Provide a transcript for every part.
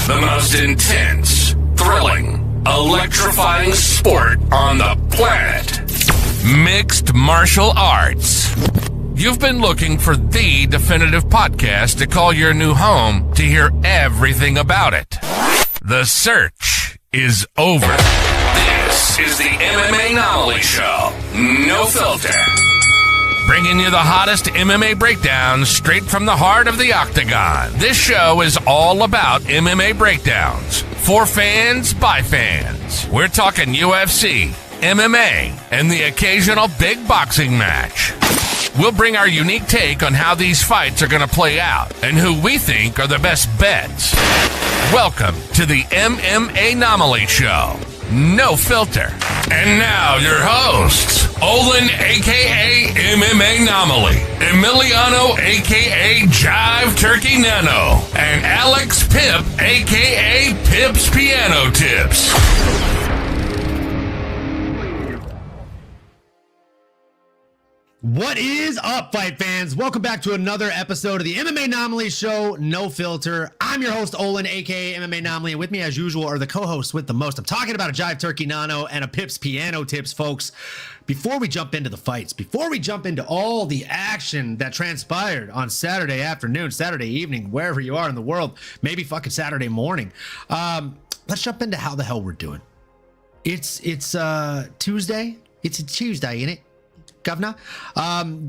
The most intense, thrilling, electrifying sport on the planet. Mixed martial arts. You've been looking for the definitive podcast to call your new home to hear everything about it. The search is over. This is the MMAnomaly Show. No filter. Bringing you the hottest MMA breakdowns straight from the heart of the octagon. This show is all about MMA breakdowns. For fans, by fans. We're talking UFC, MMA, and the occasional big boxing match. We'll bring our unique take on how these fights are going to play out and who we think are the best bets. Welcome to the MMAnomaly Show. No filter. And now your hosts, Olin aka MMAnomaly, Emiliano aka Jive Turkey Nano, and Alex Pip aka Pip's Piano Tips. What is up, fight fans? Welcome back to another episode of the MMAnomaly Show, No Filter. I'm your host, Olin, aka MMAnomaly, and with me, as usual, are the co-hosts with the most. I'm talking about a Jive Turkey Nano and a Pip's Piano Tips, folks. Before we jump into the fights, before we jump into all the action that transpired on Saturday afternoon, Saturday evening, wherever you are in the world, maybe fucking Saturday morning, let's jump into how the hell we're doing. It's Tuesday. It's a Tuesday, ain't it? Governor,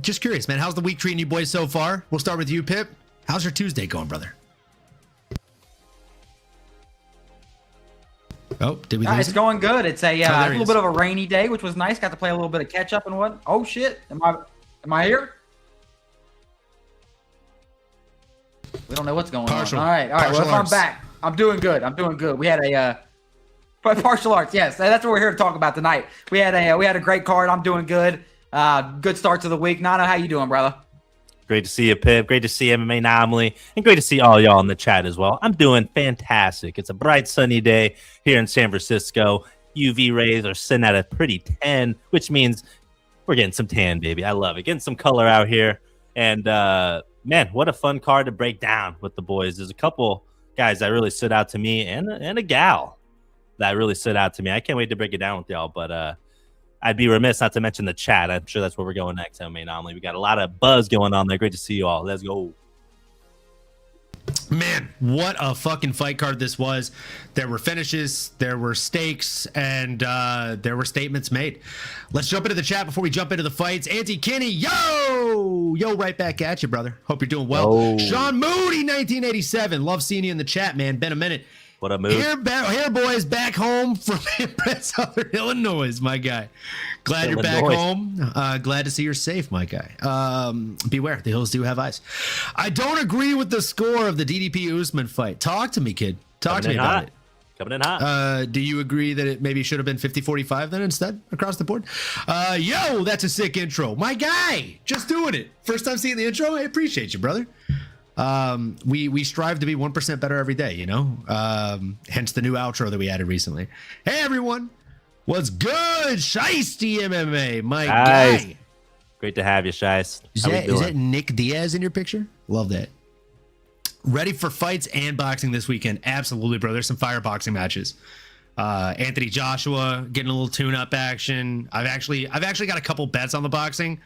just curious, man. How's the week treating you boys so far? We'll start with you, Pip. How's your Tuesday going, brother? Oh, did we lose It's going good. It's a little is. bit of a rainy day, which was nice. Got to play a little bit of catch up and what? Oh shit! Am I here? We don't know what's going on. All right. Well, if I'm back, I'm doing good. We had a partial arts. Yes, that's what we're here to talk about tonight. We had a great card. I'm doing good. Good start to the week. Nano, how you doing, brother? Great to see you, Pip. Great to see MMAnomaly, and great to see all y'all in the chat as well. I'm doing fantastic. It's a bright, sunny day here in San Francisco. UV rays are sitting at a pretty 10, which means we're getting some tan, baby. I love it. Getting some color out here. And, man, what a fun card to break down with the boys. There's a couple guys that really stood out to me and a gal that really stood out to me. I can't wait to break it down with y'all, but I'd be remiss not to mention the chat. I'm sure that's where we're going next, MMAnomaly. We got a lot of buzz going on there. Great to see you all. Let's go. Man, what a fucking fight card this was. There were finishes, there were stakes, and there were statements made. Let's jump into the chat before we jump into the fights. Auntie Kinney, yo, right back at you, brother. Hope you're doing well. Oh. Sean Moody, 1987. Love seeing you in the chat, man. Been a minute. What a move. Here, boys, back home from Southern Illinois, my guy. Glad you're back home. Glad to see you're safe, my guy. Beware, the hills do have eyes. I don't agree with the score of the DDP Usman fight. Talk to me, kid. Talk to me about it. Coming in hot. Do you agree that it maybe should have been 50-45 then instead across the board? Yo, that's a sick intro. My guy, just doing it. First time seeing the intro. I appreciate you, brother. We strive to be 1% better every day, you know? Hence the new outro that we added recently. Hey, everyone. What's good? Shiesty MMA, my guy. Great to have you, Shice. Is that Nick Diaz in your picture? Love that. Ready for fights and boxing this weekend? Absolutely, bro. There's some fire boxing matches. Anthony Joshua getting a little tune-up action. I've actually got a couple bets on the boxing.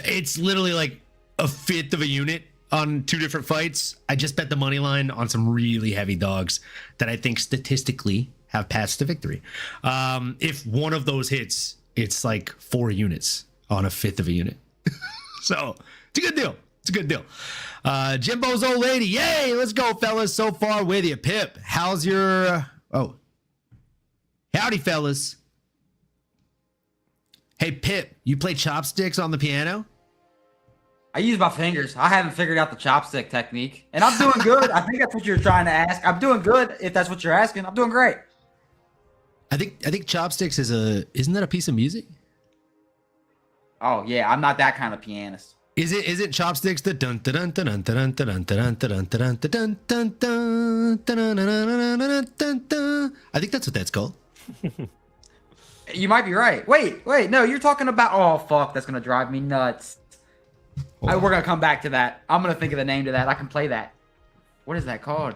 It's literally like a fifth of a unit on two different fights. I just bet the money line on some really heavy dogs that I think statistically have paths to victory. If one of those hits, it's like 4 units on a fifth of a unit. So it's a good deal. It's a good deal. Jimbo's old lady. Yay. Let's go, fellas. So far with you. Pip, how's your... Oh. Howdy, fellas. Hey, Pip, you play chopsticks on the piano? I use my fingers. I haven't figured out the chopstick technique, and I'm doing good. I think that's what you're trying to ask. I'm doing good. If that's what you're asking, I'm doing great. I think chopsticks isn't that a piece of music? Oh yeah, I'm not that kind of pianist. Is it chopsticks the dun dun dun dun dun dun dun dun dun dun dun dun dun dun dun dun? I think that's what that's called. You might be right. Wait, no, you're talking about. Oh fuck, that's gonna drive me nuts. We're gonna come back to that. I'm gonna think of the name to that. I can play that. What is that called?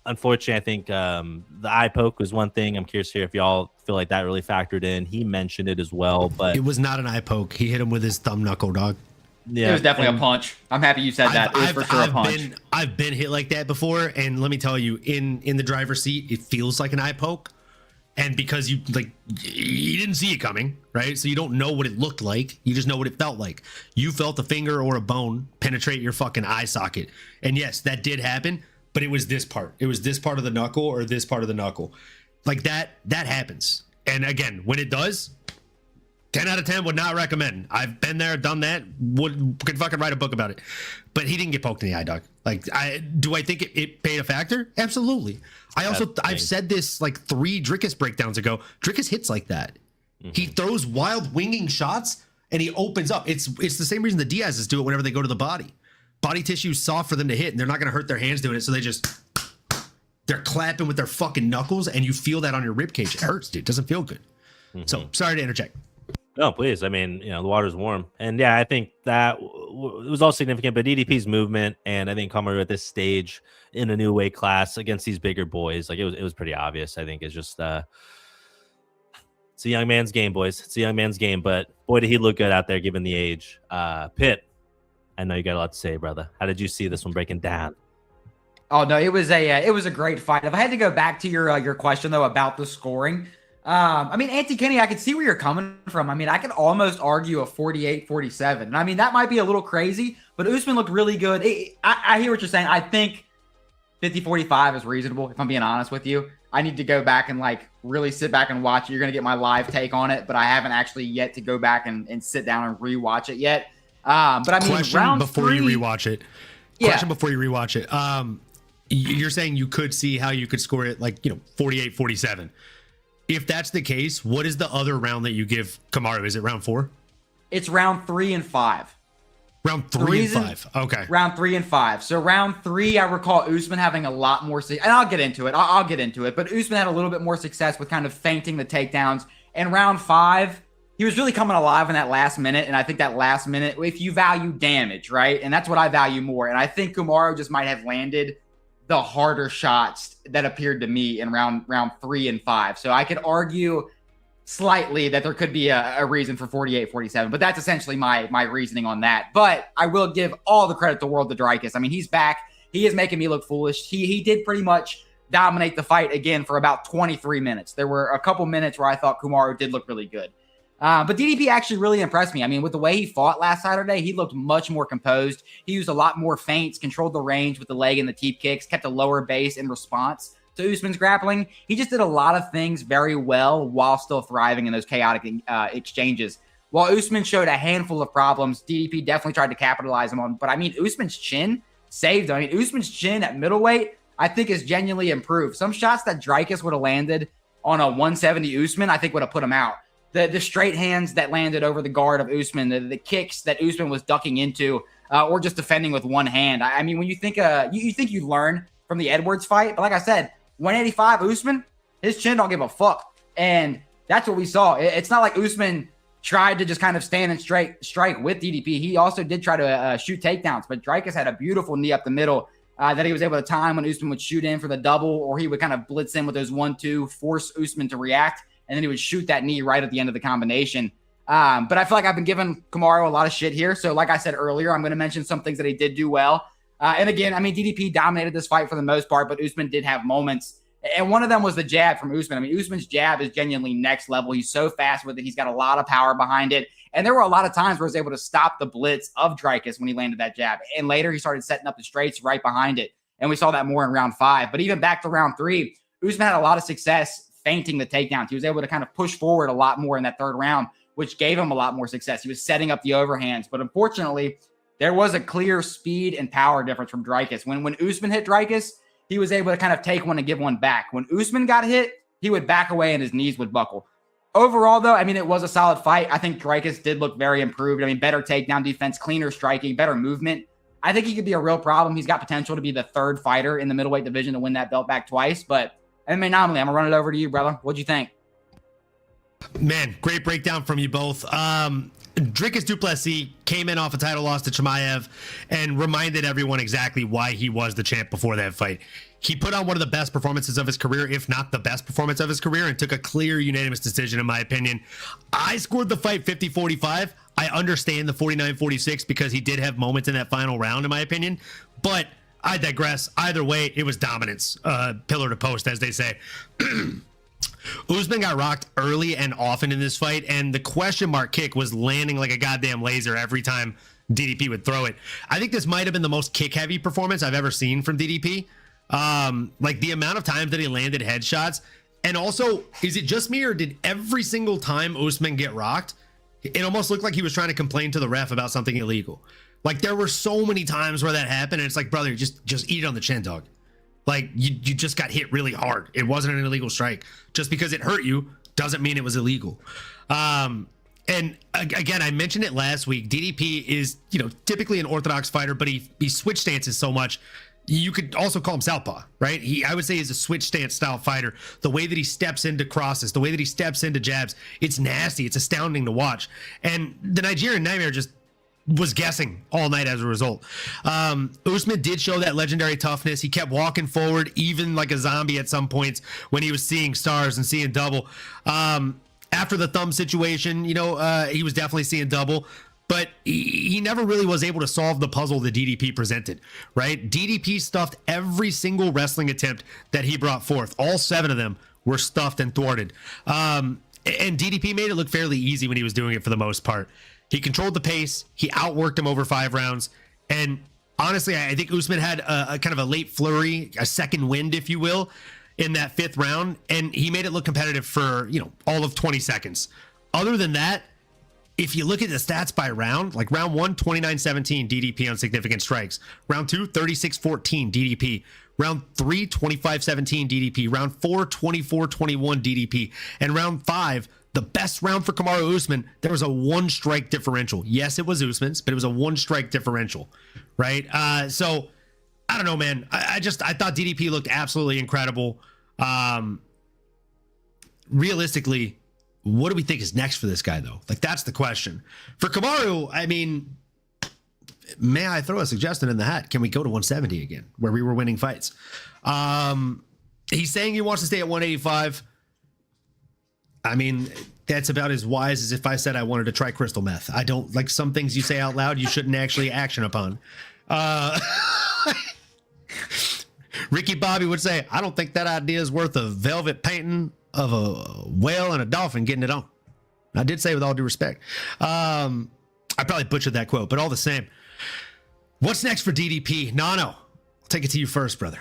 unfortunately, I think the eye poke was one thing. I'm curious here if y'all feel like that really factored in. He mentioned it as well, but it was not an eye poke. He hit him with his thumb knuckle, dog. Yeah, it was definitely a punch. I'm happy you said that. It was for sure a punch. I've been hit like that before, and let me tell you, in the driver's seat, it feels like an eye poke. And because you didn't see it coming, right? So you don't know what it looked like. You just know what it felt like. You felt a finger or a bone penetrate your fucking eye socket. And yes, that did happen, but it was this part. It was this part of the knuckle or this part of the knuckle. Like that happens. And again, when it does, 10 out of 10 would not recommend. I've been there, done that, could fucking write a book about it. But he didn't get poked in the eye, dog. Like, do I think it played a factor? Absolutely. I've said this like 3 Dricus breakdowns ago. Dricus hits like that. Mm-hmm. He throws wild winging shots and he opens up. It's the same reason the Diazes do it whenever they go to the body. Body tissue is soft for them to hit, and they're not going to hurt their hands doing it, so they're clapping with their fucking knuckles, and you feel that on your ribcage. It hurts, dude. It doesn't feel good. Mm-hmm. So, sorry to interject. No, please. I mean, the water's warm. And yeah, I think that it was all significant, but DDP's movement, and I think Kamaru at this stage in a new weight class against these bigger boys, like it was pretty obvious. I think it's just it's a young man's game, boys. It's a young man's game, but boy, did he look good out there given the age. Pitt, I know you got a lot to say, brother. How did you see this one breaking down? Oh no, it was a great fight. If I had to go back to your question though about the scoring, I mean, Auntie Kenny, I could see where you're coming from. I mean, I could almost argue a 48-47. And I mean, that might be a little crazy, but Usman looked really good. I hear what you're saying. I think 50-45 is reasonable, if I'm being honest with you. I need to go back and like really sit back and watch it. You're going to get my live take on it, but I haven't actually yet to go back and sit down and rewatch it yet. But I mean, question before you rewatch it. Question before you rewatch it. You're saying you could see how you could score it like, 48-47. If that's the case, what is the other round that you give Kamaru? Is it round 4? It's round 3 and 5. Round 3 and 5. Okay. Round 3 and 5. So round 3, I recall Usman having a lot more, and I'll get into it. I'll get into it. But Usman had a little bit more success with kind of feinting the takedowns. And round 5, he was really coming alive in that last minute. And I think that last minute, if you value damage, right? And that's what I value more. And I think Kamaru just might have landed the harder shots that appeared to me in round 3 and 5. So I could argue slightly that there could be a reason for 48-47, but that's essentially my reasoning on that. But I will give all the credit in the world to Dricus. I mean, he's back. He is making me look foolish. He did pretty much dominate the fight again for about 23 minutes. There were a couple minutes where I thought Kamaru did look really good. But DDP actually really impressed me. I mean, with the way he fought last Saturday, he looked much more composed. He used a lot more feints, controlled the range with the leg and the teep kicks, kept a lower base in response to Usman's grappling. He just did a lot of things very well while still thriving in those chaotic exchanges. While Usman showed a handful of problems, DDP definitely tried to capitalize on. But I mean, Usman's chin saved him. I mean, Usman's chin at middleweight, I think, is genuinely improved. Some shots that Dricus would have landed on a 170 Usman, I think would have put him out. The straight hands that landed over the guard of Usman, the kicks that Usman was ducking into, or just defending with one hand. I mean, when you think you think you learn from the Edwards fight, but like I said, 185 Usman, his chin don't give a fuck, and that's what we saw. It's not like Usman tried to just kind of stand and strike with DDP. He also did try to shoot takedowns, but Dricus had a beautiful knee up the middle that he was able to time when Usman would shoot in for the double, or he would kind of blitz in with those 1-2, force Usman to react. And then he would shoot that knee right at the end of the combination. But I feel like I've been giving Kamaru a lot of shit here. So like I said earlier, I'm going to mention some things that he did do well. And again, I mean, DDP dominated this fight for the most part, but Usman did have moments. And one of them was the jab from Usman. I mean, Usman's jab is genuinely next level. He's so fast with it. He's got a lot of power behind it. And there were a lot of times where he was able to stop the blitz of Dricus when he landed that jab. And later he started setting up the straights right behind it. And we saw that more in round 5. But even back to round 3, Usman had a lot of success feinting the takedowns. He was able to kind of push forward a lot more in that third round, which gave him a lot more success. He was setting up the overhands, but unfortunately, there was a clear speed and power difference from Dricus. When Usman hit Dricus, he was able to kind of take one and give one back. When Usman got hit, he would back away and his knees would buckle. Overall, though, I mean, it was a solid fight. I think Dricus did look very improved. I mean, better takedown defense, cleaner striking, better movement. I think he could be a real problem. He's got potential to be the third fighter in the middleweight division to win that belt back twice, but MMAnomaly, I'm going to run it over to you, brother. What'd you think? Man, great breakdown from you both. Dricus du Plessis came in off a title loss to Chimaev and reminded everyone exactly why he was the champ before that fight. He put on one of the best performances of his career, if not the best performance of his career, and took a clear unanimous decision, in my opinion. I scored the fight 50-45. I understand the 49-46 because he did have moments in that final round, in my opinion. But I digress. Either way, it was dominance, pillar to post, as they say. Usman got rocked early and often in this fight, and the question mark kick was landing like a goddamn laser every time DDP would throw it. I think this might have been the most kick-heavy performance I've ever seen from DDP. Like the amount of times that he landed headshots, and also, is it just me or did every single time Usman get rocked, it almost looked like he was trying to complain to the ref about something illegal? Like there were so many times where that happened, and it's like, brother, just eat it on the chin, dog. Like you just got hit really hard. It wasn't an illegal strike. Just because it hurt you doesn't mean it was illegal. And again, I mentioned it last week. DDP is, typically an orthodox fighter, but he switch stances so much. You could also call him southpaw, right? I would say he's a switch stance style fighter. The way that he steps into crosses, the way that he steps into jabs, it's nasty. It's astounding to watch. And the Nigerian Nightmare just was guessing all night as a result. Usman did show that legendary toughness. He kept walking forward, even like a zombie at some points when he was seeing stars and seeing double. After the thumb situation, he was definitely seeing double. But he never really was able to solve the puzzle that DDP presented, right? DDP stuffed every single wrestling attempt that he brought forth. All 7 of them were stuffed and thwarted. And DDP made it look fairly easy when he was doing it for the most part. He controlled the pace. He outworked him over 5 rounds. And honestly, I think Usman had a kind of a late flurry, a second wind, if you will, in that 5th round. And he made it look competitive for, all of 20 seconds. Other than that, if you look at the stats by round, like round 1, 29-17 DDP on significant strikes. Round 2, 36-14 DDP. Round 3, 25-17 DDP. Round 4, 24-21 DDP. And round 5, the best round for Kamaru Usman, there was a 1-strike differential. Yes, it was Usman's, but it was a 1-strike differential, right? So I don't know, man. I thought DDP looked absolutely incredible. Realistically, what do we think is next for this guy, though? Like, that's the question. For Kamaru, I mean, may I throw a suggestion in the hat? Can we go to 170 again, where we were winning fights? He's saying he wants to stay at 185. I mean, that's about as wise as if I said I wanted to try crystal meth. I don't like some things you say out loud you shouldn't actually action upon. Ricky Bobby would say, I don't think that idea is worth a velvet painting of a whale and a dolphin getting it on. I did say with all due respect. I probably butchered that quote, but all the same. What's next for DDP? Nano, I'll take it to you first, brother.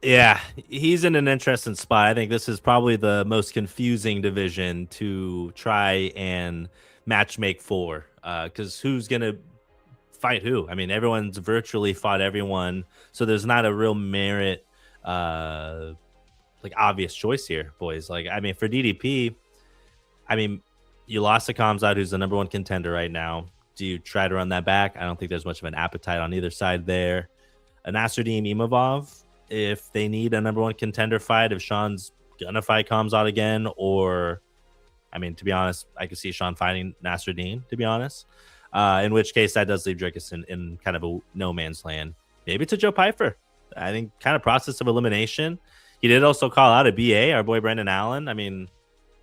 Yeah, he's in an interesting spot. I think this is probably the most confusing division to try and matchmake for, because who's going to fight who? I mean, everyone's virtually fought everyone, so there's not a real merit obvious choice here, boys. Like, I mean, for DDP, I mean, you lost to Khamzat, who's the number 1 contender right now. Do you try to run that back? I don't think there's much of an appetite on either side there. Nasruddin Imavov, if they need a number 1 contender fight, if Sean's gonna fight Khamzat again, or, I mean, to be honest, I could see Sean fighting Nasruddin, to be honest. In which case, that does leave Dricus in kind of a no man's land. Maybe to Joe Pyfer. I think kind of process of elimination. He did also call out a BA, our boy Brendan Allen. I mean,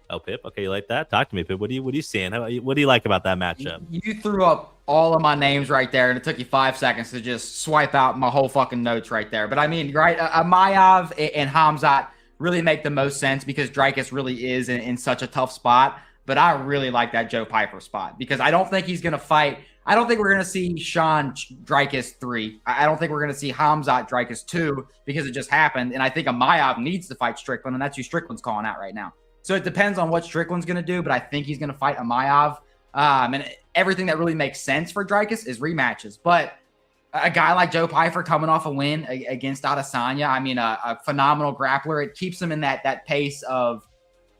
oh, Pip, okay, you like that? Talk to me, Pip. What are you seeing? What do you like about that matchup? You threw up all of my names right there, and it took you 5 seconds to just swipe out my whole fucking notes right there. But I mean, right, Mayav and Khamzat really make the most sense because Dricus really is in such a tough spot. But I really like that Joe Pyfer spot because I don't think he's going to fight. I don't think we're going to see Sean Dricus 3. I don't think we're going to see Khamzat Dricus 2 because it just happened. And I think Mayav needs to fight Strickland, and that's who Strickland's calling out right now. So it depends on what Strickland's going to do, but I think he's going to fight Mayav. And everything that really makes sense for Dricus is rematches. But a guy like Joe Pyfer coming off a win against Adesanya, I mean, a phenomenal grappler. It keeps him in that pace of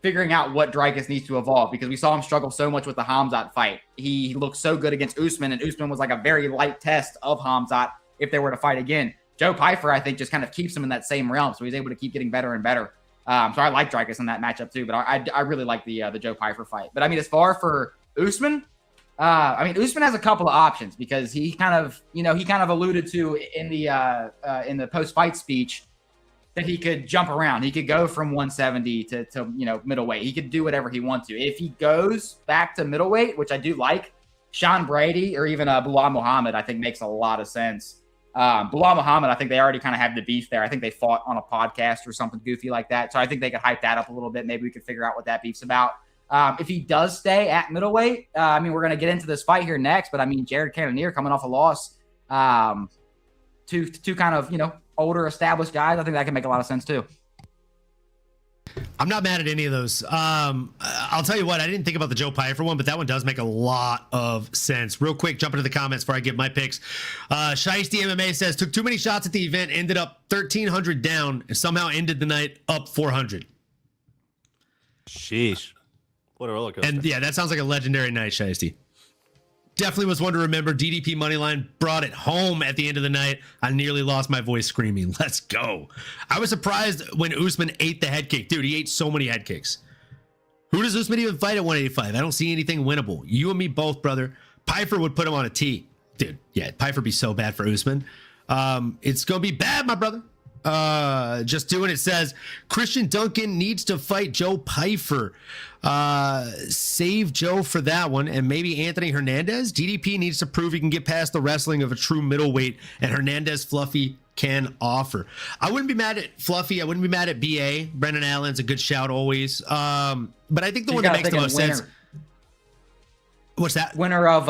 figuring out what Dricus needs to evolve because we saw him struggle so much with the Khamzat fight. He looked so good against Usman, and Usman was like a very light test of Khamzat if they were to fight again. Joe Pyfer, I think, just kind of keeps him in that same realm, so he's able to keep getting better and better. So I like Dricus in that matchup too, but I really like the Joe Pyfer fight. But I mean, as far for Usman, I mean, Usman has a couple of options because he kind of alluded to in the post-fight speech that he could jump around. He could go from 170 to middleweight. He could do whatever he wants to. If he goes back to middleweight, which I do like, Sean Brady or even Bilal Muhammad, I think makes a lot of sense. Bilal Muhammad, I think they already kind of have the beef there. I think they fought on a podcast or something goofy like that. So I think they could hype that up a little bit. Maybe we could figure out what that beef's about. If he does stay at middleweight, I mean, we're going to get into this fight here next, but I mean, Jared Cannonier coming off a loss to kind of, older established guys, I think that can make a lot of sense too. I'm not mad at any of those. I'll tell you what, I didn't think about the Joe Pyfer one, but that one does make a lot of sense. Real quick, jump into the comments before I give my picks. Shiesty MMA says, took too many shots at the event, ended up 1,300 down, and somehow ended the night up 400. Sheesh. What a roller coaster. And yeah, that sounds like a legendary night, Shiesty. Definitely was one to remember. DDP Moneyline brought it home at the end of the night. I nearly lost my voice screaming. Let's go. I was surprised when Usman ate the head kick. Dude, he ate so many head kicks. Who does Usman even fight at 185? I don't see anything winnable. You and me both, brother. Pyfer would put him on a tee. Dude, yeah, Pyfer would be so bad for Usman. It's going to be bad, my brother. Just doing it says Christian Duncan needs to fight Joe Pyfer. Save Joe for that one, and maybe Anthony Hernandez. DDP needs to prove he can get past the wrestling of a true middleweight, and Hernandez Fluffy can offer. I wouldn't be mad at Fluffy. I wouldn't be mad at BA. Brendan Allen's a good shout always. But I think the one that makes the most sense. What's that? Winner of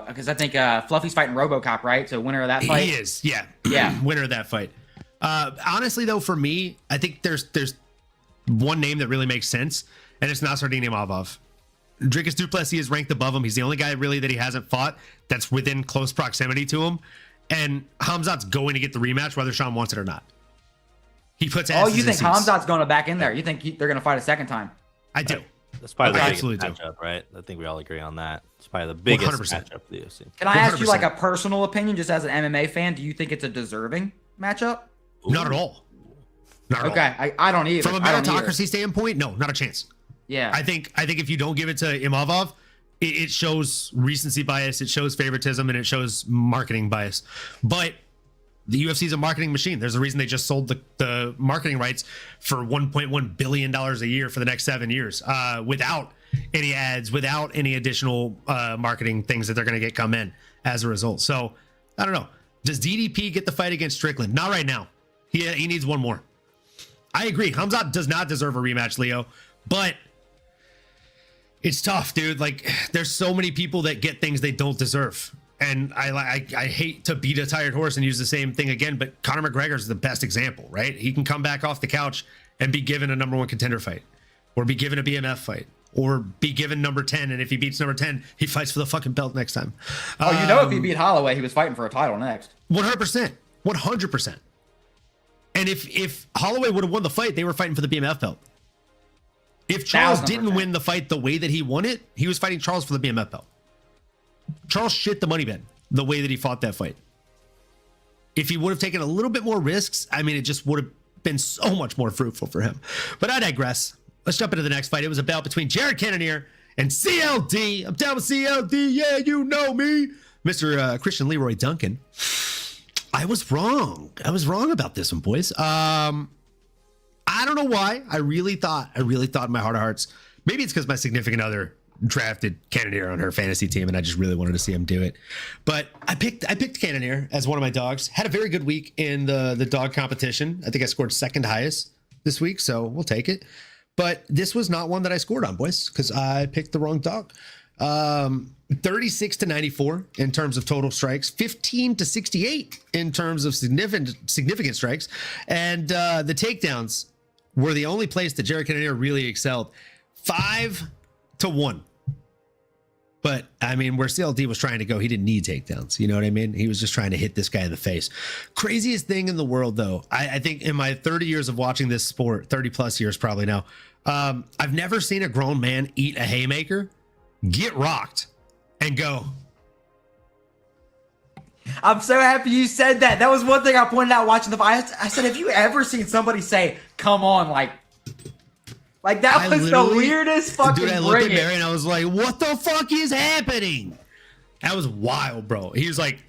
because I think Fluffy's fighting RoboCop, right? So winner of that fight. He is, yeah. Yeah. Winner of that fight. Honestly, though, for me, I think there's one name that really makes sense, and it's Nasruddin Imavov. Dricus du Plessis is ranked above him. He's the only guy really that he hasn't fought that's within close proximity to him. And Hamzat's going to get the rematch whether Sean wants it or not. He puts asses you think in seats. Hamzat's going back in there? You think they're going to fight a second time? I do. That's probably the absolutely biggest matchup, right? I think we all agree on that. It's probably the biggest 100%. matchup of the UFC. Can I ask you like a personal opinion, just as an MMA fan? Do you think it's a deserving matchup? Not at all. Not at all. Okay, I don't either. From a meritocracy standpoint, no, not a chance. Yeah. I think if you don't give it to Imavov, it shows recency bias, it shows favoritism, and it shows marketing bias. But the UFC is a marketing machine. There's a reason they just sold the marketing rights for $1.1 billion a year for the next 7 years, without any ads, without any additional marketing things that they're going to get come in as a result. So I don't know. Does DDP get the fight against Strickland? Not right now. He needs one more. I agree. Hamzat does not deserve a rematch, Leo, but it's tough, dude. Like, there's so many people that get things they don't deserve. And I hate to beat a tired horse and use the same thing again, but Conor McGregor is the best example, right? He can come back off the couch and be given a number 1 contender fight, or be given a BMF fight, or be given number 10. And if he beats number 10, he fights for the fucking belt next time. If he beat Holloway, he was fighting for a title next. 100%. 100%. And if Holloway would have won the fight, they were fighting for the BMF belt. If Charles didn't win the fight the way that he won it, he was fighting Charles for the BMF belt. Charles shit the money bet the way that he fought that fight. If he would have taken a little bit more risks, I mean, it just would have been so much more fruitful for him. But I digress. Let's jump into the next fight. It was a bout between Jared Cannonier and CLD. I'm down with CLD. Yeah, you know me. Mr. Christian Leroy Duncan. I was wrong. About this one, boys. I don't know why. I really thought in my heart of hearts, maybe it's because my significant other drafted Cannonier on her fantasy team, and I just really wanted to see him do it. But I picked Cannonier as one of my dogs. Had a very good week in the dog competition. I think I scored second highest this week, so we'll take it. But this was not one that I scored on, boys, because I picked the wrong dog. 36-94 in terms of total strikes, 15-68 in terms of significant strikes, and the takedowns were the only place that Jared Cannonier really excelled. 5-1. But I mean, where CLD was trying to go, he didn't need takedowns. You know what I mean? He was just trying to hit this guy in the face. Craziest thing in the world, though, I think in my 30 years of watching this sport, 30 plus years probably now, I've never seen a grown man eat a haymaker, get rocked, and go. I'm so happy you said that. That was one thing I pointed out watching the fight. I said, have you ever seen somebody say, come on, like that was the weirdest fucking dude, I looked at Barry and I was like, what the fuck is happening? That was wild, bro. He was like,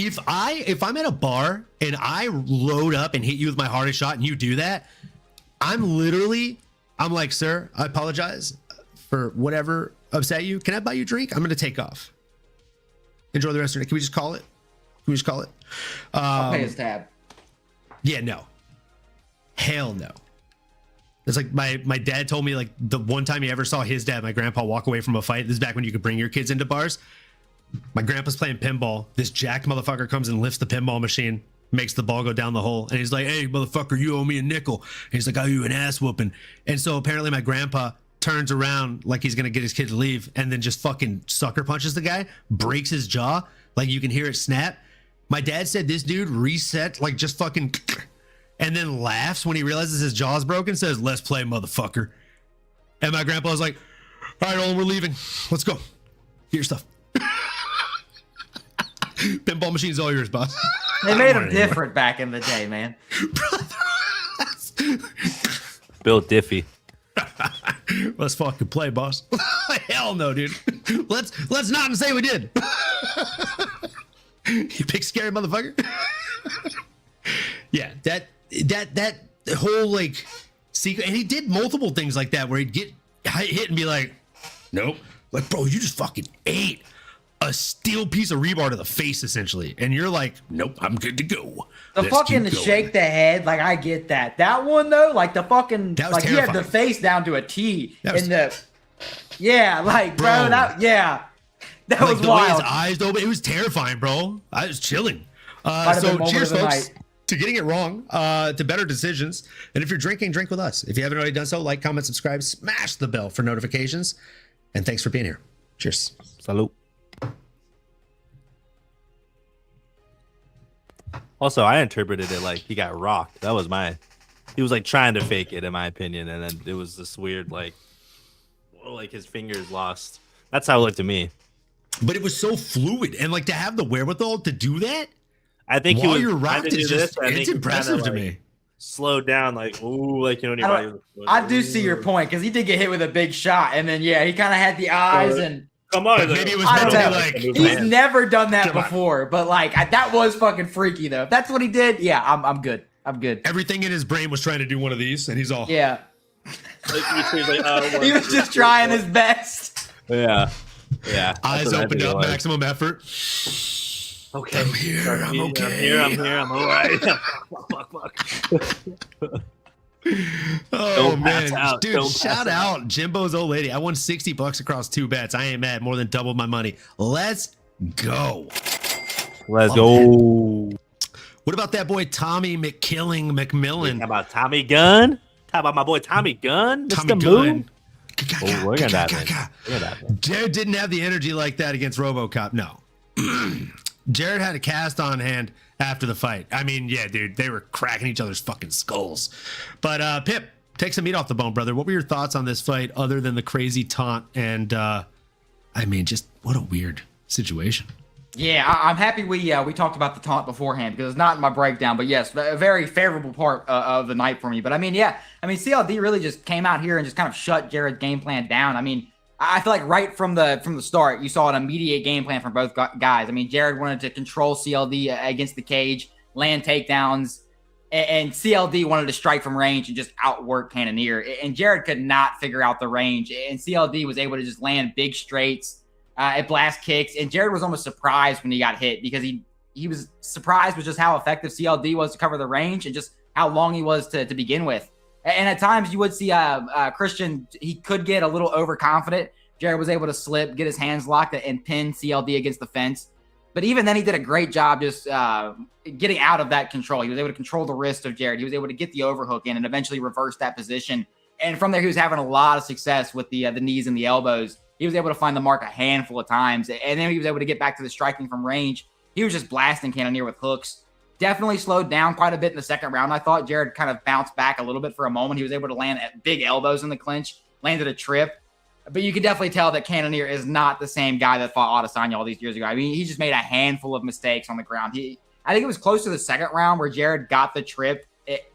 If I'm at a bar and I load up and hit you with my hardest shot and you do that, I'm like, sir, I apologize for whatever upset you. Can I buy you a drink? I'm going to take off. Enjoy the rest of it. Can we just call it? I'll pay his tab. Yeah, no. Hell no. It's like my dad told me, like, the one time he ever saw his dad, my grandpa, walk away from a fight. This is back when you could bring your kids into bars. My grandpa's playing pinball. This jacked motherfucker comes and lifts the pinball machine, makes the ball go down the hole. And he's like, hey, motherfucker, you owe me a nickel. And he's like, I owe you an ass whooping. And so apparently my grandpa turns around like he's going to get his kid to leave and then just fucking sucker punches the guy, breaks his jaw. Like you can hear it snap. My dad said this dude reset, like just fucking, and then laughs when he realizes his jaw's broken, says, let's play, motherfucker. And my grandpa was like, all right, Olin, we're leaving. Let's go. Get your stuff. Pinball machine's all yours, boss. They made them different back in the day, man. Bill Diffie. Let's fucking play, boss. Hell no, dude. Let's not say we did. You big scary motherfucker. Yeah, that whole like secret, and he did multiple things like that where he'd get hit and be like, nope, like, bro, you just fucking ate a steel piece of rebar to the face, essentially. And you're like, nope, I'm good to go. The fucking shake the head, like, I get that. That one, though, like, the fucking, like, he had the face down to a T. Yeah, like, bro, that was wild. His eyes open, it was terrifying, bro. I was chilling. So cheers, folks, to getting it wrong, to better decisions. And if you're drinking, drink with us. If you haven't already done so, like, comment, subscribe, smash the bell for notifications. And thanks for being here. Cheers. Salute. Also, I interpreted it like he got rocked. That was he was like trying to fake it, in my opinion. And then it was this weird, like his fingers lost. That's how it looked to me. But it was so fluid. And like to have the wherewithal to do that, I think while you're rocked, it's impressive to me. Slowed down, like, ooh, like, you know, I do see your point, because he did get hit with a big shot. And then, yeah, he kind of had the eyes and. Come on, maybe it was meant to be like, he's never done that before, but like that was fucking freaky though. If that's what he did, yeah, I'm good. I'm good. Everything in his brain was trying to do one of these, and he's all he was just trying his best. Yeah. Eyes opened up, maximum effort. Okay, I'm here. I'm okay. I'm here. I'm all right. Fuck. Oh man, dude! Shout out Jimbo's old lady. I won $60 across 2 bets. I ain't mad. More than doubled my money. Let's go. Let's go. What about that boy Tommy McMillen? How about Tommy Gunn? How about my boy Tommy Gunn? Tommy Gunn. Look at that. Jared didn't have the energy like that against RoboCop. No. Jared had a cast on hand after the fight. I mean, yeah, dude, they were cracking each other's fucking skulls. But Pip, take some meat off the bone, brother. What were your thoughts on this fight other than the crazy taunt? And I mean, just what a weird situation. Yeah, I'm happy we talked about the taunt beforehand, because it's not in my breakdown. But yes, a very favorable part of the night for me. But I mean, CLD really just came out here and just kind of shut Jared's game plan down. I mean, I feel like right from the start, you saw an immediate game plan from both guys. I mean, Jared wanted to control CLD against the cage, land takedowns, and CLD wanted to strike from range and just outwork Cannonier. And Jared could not figure out the range, and CLD was able to just land big straights at blast kicks. And Jared was almost surprised when he got hit, because he was surprised with just how effective CLD was to cover the range and just how long he was to begin with. And at times you would see Christian, he could get a little overconfident. Jared was able to slip, get his hands locked, and pin CLD against the fence. But even then, he did a great job just getting out of that control. He was able to control the wrist of Jared. He was able to get the overhook in and eventually reverse that position. And from there, he was having a lot of success with the knees and the elbows. He was able to find the mark a handful of times. And then he was able to get back to the striking from range. He was just blasting Cannonier with hooks. Definitely slowed down quite a bit in the second round. I thought Jared kind of bounced back a little bit for a moment. He was able to land big elbows in the clinch, landed a trip. But you could definitely tell that Cannonier is not the same guy that fought Adesanya all these years ago. I mean, he just made a handful of mistakes on the ground. I think it was close to the second round where Jared got the trip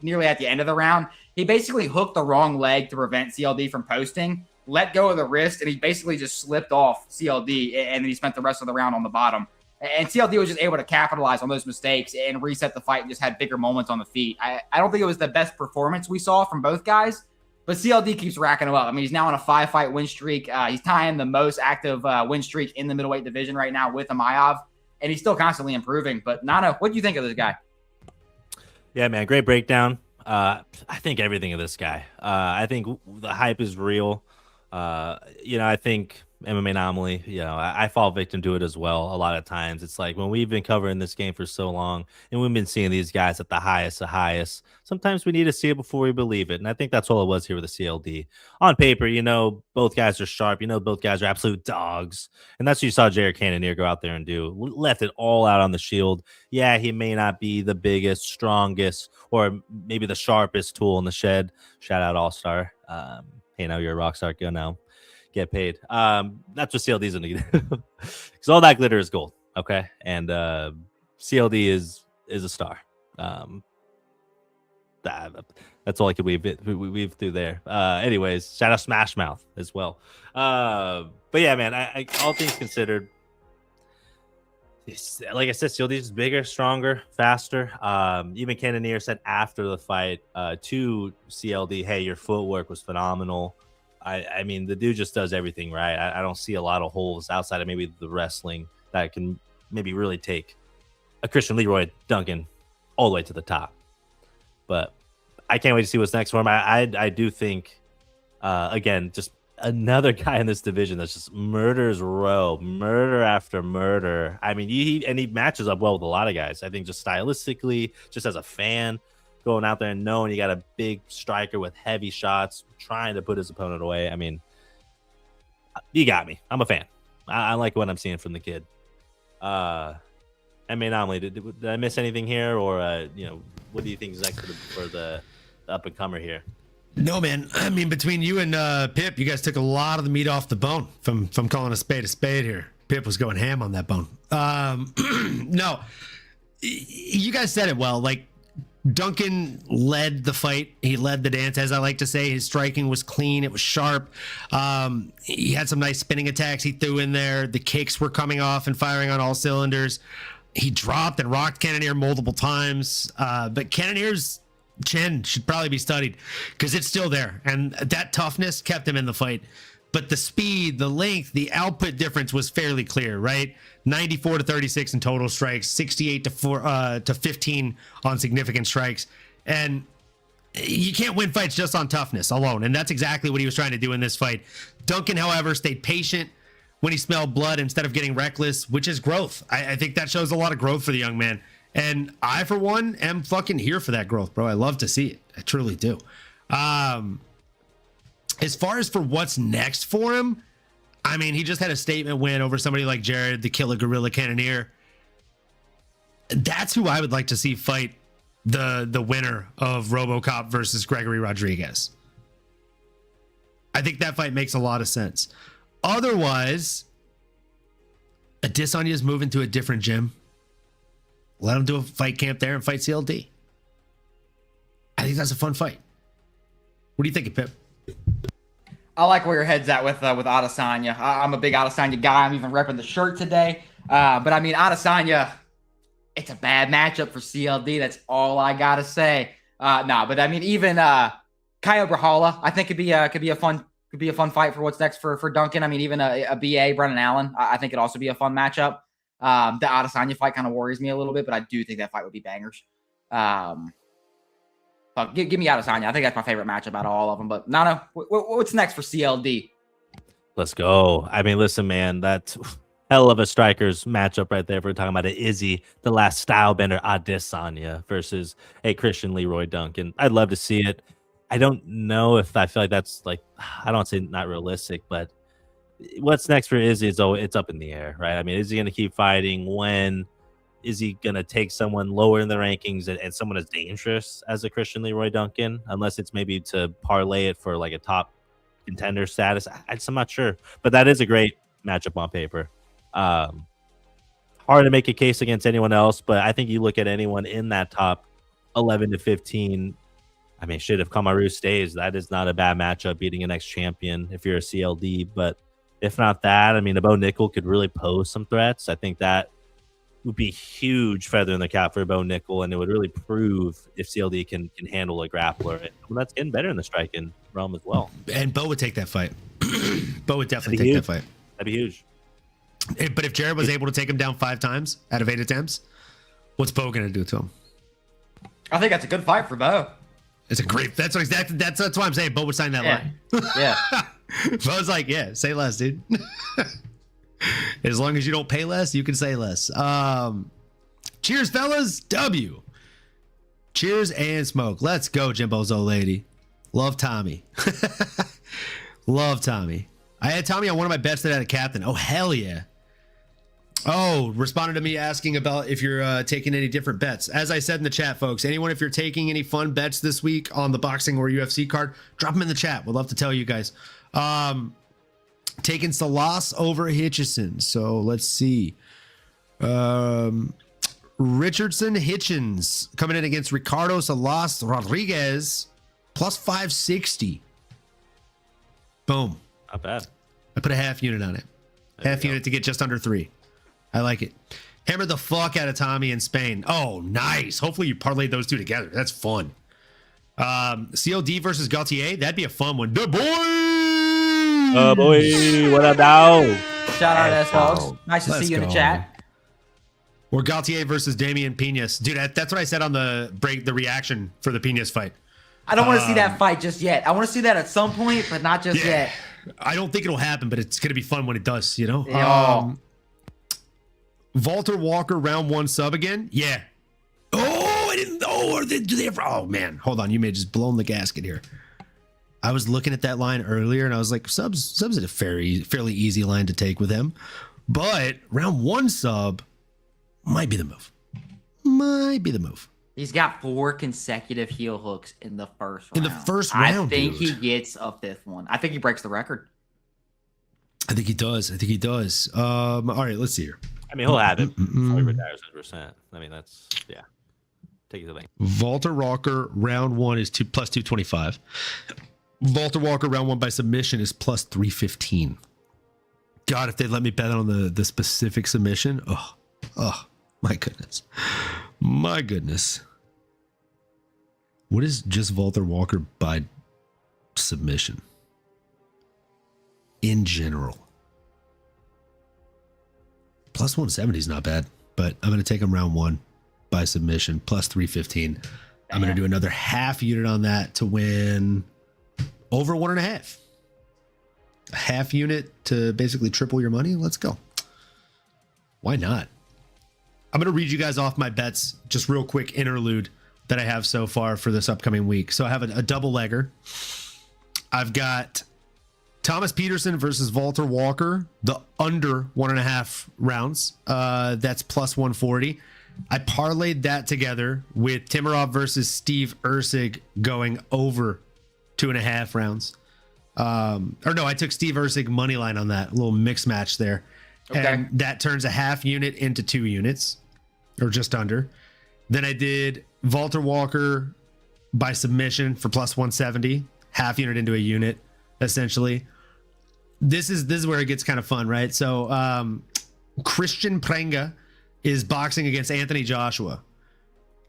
nearly at the end of the round. He basically hooked the wrong leg to prevent CLD from posting, let go of the wrist, and he basically just slipped off CLD, and then he spent the rest of the round on the bottom. And CLD was just able to capitalize on those mistakes and reset the fight and just had bigger moments on the feet. I don't think it was the best performance we saw from both guys, but CLD keeps racking them up. I mean, he's now on a 5-fight win streak. He's tying the most active win streak in the middleweight division right now with Amayev, and he's still constantly improving. But Nano, what do you think of this guy? Yeah, man, great breakdown. I think everything of this guy. I think the hype is real. I think MMAnomaly, I fall victim to it as well. A lot of times it's like when we've been covering this game for so long and we've been seeing these guys at the highest, sometimes we need to see it before we believe it. And I think that's all it was here with the CLD. On paper, both guys are sharp. Both guys are absolute dogs. And that's what you saw Jared Cannonier go out there and do. Left it all out on the shield. Yeah, he may not be the biggest, strongest, or maybe the sharpest tool in the shed. Shout out All-Star. Hey, now you're a rock star. Go now. Get paid. That's what CLD is going to do. Because all that glitter is gold. Okay. And CLD is a star. That's all I could weave through there. Anyways, shout out Smash Mouth as well. But yeah, man, I all things considered, like I said, CLD is bigger, stronger, faster. Even Cannonier said after the fight to CLD, hey, your footwork was phenomenal. I mean, the dude just does everything right. I don't see a lot of holes outside of maybe the wrestling that can maybe really take a Christian Leroy Duncan all the way to the top. But I can't wait to see what's next for him. I do think, again, just another guy in this division that's just murder after murder. I mean, he matches up well with a lot of guys. I think just stylistically, just as a fan, going out there and knowing you got a big striker with heavy shots, trying to put his opponent away. I mean, you got me. I'm a fan. I like what I'm seeing from the kid. MMAnomaly, did I miss anything here, or what do you think is next for the up and comer here? No, man. I mean, between you and Pip, you guys took a lot of the meat off the bone from calling a spade here. Pip was going ham on that bone. No, you guys said it well. Like, Duncan led the fight. He led the dance, as I like to say. His striking was clean. It was sharp. He had some nice spinning attacks he threw in there. The kicks were coming off and firing on all cylinders. He dropped and rocked Cannonier multiple times. But Cannonier's chin should probably be studied because it's still there. And that toughness kept him in the fight. But the speed, the length, the output difference was fairly clear, right? 94 to 36 in total strikes, 68 to 15 on significant strikes. And you can't win fights just on toughness alone. And that's exactly what he was trying to do in this fight. Duncan, however, stayed patient when he smelled blood instead of getting reckless, which is growth. I think that shows a lot of growth for the young man. And I, for one, am fucking here for that growth, bro. I love to see it. I truly do. As far as for what's next for him, I mean, he just had a statement win over somebody like Jared, the Killer Gorilla Cannonier. That's who I would like to see fight the winner of RoboCop versus Gregory Rodriguez. I think that fight makes a lot of sense. Otherwise, Adesanya's moving to a different gym. Let him do a fight camp there and fight CLD. I think that's a fun fight. What do you think, Pip? I like where your head's at with Adesanya. I'm a big Adesanya guy. I'm even repping the shirt today. But I mean, Adesanya, it's a bad matchup for CLD. That's all I gotta say. But I mean, even Kyle Brahala, I think could be a fun fight for what's next for Duncan. I mean, even a BA Brennan Allen, I think it'd also be a fun matchup. The Adesanya fight kind of worries me a little bit, but I do think that fight would be bangers. But give me Adesanya. I think that's my favorite matchup out of all of them. But Nano, what's next for CLD? Let's go. I mean, listen, man, that's hell of a strikers matchup right there. If we're talking about it, Izzy, the last style bender, Adesanya versus a Christian Leroy Duncan. I'd love to see it. I don't know if I feel like that's like, I don't say not realistic, but what's next for Izzy is it's up in the air, right? I mean, is he going to keep fighting? When is he going to take someone lower in the rankings and someone as dangerous as a Christian Leroy Duncan? Unless it's maybe to parlay it for like a top contender status. I'm not sure, but that is a great matchup on paper. Hard to make a case against anyone else, but I think you look at anyone in that top 11 to 15. I mean, shit, if Kamaru stays, that is not a bad matchup beating an ex-champion if you're a CLD. But if not that, I mean, Abo Nickel could really pose some threats. I think that would be a huge feather in the cap for Bo Nickel, and it would really prove if CLD can handle a grappler. And that's getting better in the striking realm as well. And Bo would take that fight. Bo would definitely take that fight. That'd be huge. But if Jared was able to take him down 5 times out of 8 attempts, what's Bo going to do to him? I think that's a good fight for Bo. It's a great. That's why I'm saying Bo would sign that line. Yeah. Bo's like, yeah, say less, dude. As long as you don't pay less, you can say less. Cheers, fellas. W. Cheers and smoke. Let's go, Jimbo's old lady. Love Tommy. Love Tommy. I had Tommy on one of my bets that had a captain. Oh, hell yeah. Oh, responded to me asking about if you're taking any different bets. As I said in the chat, folks, anyone, if you're taking any fun bets this week on the boxing or UFC card, drop them in the chat. We'd love to tell you guys. Taking Salas over Hitchison. So let's see. Richardson Hitchens coming in against Ricardo Salas Rodriguez plus 560. Boom. Not bad. I put a half unit on it. Half unit to get just under 3. I like it. Hammer the fuck out of Tommy in Spain. Oh, nice. Hopefully you parlayed those two together. That's fun. COD versus Gaultier. That'd be a fun one. The boy. Boy. What up, now? Shout out to us, folks. Nice to see you in the chat. Or Gaultier versus Damian Pinas. Dude, that's what I said on the reaction for the Pinas fight. I don't want to see that fight just yet. I want to see that at some point, but not just yet. I don't think it'll happen, but it's going to be fun when it does, you know? Yeah. Walter Walker round 1 sub again? Yeah. Oh, I didn't know. Or do they ever? Oh, man. Hold on. You may have just blown the gasket here. I was looking at that line earlier, and I was like, subs is a fairly easy line to take with him. But round 1 sub might be the move. Might be the move. He's got 4 consecutive heel hooks in the first round. In the first round, I think he gets a 5th one. I think he breaks the record. I think he does. All right, let's see here. I mean, he'll have it before he retires 100%. I mean, that's, yeah. Take it to the bank. Walter Walker round 1 is plus 225. Walter Walker round 1 by submission is plus 315. God, if they let me bet on the specific submission. Oh, my goodness. My goodness. What is just Walter Walker by submission? In general. Plus 170 is not bad, but I'm going to take him round 1 by submission, plus 315. I'm going to do another half unit on that to win over 1.5. A half unit to basically triple your money. Let's go. Why not? I'm going to read you guys off my bets, just real quick interlude that I have so far for this upcoming week. So I have a double legger. I've got Thomas Peterson versus Walter Walker, the under 1.5 rounds. That's plus 140. I parlayed that together with Timarov versus Steve Erceg going over 2.5 rounds. I took Steve Erceg money line on that, a little mix match there. Okay. And that turns a half unit into 2 units, or just under. Then I did Walter Walker by submission for plus 170, half unit into a unit, essentially. This is where it gets kind of fun, right? So Christian Prenga is boxing against Anthony Joshua.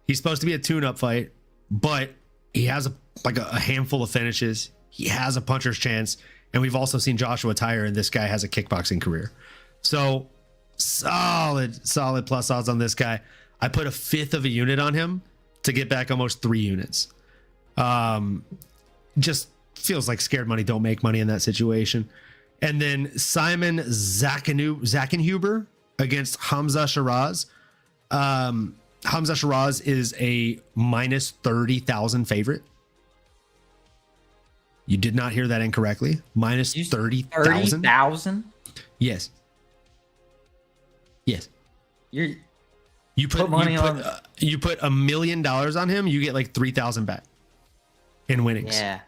He's supposed to be a tune-up fight, but he has a handful of finishes. He has a puncher's chance, and we've also seen Joshua tire, and this guy has a kickboxing career. So solid plus odds on this guy. I put a 1/5 of a unit on him to get back almost 3 units. Just feels like scared money don't make money in that situation. And then Simon Zackenhuber against Hamza Shiraz. Hamza Shiraz is a minus 30,000 favorite. You did not hear that incorrectly. Minus 30,000. 30,000? Yes. You put money on. You put $1 million on him, you get like 3,000 back in winnings. Yeah.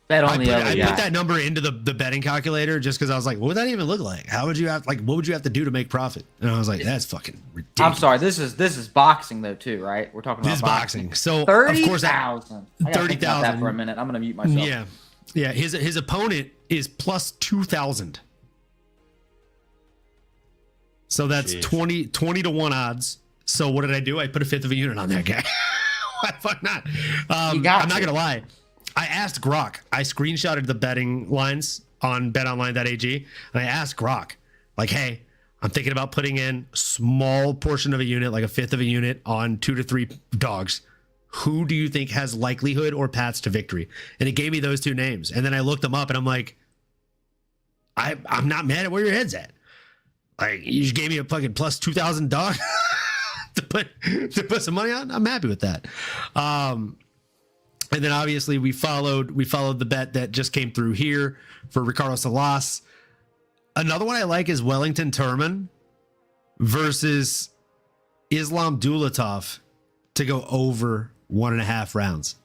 Bet on the other guy. I put that number into the betting calculator just because I was like, what would that even look like? What would you have to do to make profit? And I was like, that's fucking ridiculous. I'm sorry. This is boxing though too, right? We're talking about this is boxing. So 30,000. 30,000 for a minute. I'm gonna mute myself. Yeah. His opponent is plus 2,000. So that's 20 to 1 odds. So what did I do? I put a fifth of a unit on that guy. Why the fuck not? I'm not going to lie. I asked Grok. I screenshotted the betting lines on betonline.ag. And I asked Grok, like, hey, I'm thinking about putting in a small portion of a unit, like a fifth of a unit on 2 to 3 dogs. Who do you think has likelihood or paths to victory? And it gave me those 2 names. And then I looked them up and I'm like, I'm not mad at where your head's at. Like, you just gave me a fucking plus 2,000 dog to put some money on. I'm happy with that. And then obviously we followed the bet that just came through here for Ricardo Salas. Another one I like is Wellington Turman versus Islam Dulatov to go over 1.5 rounds.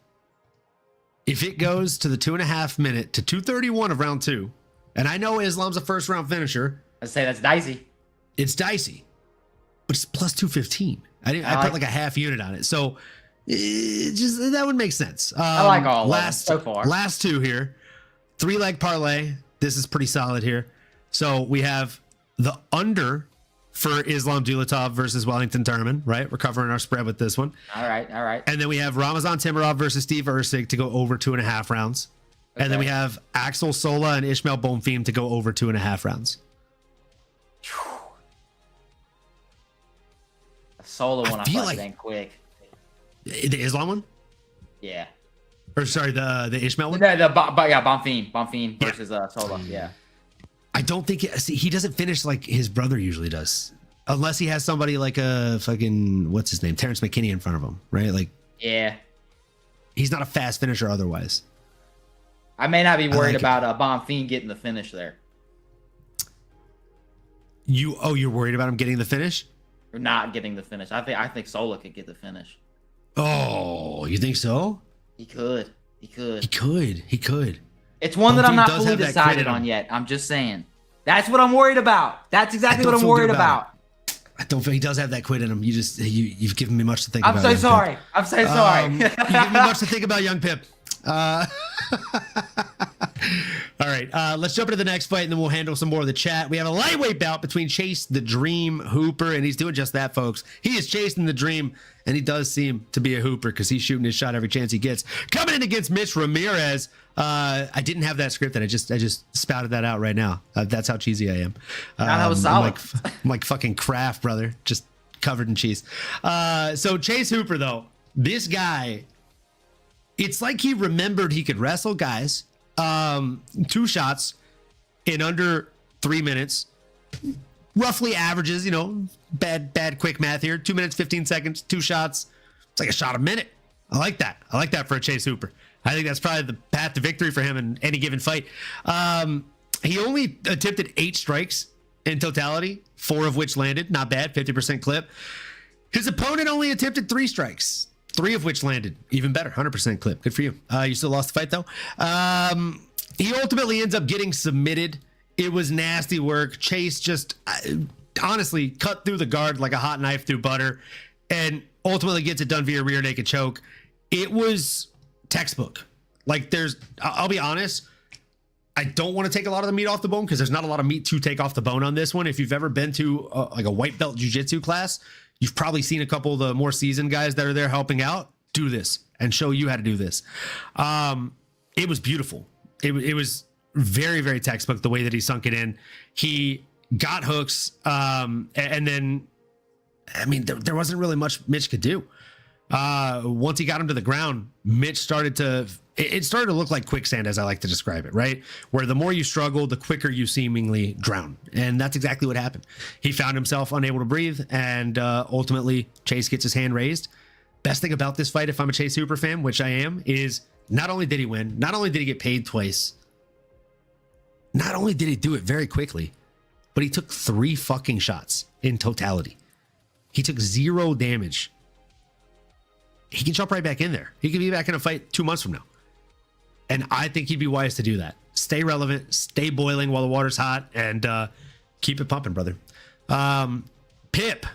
If it goes to the 2.5 minute to 2:31 of round 2, and I know Islam's a first round finisher. I'd say that's dicey. It's dicey, but it's plus 215. I put like a half unit on it. So that would make sense. I like all last so far. Last 2 here. 3-leg parlay. This is pretty solid here. So we have the under for Islam Dulatov versus Wellington Turman, right? We're covering our spread with this one. All right. And then we have Ramazan Timarov versus Steve Ursig to go over 2.5 rounds. Okay. And then we have Axel Sola and Ishmael Bonfim to go over 2.5 rounds. The Sola one I feel like quick. The Islam one? Yeah. Or sorry, the Ishmael one? Bonfim versus Sola. Yeah. I don't think he doesn't finish like his brother usually does, unless he has somebody like a fucking what's his name, Terrence McKinney in front of him, right? Like, yeah, he's not a fast finisher otherwise. I may not be worried about Bonfim getting the finish there. You're worried about him getting the finish? Or not getting the finish? I think Sola could get the finish. Oh, you think so? He could. It's one that I'm not fully decided on yet. I'm just saying. That's what I'm worried about. That's exactly what I'm worried about. I don't feel he does have that quit in him. You've given me much to think about. I'm so sorry. You've given me much to think about, young Pip. All right, let's jump into the next fight, and then we'll handle some more of the chat. We have a lightweight bout between Chase the Dream Hooper, and he's doing just that, folks. He is chasing the dream, and he does seem to be a hooper because he's shooting his shot every chance he gets. Coming in against Mitch Ramirez. I didn't have that script, and I just spouted that out right now. That's how cheesy I am. That was solid. I'm like fucking Kraft, brother, just covered in cheese. So Chase Hooper, though, this guy, it's like he remembered he could wrestle guys. 2 shots in under 3 minutes, roughly averages, bad quick math here. 2 minutes, 15 seconds, 2 shots. It's like a shot a minute. I like that for a Chase Hooper. I think that's probably the path to victory for him in any given fight. He only attempted 8 strikes in totality, 4 of which landed. Not bad, 50% clip. His opponent only attempted 3 strikes, 3 of which landed. Even better, 100% clip. Good for you. You still lost the fight, though. He ultimately ends up getting submitted. It was nasty work. Chase just honestly cut through the guard like a hot knife through butter and ultimately gets it done via rear naked choke. It was textbook. Like, I'll be honest, I don't want to take a lot of the meat off the bone because there's not a lot of meat to take off the bone on this one. If you've ever been to like a white belt jiu-jitsu class, you've probably seen a couple of the more seasoned guys that are there helping out do this and show you how to do this. It was beautiful. It was very, very textbook the way that he sunk it in. He got hooks, and then, I mean, there wasn't really much Mitch could do. Once he got him to the ground, Mitch started to look like quicksand, as I like to describe it, right? Where the more you struggle, the quicker you seemingly drown. And that's exactly what happened. He found himself unable to breathe, and ultimately Chase gets his hand raised. Best thing about this fight, if I'm a Chase Hooper fan, which I am, is not only did he win, not only did he get paid twice, not only did he do it very quickly, but he took 3 fucking shots in totality. He took 0 damage. He can jump right back in there. He could be back in a fight 2 months from now. And I think he'd be wise to do that. Stay relevant, stay boiling while the water's hot, and keep it pumping, brother. Pip,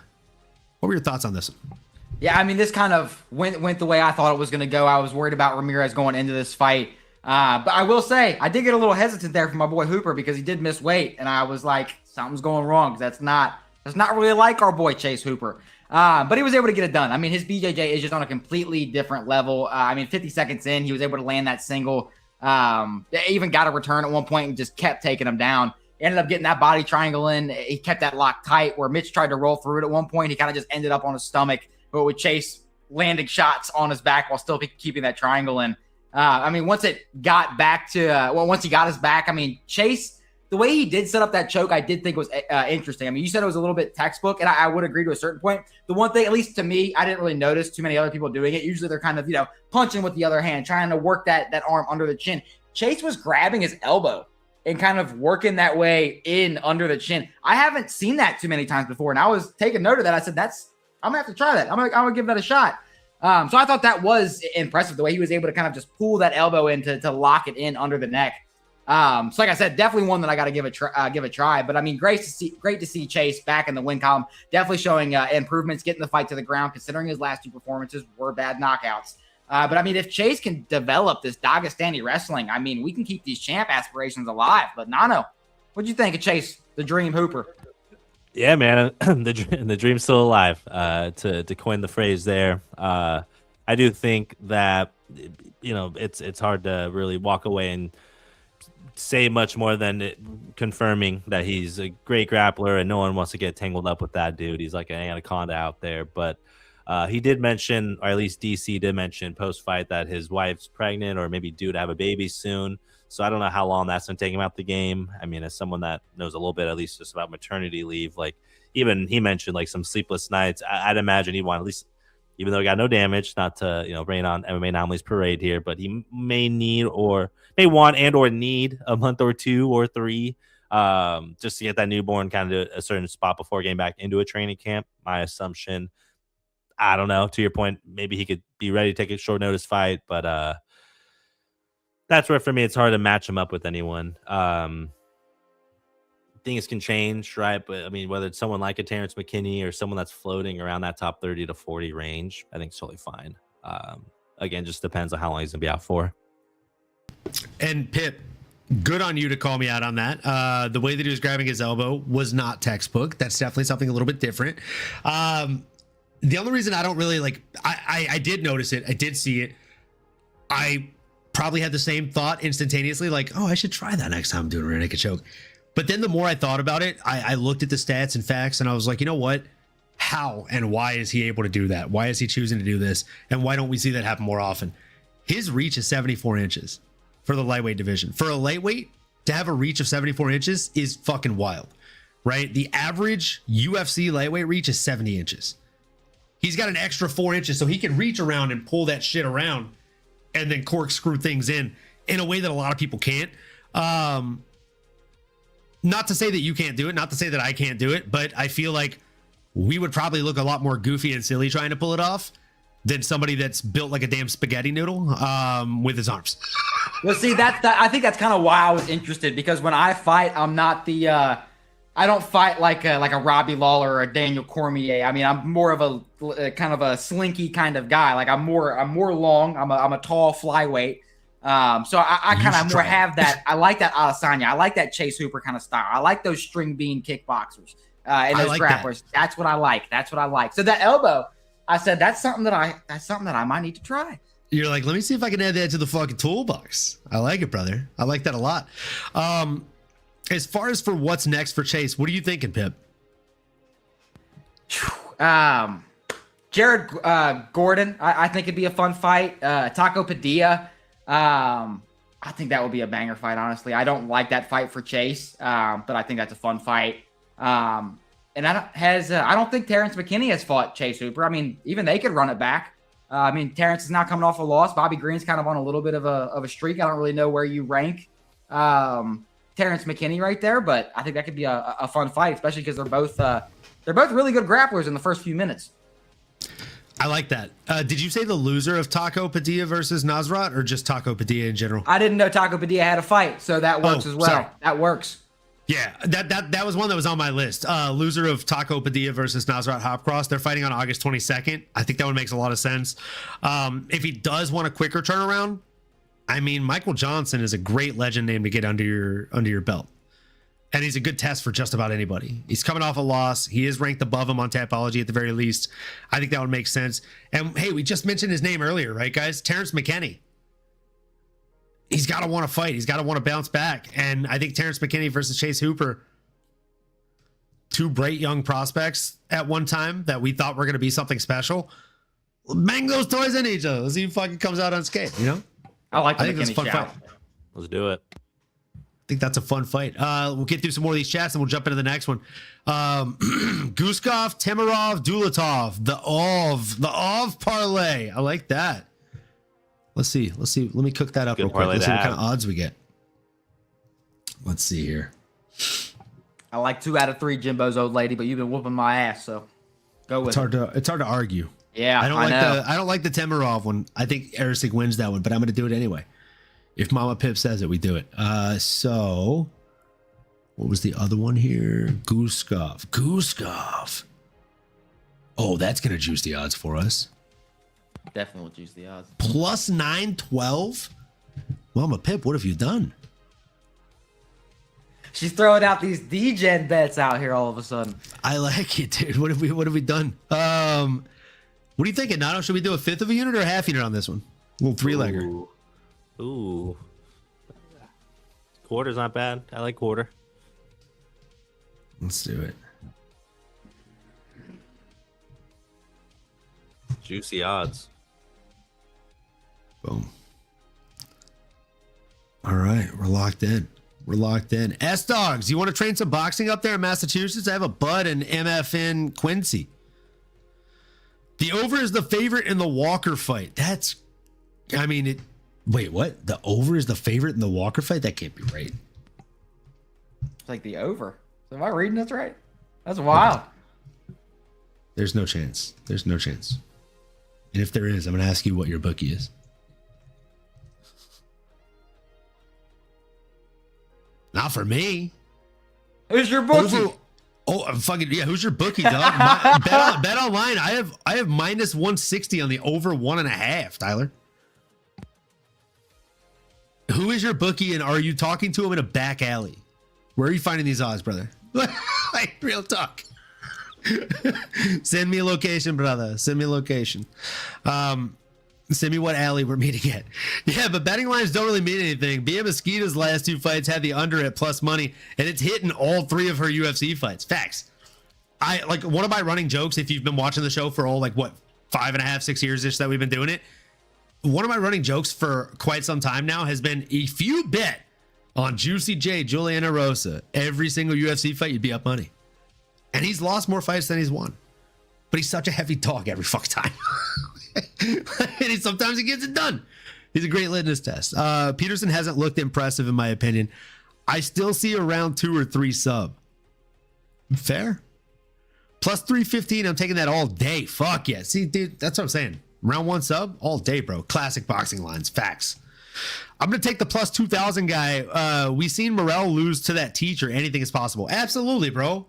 what were your thoughts on this one? Yeah, I mean, this kind of went the way I thought it was going to go. I was worried about Ramirez going into this fight. But I will say, I did get a little hesitant there for my boy Hooper because he did miss weight. And I was like, something's going wrong because that's not does not really like our boy Chase Hooper. But he was able to get it done. I mean, his BJJ is just on a completely different level. 50 seconds in, he was able to land that single. Even got a return at one point and just kept taking him down. Ended up getting that body triangle in. He kept that lock tight where Mitch tried to roll through it at one point. He kind of just ended up on his stomach, but with Chase landing shots on his back while still keeping that triangle in. Once it got back to, once he got his back, Chase, the way he did set up that choke, I did think was interesting. You said it was a little bit textbook, and I would agree to a certain point. The one thing, at least to me, I didn't really notice too many other people doing it. Usually they're kind of, punching with the other hand, trying to work that arm under the chin. Chase was grabbing his elbow and kind of working that way in under the chin. I haven't seen that too many times before, and I was taking note of that. I said, I'm going to have to try that. I'm gonna give that a shot. So I thought that was impressive, the way he was able to kind of just pull that elbow in to lock it in under the neck. So like I said, definitely one that I got to give a try. But great to see Chase back in the win column. Definitely showing improvements, getting the fight to the ground, considering his last 2 performances were bad knockouts. But if Chase can develop this Dagestani wrestling, we can keep these champ aspirations alive. But Nano, what'd you think of Chase, the Dream Hooper? Yeah, man, the dream's still alive. To coin the phrase there, I do think that it's hard to really walk away and say much more than confirming that he's a great grappler, and no one wants to get tangled up with that dude. He's like an anaconda out there. But he did mention, or at least DC did mention post-fight, that his wife's pregnant or maybe due to have a baby soon. So I don't know how long that's going to take him out the game. As someone that knows a little bit, at least just about maternity leave, even he mentioned some sleepless nights. I'd imagine he'd want, at least, even though he got no damage, not to rain on MMAnomaly's parade here, but he may want and or need a month or 2 or 3 just to get that newborn kind of to a certain spot before getting back into a training camp. My assumption, I don't know, to your point, maybe he could be ready to take a short notice fight, but that's where for me it's hard to match him up with anyone. Things can change, right? But whether it's someone like a Terrence McKinney or someone that's floating around that top 30 to 40 range, I think it's totally fine. Again, just depends on how long he's gonna be out for. And Pip, good on you to call me out on that. The way that he was grabbing his elbow was not textbook. That's definitely something a little bit different. The only reason I don't really I did notice it. I did see it. I probably had the same thought instantaneously, I should try that next time I'm doing a rear naked choke. But then the more I thought about it, I looked at the stats and facts, and I was like, you know what? How and why is he able to do that? Why is he choosing to do this? And why don't we see that happen more often? His reach is 74 inches for the lightweight division. For a lightweight, to have a reach of 74 inches is fucking wild, right? The average UFC lightweight reach is 70 inches. He's got an extra 4 inches, so he can reach around and pull that shit around and then corkscrew things in a way that a lot of people can't. Not to say that you can't do it, not to say that I can't do it, but I feel like we would probably look a lot more goofy and silly trying to pull it off than somebody that's built like a damn spaghetti noodle with his arms. Well, see, I think that's kind of why I was interested, because when I fight, I'm not I don't fight like a Robbie Lawler or a Daniel Cormier. I'm more of a kind of a slinky kind of guy. I'm more long. I'm a tall flyweight. So I kind of more have that. I like that Adesanya. I like that Chase Hooper kind of style. I like those string bean kickboxers and those grapplers. That's what I like. So that elbow, I said that's something that I might need to try. You're like, let me see if I can add that to the fucking toolbox. I like it, brother. I like that a lot. As far as for what's next for Chase, what are you thinking, Pip? Jared Gordon, I think it'd be a fun fight. Taco Padilla. I think that would be a banger fight, honestly. I don't like that fight for Chase, but I think that's a fun fight. And I don't think Terrence McKinney has fought Chase Hooper. Even they could run it back. Terrence is now coming off a loss. Bobby Green's kind of on a little bit of a streak. I don't really know where you rank Terrence McKinney right there, but I think that could be a fun fight, especially because they're both really good grapplers in the first few minutes. I like that. Did you say the loser of Taco Padilla versus Nasrat, or just Taco Padilla in general? I didn't know Taco Padilla had a fight, so that works as well. Sorry. That works. Yeah, that was one that was on my list. Loser of Taco Padilla versus Nasrat Hopcross. They're fighting on August 22nd. I think that one makes a lot of sense. If he does want a quicker turnaround, Michael Johnson is a great legend name to get under your belt. And he's a good test for just about anybody. He's coming off a loss. He is ranked above him on Tapology at the very least. I think that would make sense. And hey, we just mentioned his name earlier, right, guys? Terrence McKinney. He's got to want to fight. He's got to want to bounce back. And I think Terrence McKinney versus Chase Hooper, two bright young prospects at one time that we thought were going to be something special. Bang those toys in each other. Let's see who fucking comes out unscathed, you know? I think that's a fun fight. Let's do it. I think that's a fun fight. We'll get through some more of these chats and we'll jump into the next one. Guskov, Temirov, Dulatov, the OV parlay. I like that. Let's see. Let me cook that up real quick. Let's see what kind of odds we get. Let's see here. I like 2 out of 3, Jimbo's old lady, but you've been whooping my ass, so go with it. It's hard to argue. Yeah, I don't like the Temirov one. I think Ericik wins that one, but I'm going to do it anyway. If Mama Pip says it, we do it. So what was the other one here? Guskov. Oh, that's going to juice the odds for us. Definitely will juice the odds. Plus 912. Mama Pip, what have you done? She's throwing out these D-Gen bets out here all of a sudden. I like it, dude. What have we done? What are you thinking, Nato? Should we do a fifth of a unit or a half unit on this one? A little 3-legger. Ooh. Quarter's not bad. I like quarter. Let's do it. Juicy odds. Boom. All right, we're locked in. S-Dogs, you want to train some boxing up there in Massachusetts? I have a bud in MFN Quincy. The over is the favorite in the Walker fight. Wait, what? The over is the favorite in the Walker fight? That can't be right. It's like the over. Am I reading this right? That's wild. There's no chance. And if there is, I'm going to ask you what your bookie is. Not for me. Who's your bookie? Who's your bookie, dog? Bet online. I have minus 160 on the over 1.5, Tyler. Who is your bookie, and are you talking to him in a back alley? Where are you finding these odds, brother? Like, real talk. Send me a location, brother. Send me what alley we're meeting at. Yeah, but betting lines don't really mean anything. Bia Mosquito's last 2 fights had the under at plus money, and it's hitting all 3 of her UFC fights. Facts. One of my running jokes, if you've been watching the show for all 5.5, 6 years-ish that we've been doing it, one of my running jokes for quite some time now has been, if you bet on Juicy J, Juliana Rosa, every single UFC fight, you'd be up money. And he's lost more fights than he's won. But he's such a heavy dog every fuck time. And sometimes he gets it done. He's a great litmus test. Peterson hasn't looked impressive in my opinion. I still see around 2 or 3 sub. Fair. Plus 315. I'm taking that all day. Fuck yeah. See, dude, that's what I'm saying. Round 1 sub all day, bro. Classic boxing lines. Facts. I'm going to take the plus 2,000 guy. We seen Morrell lose to that teacher. Anything is possible. Absolutely, bro.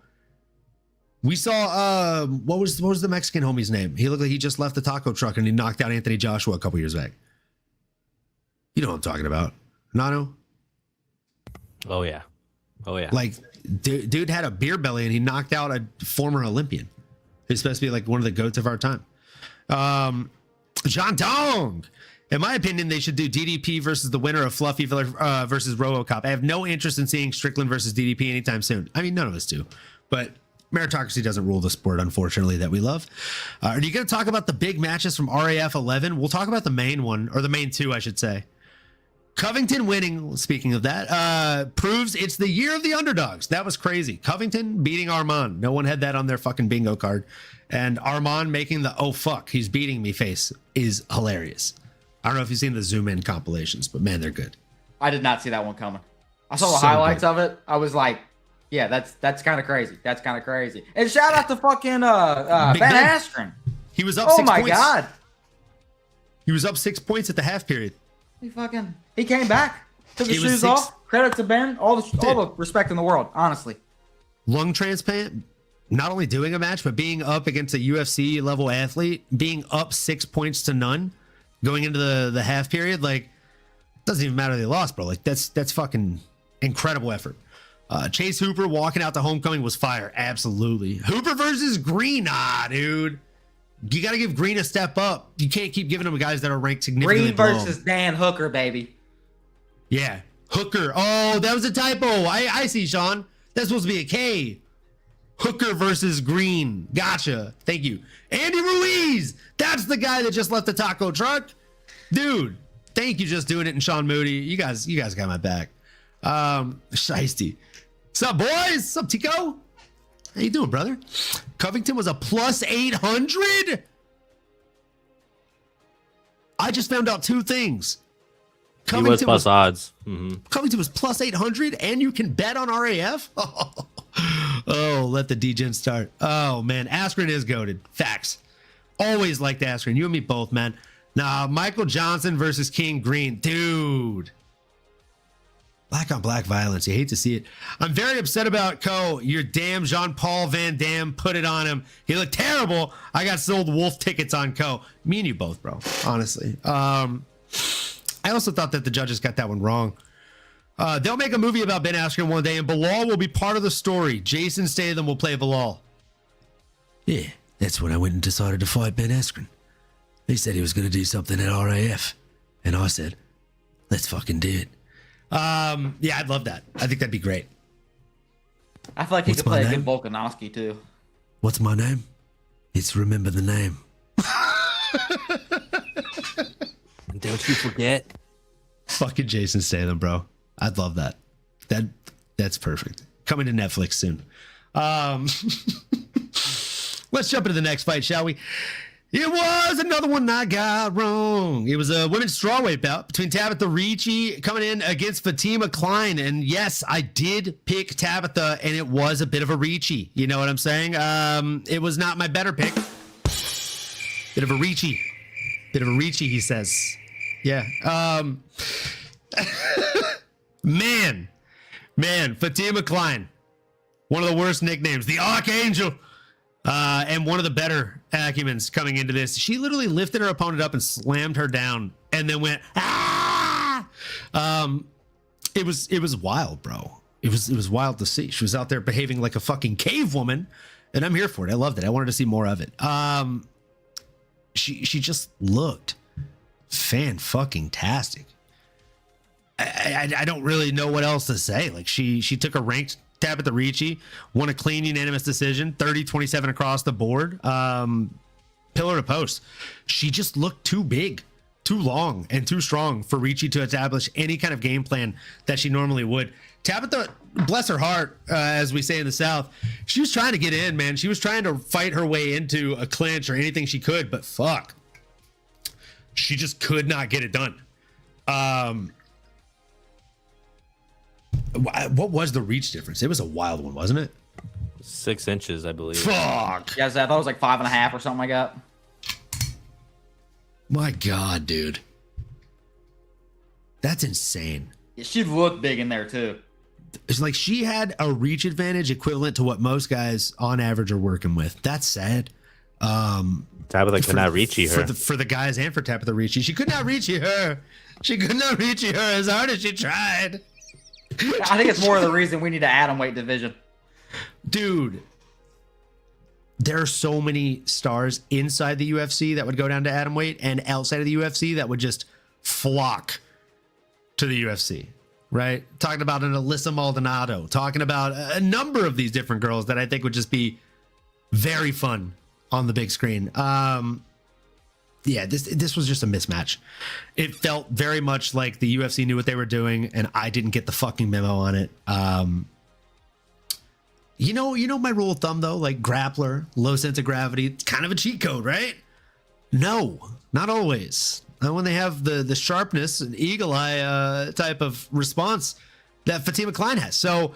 We saw, what was the Mexican homie's name? He looked like he just left the taco truck and he knocked out Anthony Joshua a couple years back. You know what I'm talking about. Nano? Oh, yeah. Like, dude had a beer belly and he knocked out a former Olympian. He's supposed to be one of the GOATs of our time. Jean Dong. In my opinion, they should do DDP versus the winner of Fluffy versus RoboCop. I have no interest in seeing Strickland versus DDP anytime soon. I mean, none of us do. But meritocracy doesn't rule the sport, unfortunately, that we love. Are you going to talk about the big matches from RAF 11? We'll talk about the main one, or the main 2, I should say. Covington winning, speaking of that, proves it's the year of the underdogs. That was crazy. Covington beating Armand. No one had that on their fucking bingo card. And Armand making the, oh, fuck, he's beating me face is hilarious. I don't know if you've seen the zoom in compilations, but man, they're good. I did not see that one coming. I saw the highlights of it. I was like, yeah, that's kind of crazy. And shout out to fucking Van Askren. He was up 6 points. Oh my God. He was up 6 points at the half period. He came back. Took his shoes off. Credit to Ben. All the respect in the world, honestly. Lung transplant, not only doing a match, but being up against a UFC level athlete, being up 6 points to none, going into the half period, doesn't even matter they lost, bro. That's fucking incredible effort. Chase Hooper walking out to homecoming was fire. Absolutely. Hooper versus Green. Dude. You got to give Green a step up. You can't keep giving him guys that are ranked significantly Green versus Dan Hooker, baby. Yeah. Hooker. Oh, that was a typo. I see, Sean. That's supposed to be a K. Hooker versus Green. Gotcha. Thank you. Andy Ruiz. That's the guy that just left the taco truck. Dude, thank you. Just doing it. And Sean Moody. You guys got my back. Shiesty. What's up, boys? What's up, Tico? How you doing, brother? Covington was a plus 800. I just found out two things. He was plus odds. Mm-hmm. Covington was plus 800, and you can bet on RAF. Oh, let the DGen start. Oh man, Askren is goated. Facts. Always liked Askren. You and me both, man. Nah, Michael Johnson versus King Green, dude. Black on black violence. You hate to see it. I'm very upset about Co. Your damn Jean-Paul Van Damme put it on him. He looked terrible. I got sold wolf tickets on Co. Me and you both, bro. Honestly. I also thought that the judges got that one wrong. They'll make a movie about Ben Askren one day, and Bilal will be part of the story. Jason Statham will play Bilal. Yeah, that's when I went and decided to fight Ben Askren. He said he was going to do something at RAF, and I said, let's fucking do it. Yeah, I'd love that. I think that'd be great. I feel like he could play a good Volkanovski too. What's my name? It's Remember the Name. Don't you forget. Fucking Jason Statham, bro. I'd love that. That's perfect. Coming to Netflix soon. Let's jump into the next fight, shall we? It was another one I got wrong. It was a women's strawweight bout between Tabitha Ricci coming in against Fatima Kline. And yes, I did pick Tabitha, and it was a bit of a Ricci. You know what I'm saying? It was not my better pick. Bit of a Ricci. Bit of a Ricci, he says. Yeah. Man, Fatima Kline. One of the worst nicknames. The Archangel. And one of the better acumens coming into this. She literally lifted her opponent up and slammed her down and then went, ah! It was wild, bro. It was wild to see. She was out there behaving like a fucking cave woman, and I'm here for it. I loved it. I wanted to see more of it. She just looked fan-fucking-tastic. I don't really know what else to say. Like she took a ranked Tabitha Ricci, won a clean unanimous decision, 30-27 across the board, pillar to post. She just looked too big, too long, and too strong for Ricci to establish any kind of game plan that she normally would. Tabitha, bless her heart, as we say in the South, she was trying to get in, man. She was trying to fight her way into a clinch or anything she could, but fuck. She just could not get it done. What was the reach difference? It was a wild one, wasn't it? 6 inches, I believe. Fuck. Yeah, I thought it was like 5.5 or something like that. My God, dude. That's insane. Yeah, she looked big in there too. It's like she had a reach advantage equivalent to what most guys on average are working with. That's sad. Tabitha could not reach her. For the guys and for Tabitha Ricci. She could not reach her. She could not reach her as hard as she tried. I think it's more of the reason we need an atomweight division. Dude, there are so many stars inside the UFC that would go down to atomweight and outside of the UFC that would just flock to the UFC, right? Talking about an Alyssa Maldonado, talking about a number of these different girls that I think would just be very fun on the big screen. Yeah, this was just a mismatch. It felt very much like the UFC knew what they were doing, and I didn't get the fucking memo on it. You know my rule of thumb though, like grappler, low sense of gravity, it's kind of a cheat code, right? No, not always. Not when they have the sharpness and eagle eye type of response that Fatima Kline has. So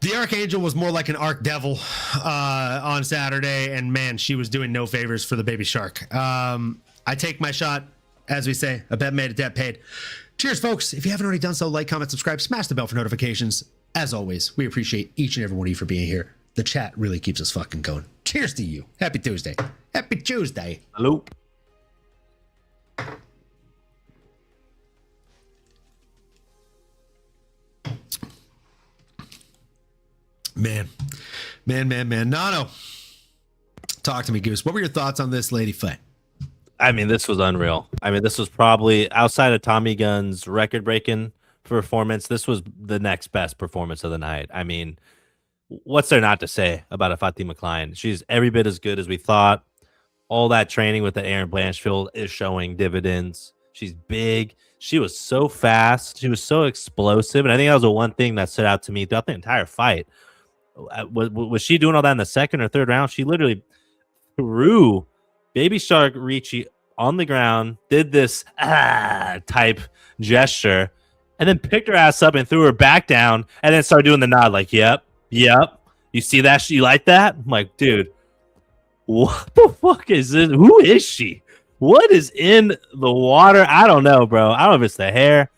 the Archangel was more like an Arc Devil on Saturday, and man, she was doing no favors for the baby shark. I take my shot, as we say, a bet made, a debt paid. Cheers, folks. If you haven't already done so, like, comment, subscribe, smash the bell for notifications. As always, we appreciate each and every one of you for being here. The chat really keeps us fucking going. Cheers to you. Happy Tuesday. Happy Tuesday. Hello. Man. Nano, talk to me, Goose. What were your thoughts on this lady fight? I mean, this was unreal. I mean, this was probably outside of Tommy Gunn's record-breaking performance. This was the next best performance of the night. I mean, what's there not to say about a Fatima Kline? She's every bit as good as we thought. All that training with the Aaron Blanchfield is showing dividends. She's big. She was so fast. She was so explosive. And I think that was the one thing that stood out to me throughout the entire fight. Was she doing all that in the second or third round? She literally threw Baby Shark Ricci on the ground, did this type gesture, and then picked her ass up and threw her back down, and then started doing the nod like, yep. You see that? You like that? I'm like, dude, what the fuck is this? Who is she? What is in the water? I don't know, bro. I don't know if it's the hair,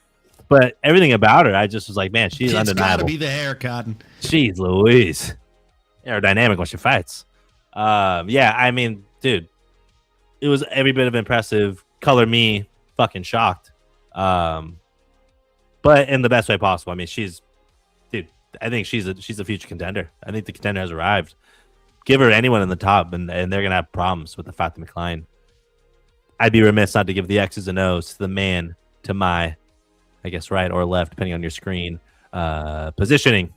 but everything about her, I just was like, man, she's undeniable. It's gotta be the hair, Cotton. Jeez Louise. Aerodynamic when she fights. Yeah, I mean, dude, it was every bit of impressive. Color me fucking shocked. But in the best way possible. I mean, I think she's a future contender. I think the contender has arrived. Give her anyone in the top, and they're going to have problems with the Fatima Kline. I'd be remiss not to give the X's and O's to the man to my, I guess, right or left, depending on your screen, positioning.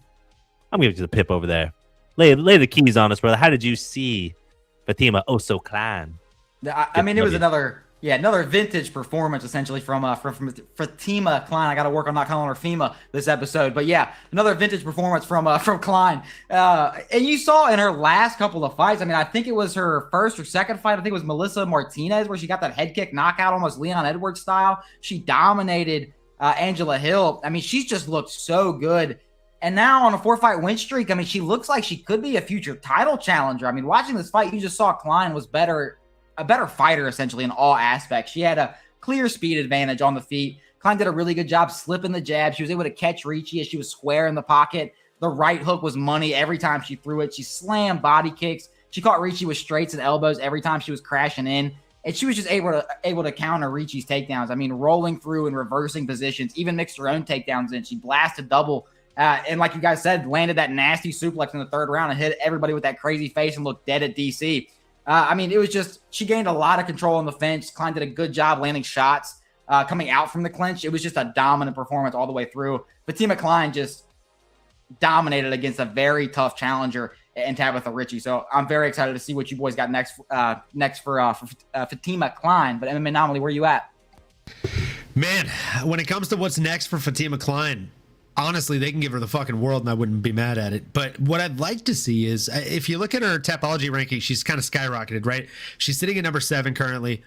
I'm going to the Pip over there. Lay the keys on us, brother. How did you see Fatima Kline? I mean, it was another vintage performance essentially from Fatima Kline. I got to work on not calling her FEMA this episode, but yeah, another vintage performance from Kline. And you saw in her last couple of fights. I mean, I think it was her first or second fight. I think it was Melissa Martinez where she got that head kick knockout, almost Leon Edwards style. She dominated Angela Hill. I mean, she's just looked so good. And now on a 4-fight win streak, I mean, she looks like she could be a future title challenger. I mean, watching this fight, you just saw Kline was a better fighter essentially in all aspects. She had a clear speed advantage on the feet. Kline did a really good job slipping the jab. She was able to catch Ricci as she was square in the pocket. The right hook was money every time she threw it. She slammed body kicks. She caught Ricci with straights and elbows every time she was crashing in. And she was just able to counter Ricci's takedowns. I mean, rolling through and reversing positions, even mixed her own takedowns in. She blasted double. And like you guys said, landed that nasty suplex in the third round and hit everybody with that crazy face and looked dead at DC. I mean, it was just, she gained a lot of control on the fence. Kline did a good job landing shots coming out from the clinch. It was just a dominant performance all the way through. Fatima Kline just dominated against a very tough challenger in Tabitha Ricci. So I'm very excited to see what you boys got next for Fatima Kline. But MMAnomaly, where you at? Man, when it comes to what's next for Fatima Kline, honestly, they can give her the fucking world and I wouldn't be mad at it. But what I'd like to see is, if you look at her Tapology ranking, she's kind of skyrocketed, right? She's sitting at number 7 currently.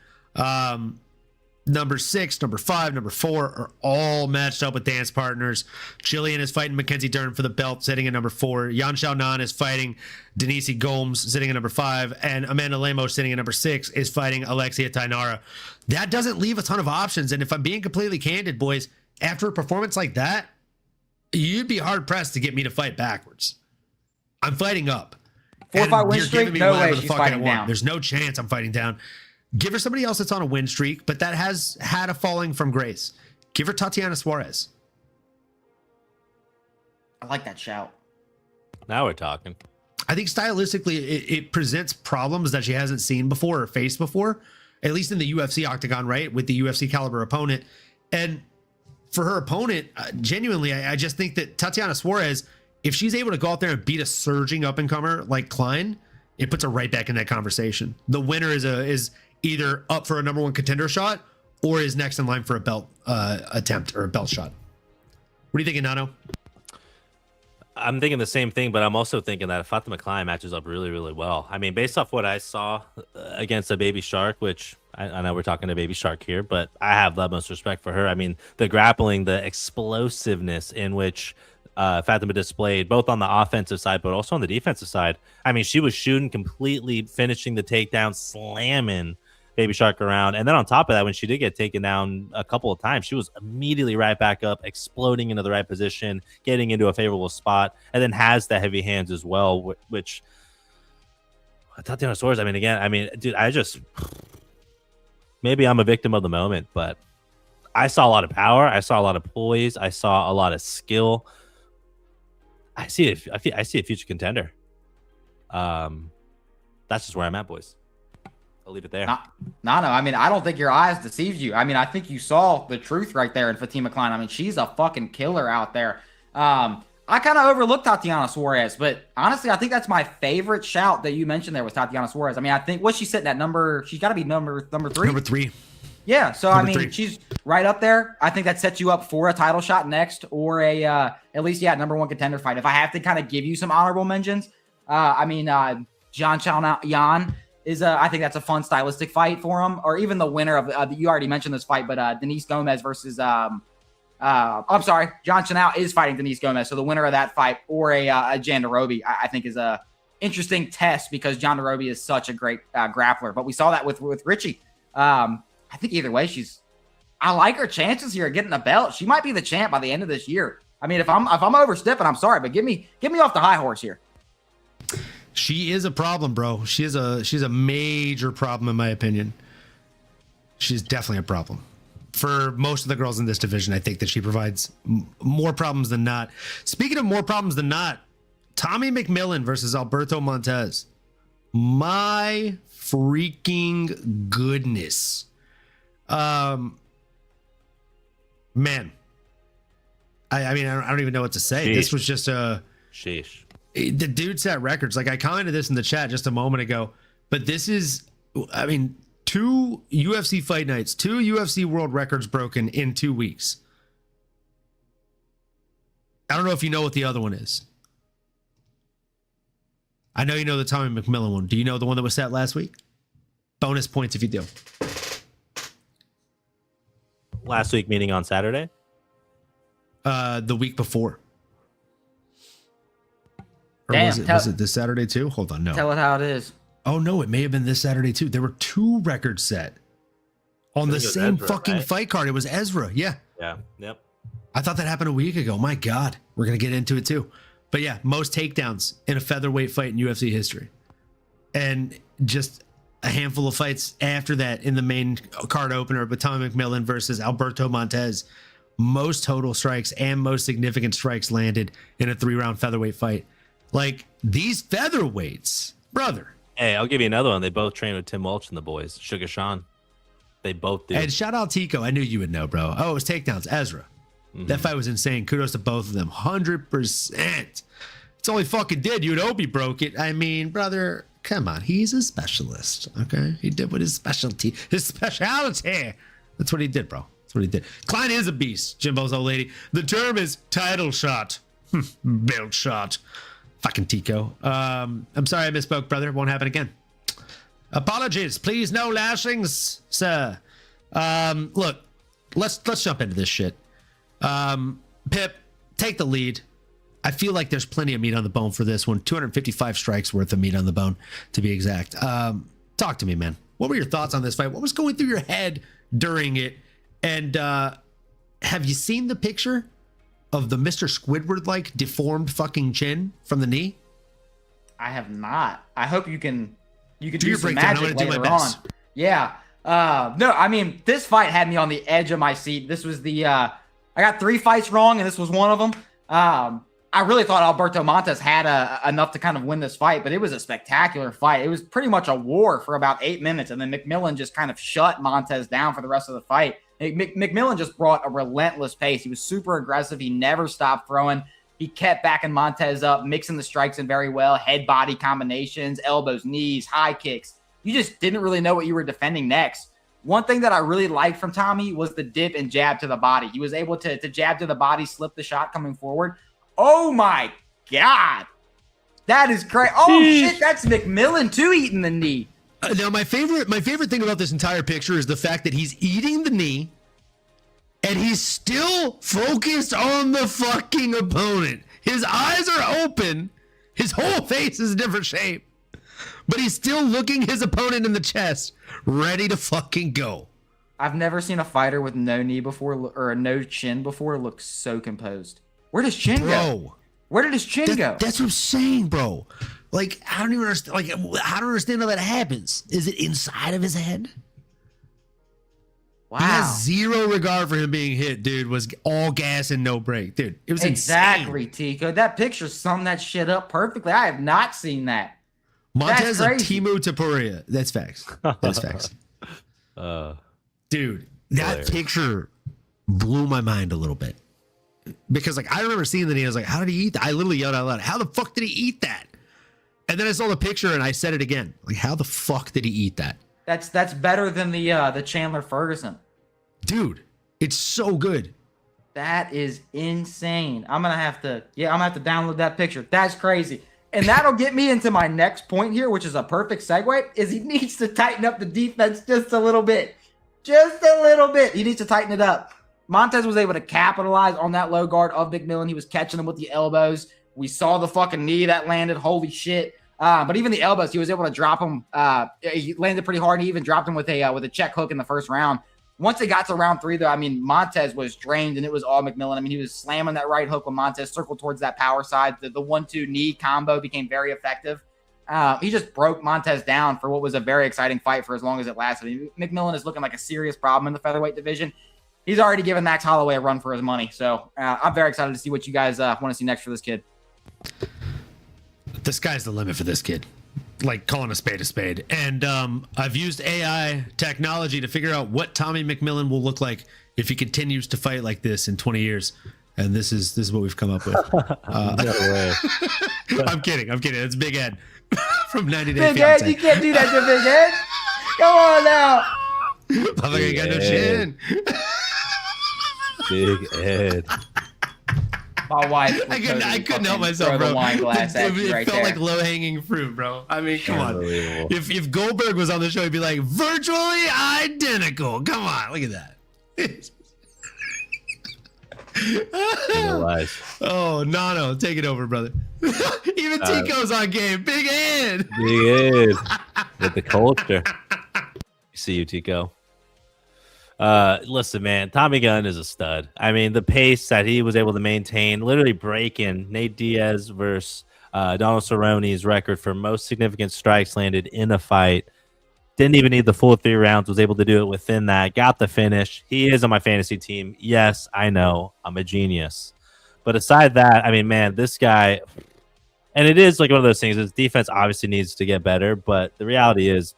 Number 6, number 5, number 4 are all matched up with dance partners. Jillian is fighting Mackenzie Dern for the belt, sitting at number 4. Yan Xiaonan is fighting Denise Gomes, sitting at number 5. And Amanda Lemos, sitting at number 6, is fighting Alexia Tainara. That doesn't leave a ton of options. And if I'm being completely candid, boys, after a performance like that, you'd be hard-pressed to get me to fight backwards. I'm fighting up. 4-5 win streak? No way she's fighting down. There's no chance I'm fighting down. Give her somebody else that's on a win streak, but that has had a falling from grace. Give her Tatiana Suarez. I like that shout. Now we're talking. I think stylistically, it presents problems that she hasn't seen before or faced before, at least in the UFC octagon, right? With the UFC caliber opponent. And for her opponent, genuinely, I just think that Tatiana Suarez, if she's able to go out there and beat a surging up-and-comer like Kline, it puts her right back in that conversation. The winner is either up for a number 1 contender shot or is next in line for a belt attempt or a belt shot. What are you thinking, Nano? I'm thinking the same thing, but I'm also thinking that Fatima Kline matches up really, really well. I mean, based off what I saw against a Baby Shark, which I know we're talking to Baby Shark here, but I have the utmost respect for her. I mean, the grappling, the explosiveness in which Fatima displayed, both on the offensive side, but also on the defensive side. I mean, she was shooting completely, finishing the takedown, slamming Baby Shark around. And then on top of that, when she did get taken down a couple of times, she was immediately right back up, exploding into the right position, getting into a favorable spot, and then has the heavy hands as well, which Tatiana Suarez, I mean, again, dude, maybe I'm a victim of the moment, but I saw a lot of power. I saw a lot of poise. I saw a lot of skill. I see a future contender. That's just where I'm at, boys. I'll leave it there. No. I mean, I don't think your eyes deceived you. I mean, I think you saw the truth right there in Fatima Kline. I mean, she's a fucking killer out there. I kind of overlooked Tatiana Suarez, but honestly, I think that's my favorite shout that you mentioned there was Tatiana Suarez. I mean, I think what's she sitting at number? She's got to be number 3. Number 3. Yeah. So I mean, she's right up there. I think that sets you up for a title shot next, or a at least number 1 contender fight. If I have to kind of give you some honorable mentions, I mean, John Yan is I think that's a fun stylistic fight for him, or even the winner of you already mentioned this fight, but Denise Gomez versus I'm sorry, John Chanel is fighting Denise Gomez, so the winner of that fight, or a Jandarobi, I think is a interesting test because Jandarobi is such a great grappler. But we saw that with Richie. I think either way, I like her chances here of getting a belt. She might be the champ by the end of this year. I mean, if I'm overstepping, I'm sorry, but get me off the high horse here. She is a problem, bro. She's a major problem in my opinion. She's definitely a problem. For most of the girls in this division, I think that she provides more problems than not. Speaking of more problems than not, Tommy McMillan versus Alberto Montez. My freaking goodness. Man. I mean, I don't even know what to say. Sheesh. This was just sheesh. The dude set records. Like, I commented this in the chat just a moment ago, but this is, I mean, 2 UFC fight nights, 2 UFC world records broken in 2 weeks. I don't know if you know what the other one is. I know you know the Tommy McMillan one. Do you know the one that was set last week? Bonus points if you do. Last week, meaning on Saturday? The week before. Or Damn, was it this Saturday too? Hold on, no. Tell it how it is. Oh no, it may have been this Saturday too. There were 2 records set on the same Ezra, fucking right? Fight card. It was Ezra. Yeah. Yeah. Yep. I thought that happened a week ago. My God, we're gonna get into it too. But yeah, most takedowns in a featherweight fight in UFC history, and just a handful of fights after that in the main card opener with Tommy McMillan versus Alberto Montez. Most total strikes and most significant strikes landed in a 3-round featherweight fight. Like, these featherweights, brother. Hey, I'll give you another one. They both train with Tim Welch and the boys. Sugar Sean. They both do. And shout out Tico. I knew you would know, bro. Oh, it was takedowns. Ezra. Mm-hmm. That fight was insane. Kudos to both of them. 100%. It's only fucking did. You'd hope he broke it. I mean, brother, come on. He's a specialist. Okay? He did what his specialty. His speciality. That's what he did, bro. That's what he did. Klein is a beast, Jimbo's old lady. The term is title shot. Belt shot. Fucking Tico. I'm sorry I misspoke, brother. Won't happen again. Apologies. Please, no lashings, sir. Look, let's jump into this shit. Pip, take the lead. I feel like there's plenty of meat on the bone for this one. 255 strikes worth of meat on the bone, to be exact. Talk to me, man. What were your thoughts on this fight? What was going through your head during it? And have you seen the picture of the Mr. Squidward-like deformed fucking chin from the knee? I have not. I hope you can do some magic later on. Yeah. No, I mean, this fight had me on the edge of my seat. This was I got 3 fights wrong, and this was one of them. I really thought Alberto Montez had enough to kind of win this fight, but it was a spectacular fight. It was pretty much a war for about 8 minutes, and then McMillan just kind of shut Montez down for the rest of the fight. McMillan just brought a relentless pace. He was super aggressive. He never stopped throwing. He kept backing Montez up, mixing the strikes in very well, head-body combinations, elbows, knees, high kicks. You just didn't really know what you were defending next. One thing that I really liked from Tommy was the dip and jab to the body. He was able to jab to the body, slip the shot coming forward. Oh, my God. That is great. Oh, shit, that's McMillan, too, eating the knee. Now, my favorite thing about this entire picture is the fact that he's eating the knee and he's still focused on the fucking opponent. His eyes are open. His whole face is a different shape. But he's still looking his opponent in the chest, ready to fucking go. I've never seen a fighter with no knee before or no chin before look so composed. Where does chin go? Where did his chin go? That's what I'm saying, bro. Like, I don't even understand. Like, I don't understand how that happens. Is it inside of his head? Wow. He has zero regard for him being hit, dude. Was all gas and no break. Dude, it was exactly, insane. Tico. That picture summed that shit up perfectly. I have not seen that. Montez and Timu Topuria. That's facts. That's facts. Dude, that picture blew my mind a little bit. Because like I remember seeing that and I was like, how did he eat that? I literally yelled out loud, how the fuck did he eat that? And then I saw the picture and I said it again. Like, how the fuck did he eat that? That's better than the Chandler Ferguson. Dude, it's so good. That is insane. I'm gonna have to download that picture. That's crazy. And that'll get me into my next point here, which is a perfect segue, is he needs to tighten up the defense just a little bit. Just a little bit. He needs to tighten it up. Montez was able to capitalize on that low guard of McMillen. He was catching him with the elbows. We saw the fucking knee that landed. Holy shit. But even the elbows, he was able to drop him. He landed pretty hard. He even dropped him with a check hook in the first round. Once it got to round 3, though, I mean, Montez was drained, and it was all McMillen. I mean, he was slamming that right hook when Montez circled towards that power side. The 1-2 knee combo became very effective. He just broke Montez down for what was a very exciting fight for as long as it lasted. I mean, McMillen is looking like a serious problem in the featherweight division. He's already given Max Holloway a run for his money. So I'm very excited to see what you guys want to see next for this kid. The sky's the limit for this kid. Like calling a spade a spade. And I've used AI technology to figure out what Tommy McMillen will look like if he continues to fight like this in 20 years. And this is what we've come up with. No way. I'm kidding. It's Big Ed from 90 Day Big Fiancé. Ed, you can't do that to Big Ed. Come on now. Motherfucker got no chin. Big Ed. My wife. I couldn't help myself, bro. The wine glass at you It right felt there. like low-hanging fruit, bro. I mean, come on. If Goldberg was on the show, he'd be like, virtually identical. Come on, look at that. Oh, Nano, take it over, brother. Even Tico's on game. Big Ed. Big Ed. With the culture. See you, Tico. Listen, man, Tommy Gunn is a stud. I mean, the pace that he was able to maintain, literally breaking Nate Diaz versus Donald Cerrone's record for most significant strikes landed in a fight. Didn't even need the full 3 rounds, was able to do it within that, got the finish. He is on my fantasy team. Yes, I know, I'm a genius. But aside that, I mean, man, this guy, and it is like one of those things, his defense obviously needs to get better, but the reality is,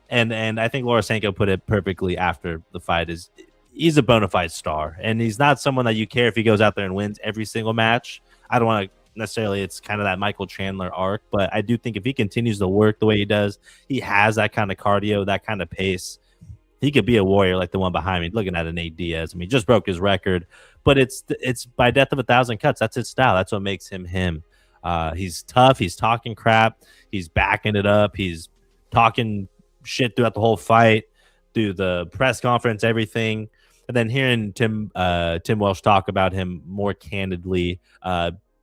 and I think Laura Sanko put it perfectly after the fight, is he's a bona fide star. And he's not someone that you care if he goes out there and wins every single match. I don't want to necessarily, it's kind of that Michael Chandler arc, but I do think if he continues to work the way he does, he has that kind of cardio, that kind of pace, he could be a warrior like the one behind me, looking at an Nate Diaz. I mean, he just broke his record, but it's by death of 1,000 cuts. That's his style. That's what makes him him. He's tough. He's talking crap. He's backing it up. He's talking shit throughout the whole fight, through the press conference, everything. And then hearing Tim Welsh talk about him more candidly,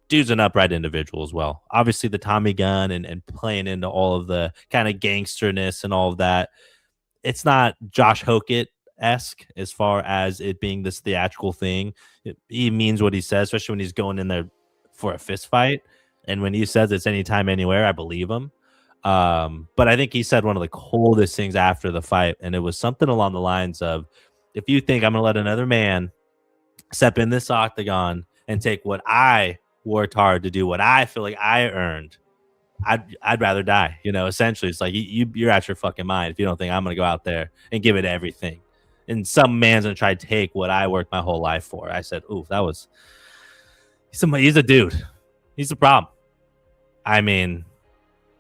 dude's an upright individual as well. Obviously the Tommy Gunn and playing into all of the kind of gangsterness and all of that. It's not Josh Hokett-esque as far as it being this theatrical thing. He means what he says, especially when he's going in there for a fist fight. And when he says it's anytime, anywhere, I believe him. But I think he said one of the coldest things after the fight, and it was something along the lines of, if you think I'm going to let another man step in this octagon and take what I worked hard to do, what I feel like I earned, I'd rather die. You know, essentially, it's like you're out your fucking mind if you don't think I'm going to go out there and give it everything. And some man's going to try to take what I worked my whole life for. I said, ooh, he's a dude. He's a problem. I mean,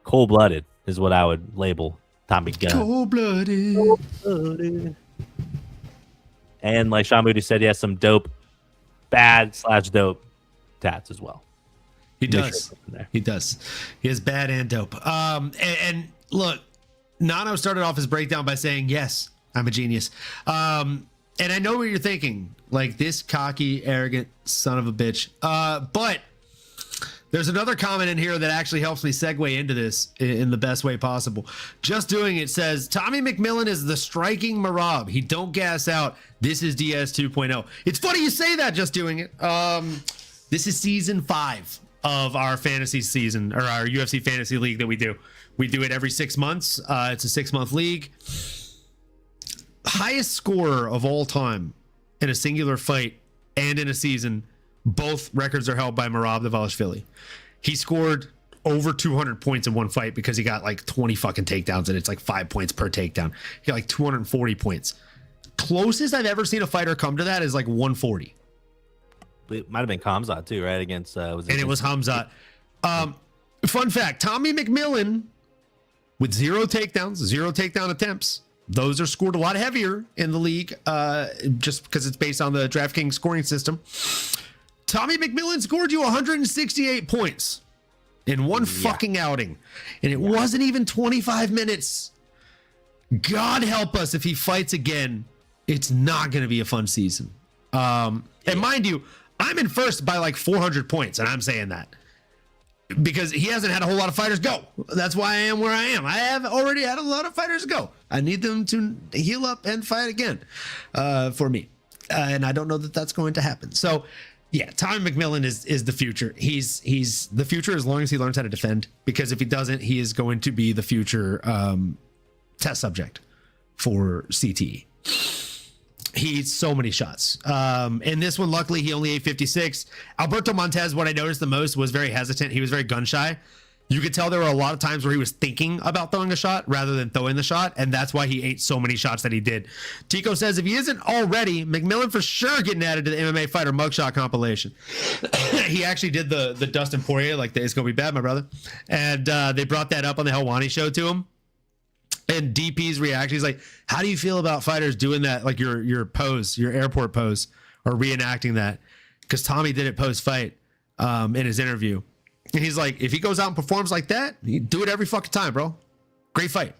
cold-blooded is what I would label Tommy Gunn. Cold-blooded. And like Sean Moody said, he has some bad/dope tats as well. He does. He does. He has bad and dope. And look, Nano started off his breakdown by saying, yes, I'm a genius. And I know what you're thinking. Like, this cocky, arrogant son of a bitch. But there's another comment in here that actually helps me segue into this in the best way possible. Just Doing It says, Tommy McMillen is the striking Marab. He don't gas out. This is DS 2.0. It's funny you say that, Just Doing It. This is season 5 of our fantasy season, or our UFC fantasy league that we do. We do it every 6 months. It's a 6-month league. highest scorer of all time in a singular fight and in a season. Both records are held by Merab Dvalishvili. He scored over 200 points in one fight because he got like 20 fucking takedowns, and it's like 5 points per takedown. He got like 240 points. Closest I've ever seen a fighter come to that is like 140. It might have been Khamzat too, right? Against it was Khamzat. Fun fact: Tommy McMillen with 0 takedowns, 0 takedown attempts. Those are scored a lot heavier in the league, just because it's based on the DraftKings scoring system. Tommy McMillen scored you 168 points in one fucking outing, and it wasn't even 25 minutes. God help us if he fights again. It's not going to be a fun season. And mind you, I'm in first by like 400 points, and I'm saying that because he hasn't had a whole lot of fighters go. That's why I am where I am. I have already had a lot of fighters go. I need them to heal up and fight again for me. And I don't know that that's going to happen. So, yeah, Tommy McMillen is the future. He's the future as long as he learns how to defend, because if he doesn't, he is going to be the future test subject for CTE. He's so many shots. In this one, luckily, he only ate 56. Alberto Montez, what I noticed the most, was very hesitant. He was very gun shy. You could tell there were a lot of times where he was thinking about throwing a shot rather than throwing the shot, and that's why he ate so many shots that he did. Tico says if he isn't already, McMillen for sure getting added to the MMA Fighter mugshot compilation. He actually did the Dustin Poirier, like the It's Gonna Be Bad, my brother. And they brought that up on the Helwani show to him. And DP's reaction, he's like, how do you feel about fighters doing that, like your pose, your airport pose, or reenacting that? Because Tommy did it post-fight in his interview. And he's like, if he goes out and performs like that, he do it every fucking time, bro. Great fight.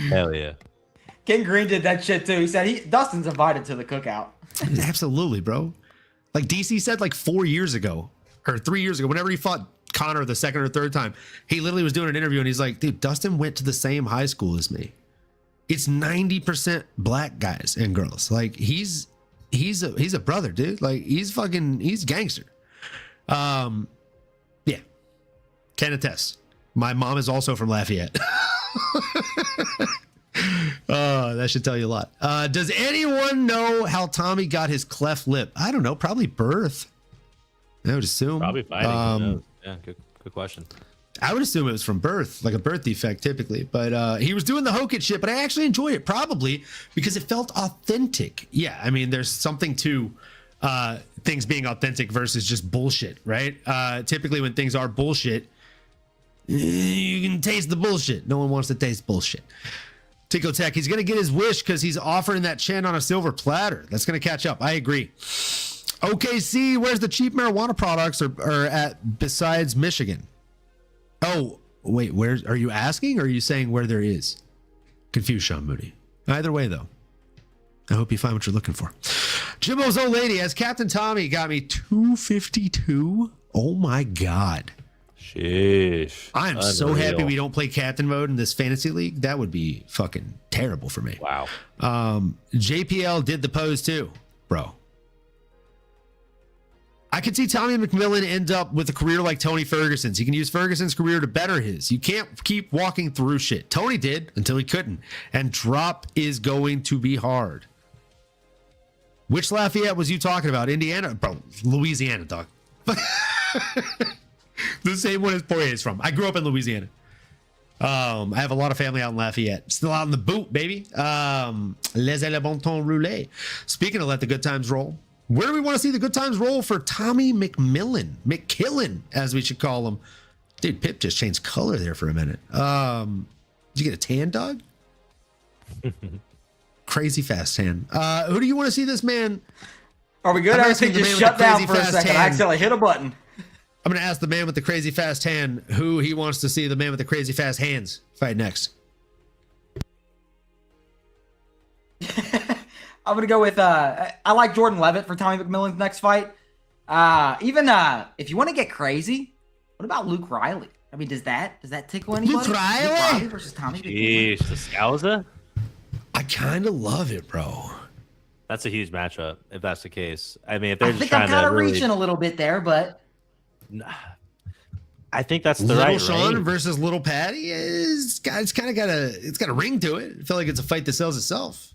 Hell yeah. King Green did that shit too. He said Dustin's invited to the cookout. Absolutely, bro. Like DC said like 4 years ago or 3 years ago, whenever he fought Connor the second or third time, he literally was doing an interview and he's like, dude, Dustin went to the same high school as me. It's 90% black guys and girls. Like he's a brother, dude. Like he's gangster. Yeah. Can attest. My mom is also from Lafayette. Oh, that should tell you a lot. Does anyone know how Tommy got his cleft lip? I don't know. Probably birth. I would assume. Probably fighting. Yeah, good question. I would assume it was from birth, like a birth defect typically. But he was doing the Hokit shit, but I actually enjoy it probably because it felt authentic. Yeah, I mean, there's something to things being authentic versus just bullshit, right? Typically when things are bullshit, you can taste the bullshit. No one wants to taste bullshit. Tico Tech, he's going to get his wish because he's offering that chin on a silver platter. That's going to catch up. I agree. OKC, where's the cheap marijuana products are at besides Michigan? Oh, wait, where are you asking or are you saying where there is? Confused, Sean Moody. Either way, though, I hope you find what you're looking for. Jimbo's old lady, as Captain Tommy got me 252. Oh, my God. Sheesh. I'm so happy we don't play captain mode in this fantasy league. That would be fucking terrible for me. Wow. JPL did the pose too, bro. I could see Tommy McMillen end up with a career like Tony Ferguson's. He can use Ferguson's career to better his. You can't keep walking through shit. Tony did until he couldn't. And drop is going to be hard. Which Lafayette was you talking about? Indiana? Bro, Louisiana, dog. The same one as Poirier is from. I grew up in Louisiana. I have a lot of family out in Lafayette. Still out in the boot, baby. Laissez le bon temps rouler. Speaking of let the good times roll, where do we want to see the good times roll for Tommy McMillen? McKillen, as we should call him. Dude, Pip just changed color there for a minute. Did you get a tan, dog? Crazy fast tan. Who do you want to see this man? Are we good? Everything just shut down for a second. I accidentally hit a button. I'm going to ask the man with the crazy fast hand who he wants to see the man with the crazy fast hands fight next. I'm going to go with, I like Jordan Levitt for Tommy McMillen's next fight. Even if you want to get crazy, what about Luke Riley? I mean, does that tickle anybody? Luke Riley versus Tommy McMillen. Jeez, the Scouser? I kind of love it, bro. That's a huge matchup if that's the case. I mean, if they're I think I'm kind of reaching a little bit there, but I think that's the Little right Sean range. versus Little Patty it's kind of got a ring to it. I feel like it's a fight that sells itself.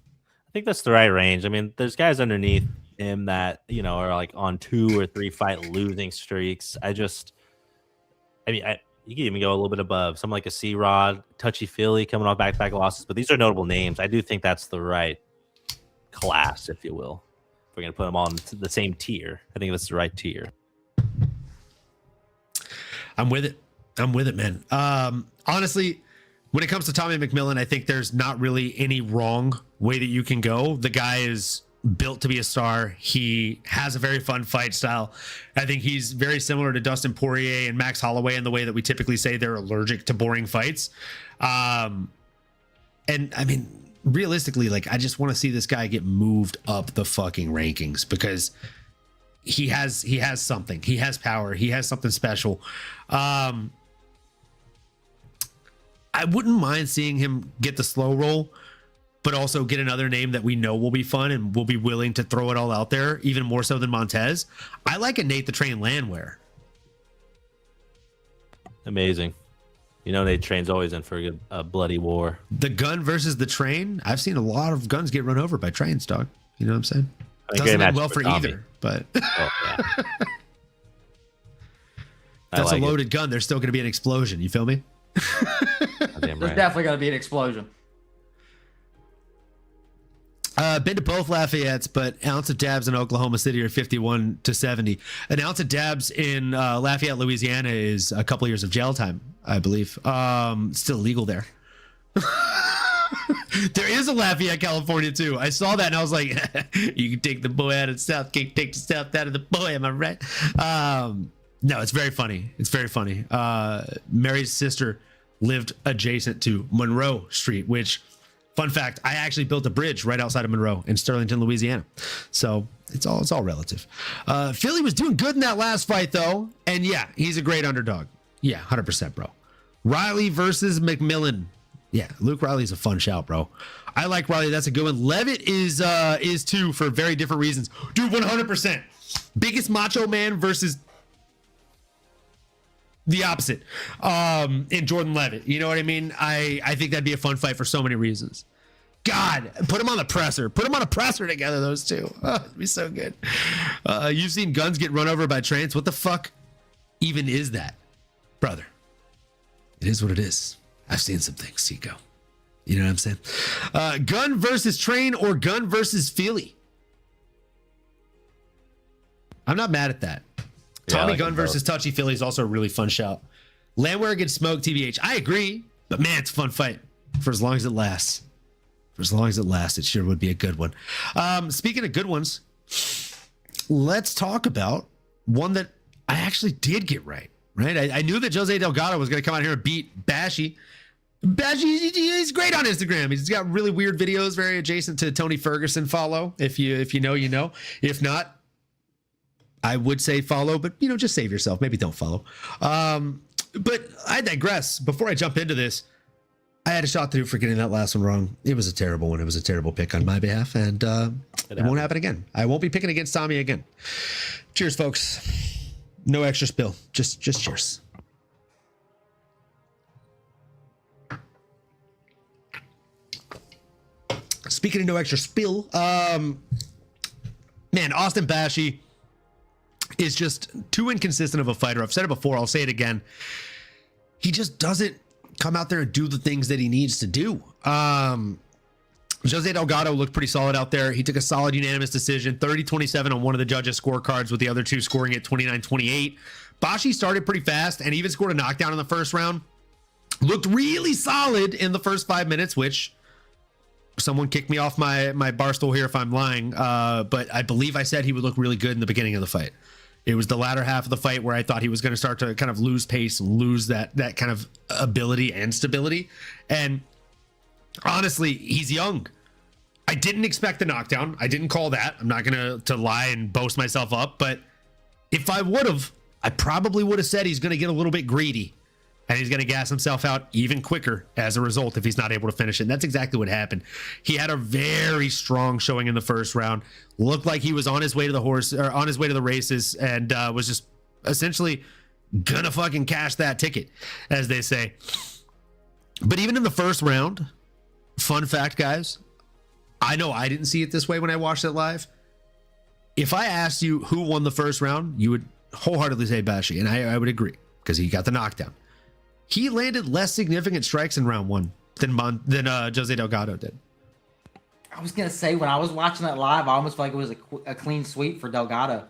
I think that's the right range. I mean, there's guys underneath him that, you know, are like on 2 or 3 fight losing streaks. You can even go a little bit above. Someone like a C-Rod, Touchy Philly coming off back-to-back losses. But these are notable names. I do think that's the right class, if you will. If we're going to put them all in the same tier, I think that's the right tier. I'm with it, man. Honestly, when it comes to Tommy McMillen, I think there's not really any wrong way that you can go. The guy is built to be a star. He has a very fun fight style. I think he's very similar to Dustin Poirier and Max Holloway in the way that we typically say they're allergic to boring fights. And I mean, realistically, like, I just want to see this guy get moved up the fucking rankings because he has something. He has power. He has something special. I wouldn't mind seeing him get the slow roll, but also get another name that we know will be fun and will be willing to throw it all out there, even more so than Montez. I like a Nate the Train Landwehr. Amazing. You know, Nate Train's always in for a bloody war. The Gun versus the Train. I've seen a lot of guns get run over by trains, dog. You know what I'm saying? Doesn't end well for either, but that's a loaded gun. There's still going to be an explosion. You feel me? There's definitely going to be an explosion. Been to both Lafayette's, but ounce of dabs in Oklahoma City are 51 to 70. An ounce of dabs in Lafayette, Louisiana is a couple years of jail time, I believe. Still legal there. There is a Lafayette, California, too. I saw that and I was like, you can take the boy out of the South, can't take the South out of the boy. Am I right? No, it's very funny. It's very funny. Mary's sister lived adjacent to Monroe Street, which, fun fact, I actually built a bridge right outside of Monroe in Sterlington, Louisiana. So it's all relative. Philly was doing good in that last fight, though. And yeah, he's a great underdog. Yeah, 100%, bro. Riley versus McMillen. Yeah, Luke Riley's a fun shout, bro. I like Riley. That's a good one. Levitt is too, for very different reasons. Dude, 100%. Biggest macho man versus the opposite in Jordan Levitt. You know what I mean? I think that'd be a fun fight for so many reasons. God, put him on the presser. Put him on a presser together, those two. Oh, it'd be so good. You've seen guns get run over by trains. What the fuck even is that? Brother, it is what it is. I've seen some things, Seco. You know what I'm saying? Gun versus Train or Gun versus Philly? I'm not mad at that. Tommy Gun versus Touchy Philly is also a really fun shout. Landwehr against Smoke, TBH. I agree, but man, it's a fun fight for as long as it lasts. For as long as it lasts, it sure would be a good one. Speaking of good ones, let's talk about one that I actually did get right. Right? I knew that Jose Delgado was going to come out here and beat Bashy. Bashy, he's great on Instagram. He's got really weird videos, very adjacent to Tony Ferguson follow. If you know, you know. If not, I would say follow, but you know, just save yourself. Maybe don't follow. But I digress. Before I jump into this, I had a shot to do for getting that last one wrong. It was a terrible one. It was a terrible pick on my behalf, and it won't happen again. I won't be picking against Tommy again. Cheers, folks. No extra spill. Just cheers. Speaking of no extra spill, man, Austin Bashy is just too inconsistent of a fighter. I've said it before. I'll say it again. He just doesn't come out there and do the things that he needs to do. Jose Delgado looked pretty solid out there. He took a solid unanimous decision, 30-27 on one of the judges' scorecards, with the other two scoring at 29-28. Bashy started pretty fast and even scored a knockdown in the first round. Looked really solid in the first 5 minutes, which someone kicked me off my bar stool here if I'm lying. But I believe I said he would look really good in the beginning of the fight. It was the latter half of the fight where I thought he was going to start to kind of lose pace and lose that kind of ability and stability. And honestly, he's young. I didn't expect the knockdown. I didn't call that. I'm not going to lie and boast myself up. But if I would have, I probably would have said he's going to get a little bit greedy and he's going to gas himself out even quicker as a result if he's not able to finish it. And that's exactly what happened. He had a very strong showing in the first round. Looked like he was on his way to the horse, or on his way to the races, and was just essentially gonna fucking cash that ticket, as they say. But even in the first round, fun fact, guys, I know I didn't see it this way when I watched it live. If I asked you who won the first round, you would wholeheartedly say Bashi, and I would agree because he got the knockdown. He landed less significant strikes in round one than Jose Delgado did. I was gonna say, when I was watching that live, I almost felt like it was a clean sweep for Delgado.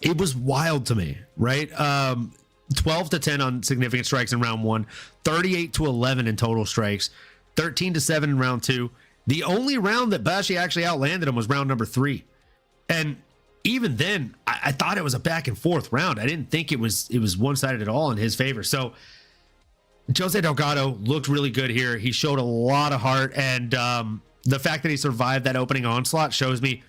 It was wild to me, right? 12-10 on significant strikes in round one, 38-11 in total strikes, 13-7 in round two. The only round that Bashi actually outlanded him was round number 3. And even then, I thought it was a back and forth round. I didn't think it was one-sided at all in his favor. So Jose Delgado looked really good here. He showed a lot of heart, and the fact that he survived that opening onslaught shows me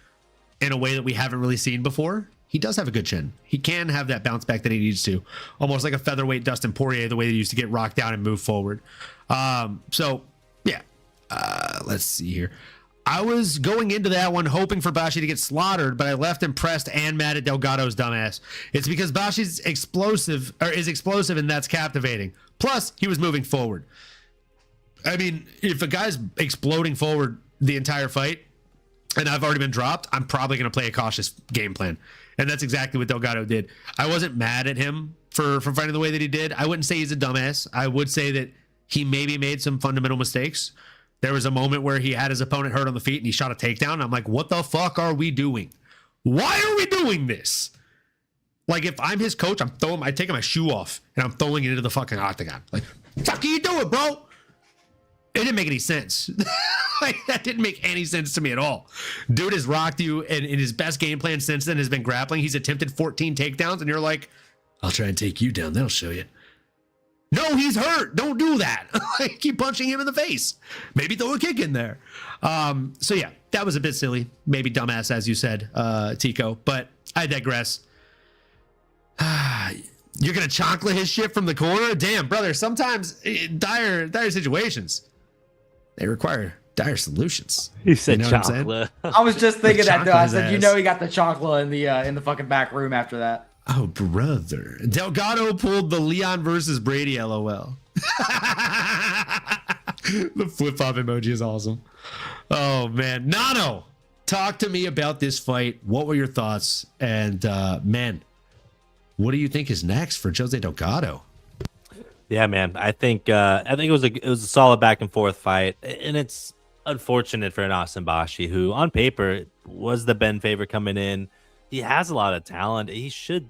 in a way that we haven't really seen before. He does have a good chin. He can have that bounce back that he needs to, almost like a featherweight Dustin Poirier, the way they used to get rocked down and move forward. So yeah, let's see here. I was going into that one hoping for Bashi to get slaughtered, but I left impressed and mad at Delgado's dumbass. It's because Bashi's is explosive, and that's captivating. Plus, he was moving forward. I mean, if a guy's exploding forward the entire fight, and I've already been dropped, I'm probably going to play a cautious game plan. And that's exactly what Delgado did. I wasn't mad at him for fighting the way that he did. I wouldn't say he's a dumbass. I would say that he maybe made some fundamental mistakes. There was a moment where he had his opponent hurt on the feet and he shot a takedown. I'm like, what the fuck are we doing? Why are we doing this? Like, if I'm his coach, I'm taking my shoe off and I'm throwing it into the fucking octagon. Like, fuck are you doing, bro? It didn't make any sense. Like, that didn't make any sense to me at all. Dude has rocked you, and in his best game plan since then has been grappling. He's attempted 14 takedowns, and you're like, I'll try and take you down. That'll show you. No, he's hurt. Don't do that. Keep punching him in the face. Maybe throw a kick in there. So yeah, that was a bit silly. Maybe dumbass, as you said, Tico. But I digress. You're gonna chocolate his shit from the corner? Damn, brother. Sometimes dire situations, they require dire solutions. You said, you know chocolate. I was just thinking that though. I said, ass. he got the chocolate in the fucking back room after that. Oh, brother. Delgado pulled the Leon versus Brady LOL. The flip-flop emoji is awesome. Oh, man. Nano, talk to me about this fight. What were your thoughts? And, man, what do you think is next for Jose Delgado? Yeah, man. I think it was a solid back and forth fight, and it's unfortunate for an Austin Bashi, who on paper was the Ben favorite coming in. He has a lot of talent. He should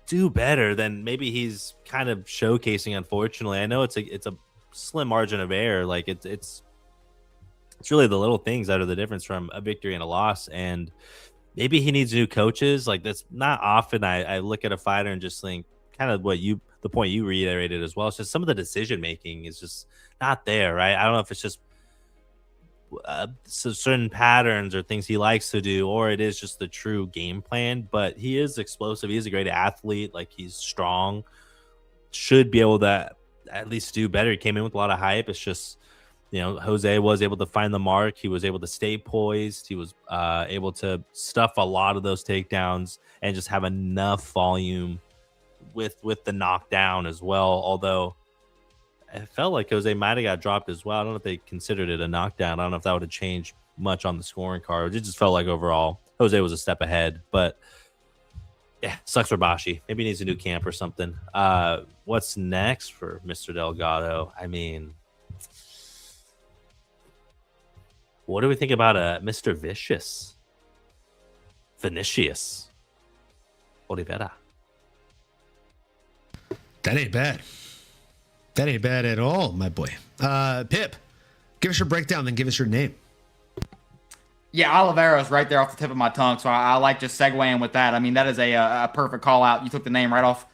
do better than maybe he's kind of showcasing. Unfortunately, I know it's a slim margin of error. Like it's really the little things that are the difference from a victory and a loss. And maybe he needs new coaches. Like, that's not often I look at a fighter and just think kind of the point you reiterated as well. It's just some of the decision making is just not there, right? I don't know if it's just certain patterns or things he likes to do, or it is just the true game plan. But he is explosive. He is a great athlete. Like, he's strong, should be able to at least do better. He came in with a lot of hype. It's just, Jose was able to find the mark. He was able to stay poised. He was able to stuff a lot of those takedowns and just have enough volume with the knockdown as well. Although it felt like Jose might have got dropped as well. I don't know if they considered it a knockdown. I don't know if that would have changed much on the scoring card. It just felt like overall Jose was a step ahead. But yeah, sucks for Bashi. Maybe he needs a new camp or something. What's next for Mr. Delgado? I mean, what do we think about Mr. Vicious? Vinicius Oliveira. That ain't bad. That ain't bad at all, my boy. Pip, give us your breakdown, then give us your name. Yeah, Oliveira's right there off the tip of my tongue, so I like just segueing with that. I mean, that is a perfect call out. You took the name right off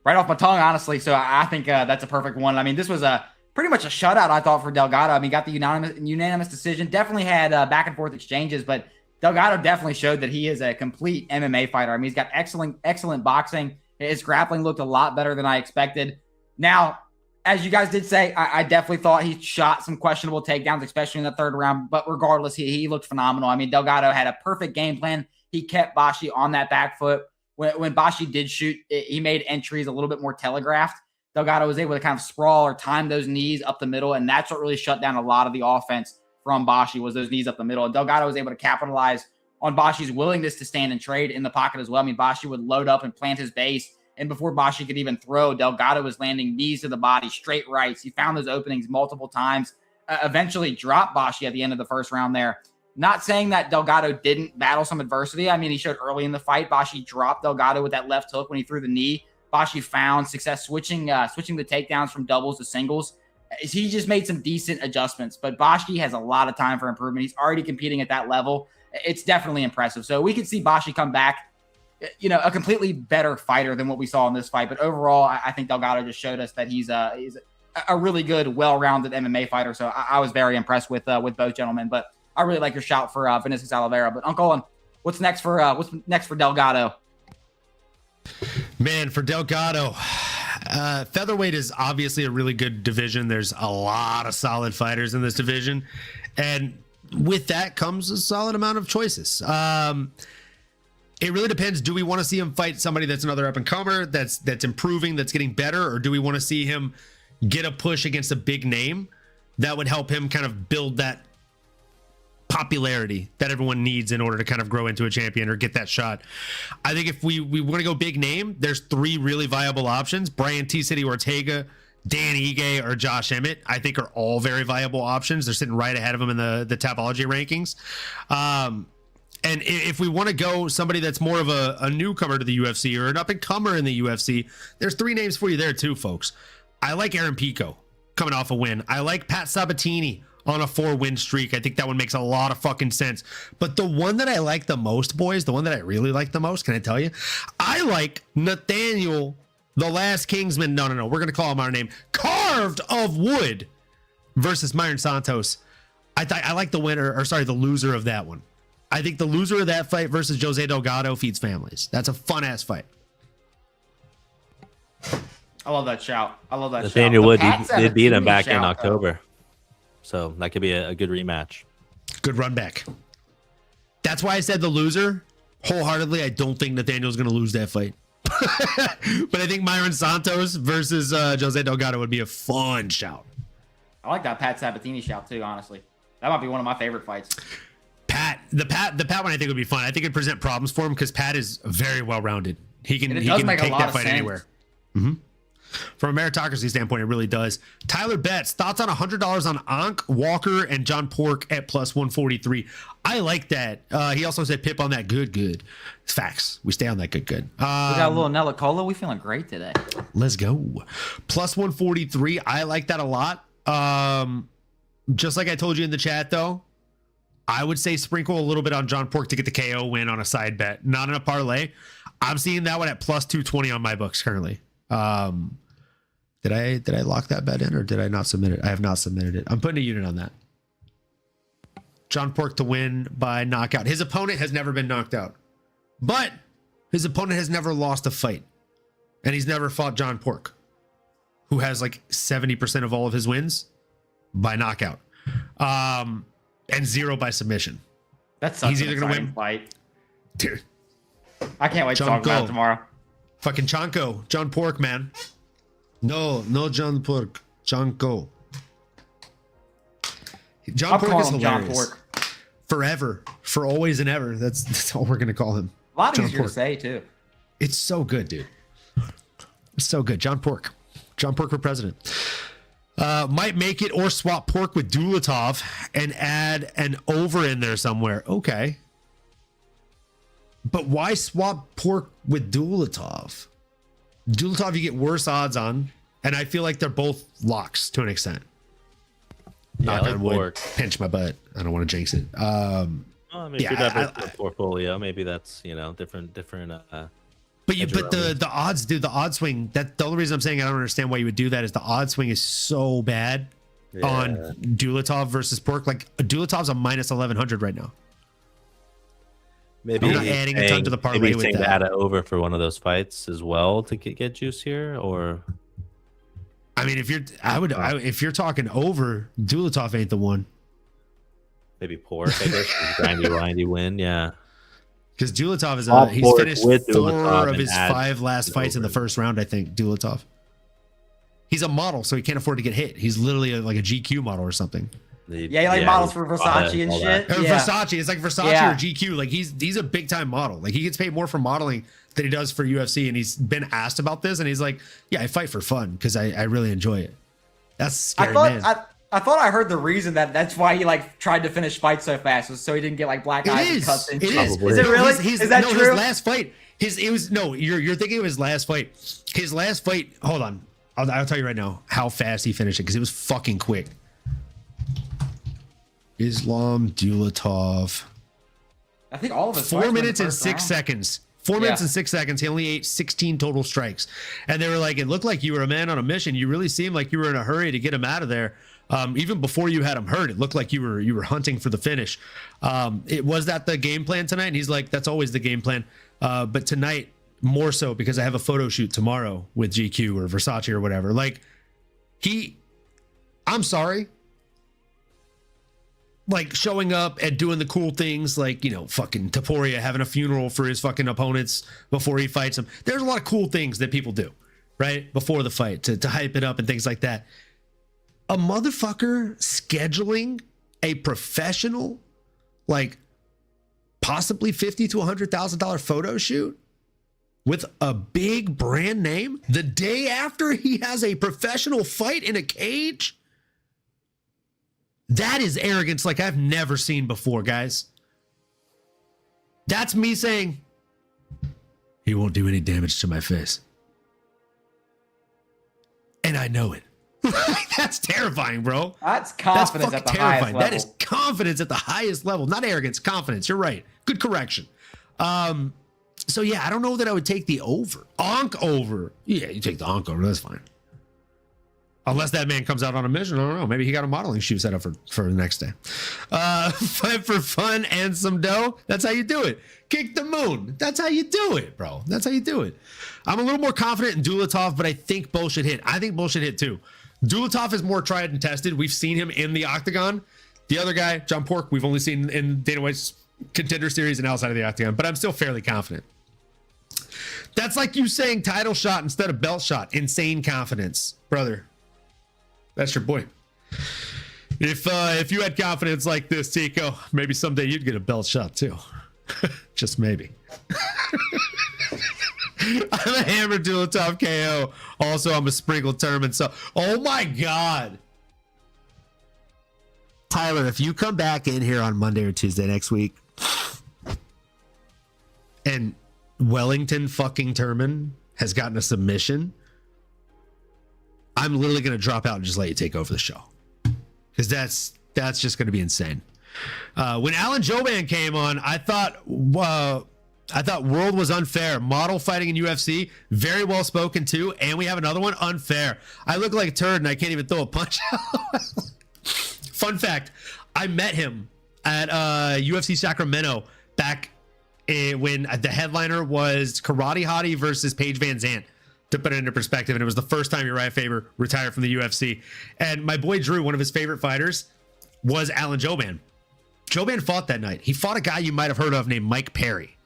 my tongue, honestly. So I think that's a perfect one. I mean, this was pretty much a shutout, I thought, for Delgado. I mean, got the unanimous decision. Definitely had back and forth exchanges, but Delgado definitely showed that he is a complete MMA fighter. I mean, he's got excellent boxing. His grappling looked a lot better than I expected. Now, as you guys did say, I definitely thought he shot some questionable takedowns, especially in the third round. But regardless, he looked phenomenal. I mean, Delgado had a perfect game plan. He kept Bashi on that back foot, when Bashi did shoot, he made entries a little bit more telegraphed. Delgado was able to kind of sprawl or time those knees up the middle, and that's what really shut down a lot of the offense from Bashi was those knees up the middle. And Delgado was able to capitalize on Bashi's willingness to stand and trade in the pocket as well. I mean, Bashi would load up and plant his base, and before Bashi could even throw, Delgado was landing knees to the body, straight rights. He found those openings multiple times, eventually dropped Bashi at the end of the first round there. Not saying that Delgado didn't battle some adversity. I mean, he showed early in the fight, Bashi dropped Delgado with that left hook when he threw the knee. Bashi found success switching the takedowns from doubles to singles. He just made some decent adjustments, but Bashi has a lot of time for improvement. He's already competing at that level. It's definitely impressive. So we could see Bashi come back, a completely better fighter than what we saw in this fight. But overall, I think Delgado just showed us that he's a really good, well-rounded MMA fighter. So I was very impressed with both gentlemen. But I really like your shout for Vinicius Oliveira. But Uncle Owen, what's next for Delgado? Man, for Delgado, featherweight is obviously a really good division. There's a lot of solid fighters in this division, and with that comes a solid amount of choices. It really depends. Do we want to see him fight somebody that's another up and comer, that's improving, that's getting better, or do we want to see him get a push against a big name that would help him kind of build that popularity that everyone needs in order to kind of grow into a champion or get that shot? I think if we want to go big name, there's 3 really viable options. Brian T. City Ortega, Dan Ige, or Josh Emmett, I think are all very viable options. They're sitting right ahead of him in the Tapology rankings. And if we want to go somebody that's more of a newcomer to the UFC or an up-and-comer in the UFC, there's 3 names for you there too, folks. I like Aaron Pico coming off a win. I like Pat Sabatini on a 4-win streak. I think that one makes a lot of fucking sense. But the one that I like the most, boys, the one that I really like the most, can I tell you? I like Nathaniel, the Last Kingsman. No. We're going to call him our name. Carved of Wood versus Myron Santos. I like the loser of that one. I think the loser of that fight versus Jose Delgado feeds families. That's a fun-ass fight. I love that shout. Nathaniel Wood did beat him back in October. So that could be a good rematch. Good run back. That's why I said the loser. Wholeheartedly, I don't think Nathaniel's going to lose that fight. But I think Myron Santos versus Jose Delgado would be a fun shout. I like that Pat Sabatini shout too, honestly. That might be one of my favorite fights. The Pat one I think would be fun. I think it'd present problems for him because Pat is very well-rounded. He can take that fight anywhere. Mm-hmm. From a meritocracy standpoint, it really does. Tyler Betts, thoughts on $100 on Ankh, Walker, and John Pork at plus 143. I like that. He also said Pip on that good. Facts. We stay on that good. We got a little Nella Cola. We feeling great today. Let's go. Plus 143. I like that a lot. Just like I told you in the chat, though, I would say sprinkle a little bit on John Pork to get the KO win on a side bet, not in a parlay. I'm seeing that one at plus 220 on my books currently. Did I lock that bet in or did I not submit it? I have not submitted it. I'm putting a unit on that. John Pork to win by knockout. His opponent has never been knocked out, but his opponent has never lost a fight, and he's never fought John Pork, who has like 70% of all of his wins by knockout, and 0 by submission. That's such he's either going to win fight. Dude, I can't wait to talk about it tomorrow. Fucking Chanko, John Pork, man. No John Pork, Chanko. John Pork is hilarious. John Pork. Forever, for always and ever. That's all we're gonna call him. A lot easier to say too. It's so good, dude. It's so good. John Pork for president. Might make it or swap Pork with Dulatov and add an over in there somewhere. Okay. But why swap Pork with Dulatov? Dulatov you get worse odds on, and I feel like they're both locks to an extent. Knock on wood, pinch my butt. I don't want to jinx it. Maybe a portfolio. Maybe that's different. But the odds, dude, the odd swing. That the only reason I'm saying I don't understand why you would do that is the odd swing is so bad on Dulatov versus Pork. Like Dulatov's a minus 1100 right now. Maybe I'm not adding a ton to the parlay with that. Add it over for one of those fights as well to get juice here, or I mean, if you're talking over, Dulatov ain't the one. Maybe Pork, I guess, grindy win, yeah. Because Dulatov is he's board finished with 4 Dulatov of and his add 5 last fights in the first round, I think, Dulatov. He's a model, so he can't afford to get hit. He's literally like a GQ model or something. Yeah, he models for Versace and shit. Versace. It's like Versace or GQ. Like he's a big time model. Like he gets paid more for modeling than he does for UFC. And he's been asked about this, and he's like, "Yeah, I fight for fun because I really enjoy it." That's scary, man. I thought I heard the reason that's why he like tried to finish fights so fast was so he didn't get like black eyes and cuts and shit. Is it really? Is that true? His last fight. You're thinking of his last fight. His last fight. Hold on. I'll tell you right now how fast he finished it because it was fucking quick. Islam Dulatov. I think all of his 4 minutes and 6 seconds. 4 minutes and 6 seconds. He only ate 16 total strikes. And they were like, it looked like you were a man on a mission. You really seemed like you were in a hurry to get him out of there. Even before you had him hurt, it looked like you were hunting for the finish. Was that the game plan tonight? And he's like, that's always the game plan. But tonight, more so because I have a photo shoot tomorrow with GQ or Versace or whatever. Like, I'm sorry. Like showing up and doing the cool things like, fucking Topuria having a funeral for his fucking opponents before he fights them. There's a lot of cool things that people do, right? Before the fight to hype it up and things like that. A motherfucker scheduling a professional, like possibly $50,000 to $100,000 photo shoot with a big brand name the day after he has a professional fight in a cage. That is arrogance like I've never seen before, guys. That's me saying, he won't do any damage to my face. And I know it. That's terrifying, bro. That's confidence at the highest level. That is confidence at the highest level. Not arrogance, confidence. You're right. Good correction. So yeah, I don't know that I would take the over. Onk over. Yeah, you take the onk over. That's fine. Unless that man comes out on a mission, I don't know. Maybe he got a modeling shoot set up for the next day. Fight for fun and some dough. That's how you do it. Kick the moon. That's how you do it, bro. That's how you do it. I'm a little more confident in Dulatov, but I think Bull should hit. I think Bull should hit too. Dulatov is more tried and tested. We've seen him in the octagon. The other guy, John Pork, we've only seen in Dana White's Contender Series and outside of the octagon, but I'm still fairly confident. That's like you saying title shot instead of belt shot. Insane confidence, brother. That's your boy. If you had confidence like this, Tico, maybe someday you'd get a belt shot too. Just maybe. I'm a Hammer Dulatov KO. Also, I'm a sprinkled term and so. Oh my God. Tyler, if you come back in here on Monday or Tuesday next week and Wellington fucking Turman has gotten a submission, I'm literally going to drop out and just let you take over the show. Because that's just going to be insane. When Alan Joban came on, I thought World was unfair. Model fighting in UFC, very well spoken too. And we have another one, unfair. I look like a turd and I can't even throw a punch. Fun fact, I met him at UFC Sacramento back when the headliner was Karate Hottie versus Paige Van Zandt, to put it into perspective. And it was the first time Uriah Faber retired from the UFC. And my boy Drew, one of his favorite fighters, was Alan Joban. Joban fought that night. He fought a guy you might have heard of named Mike Perry.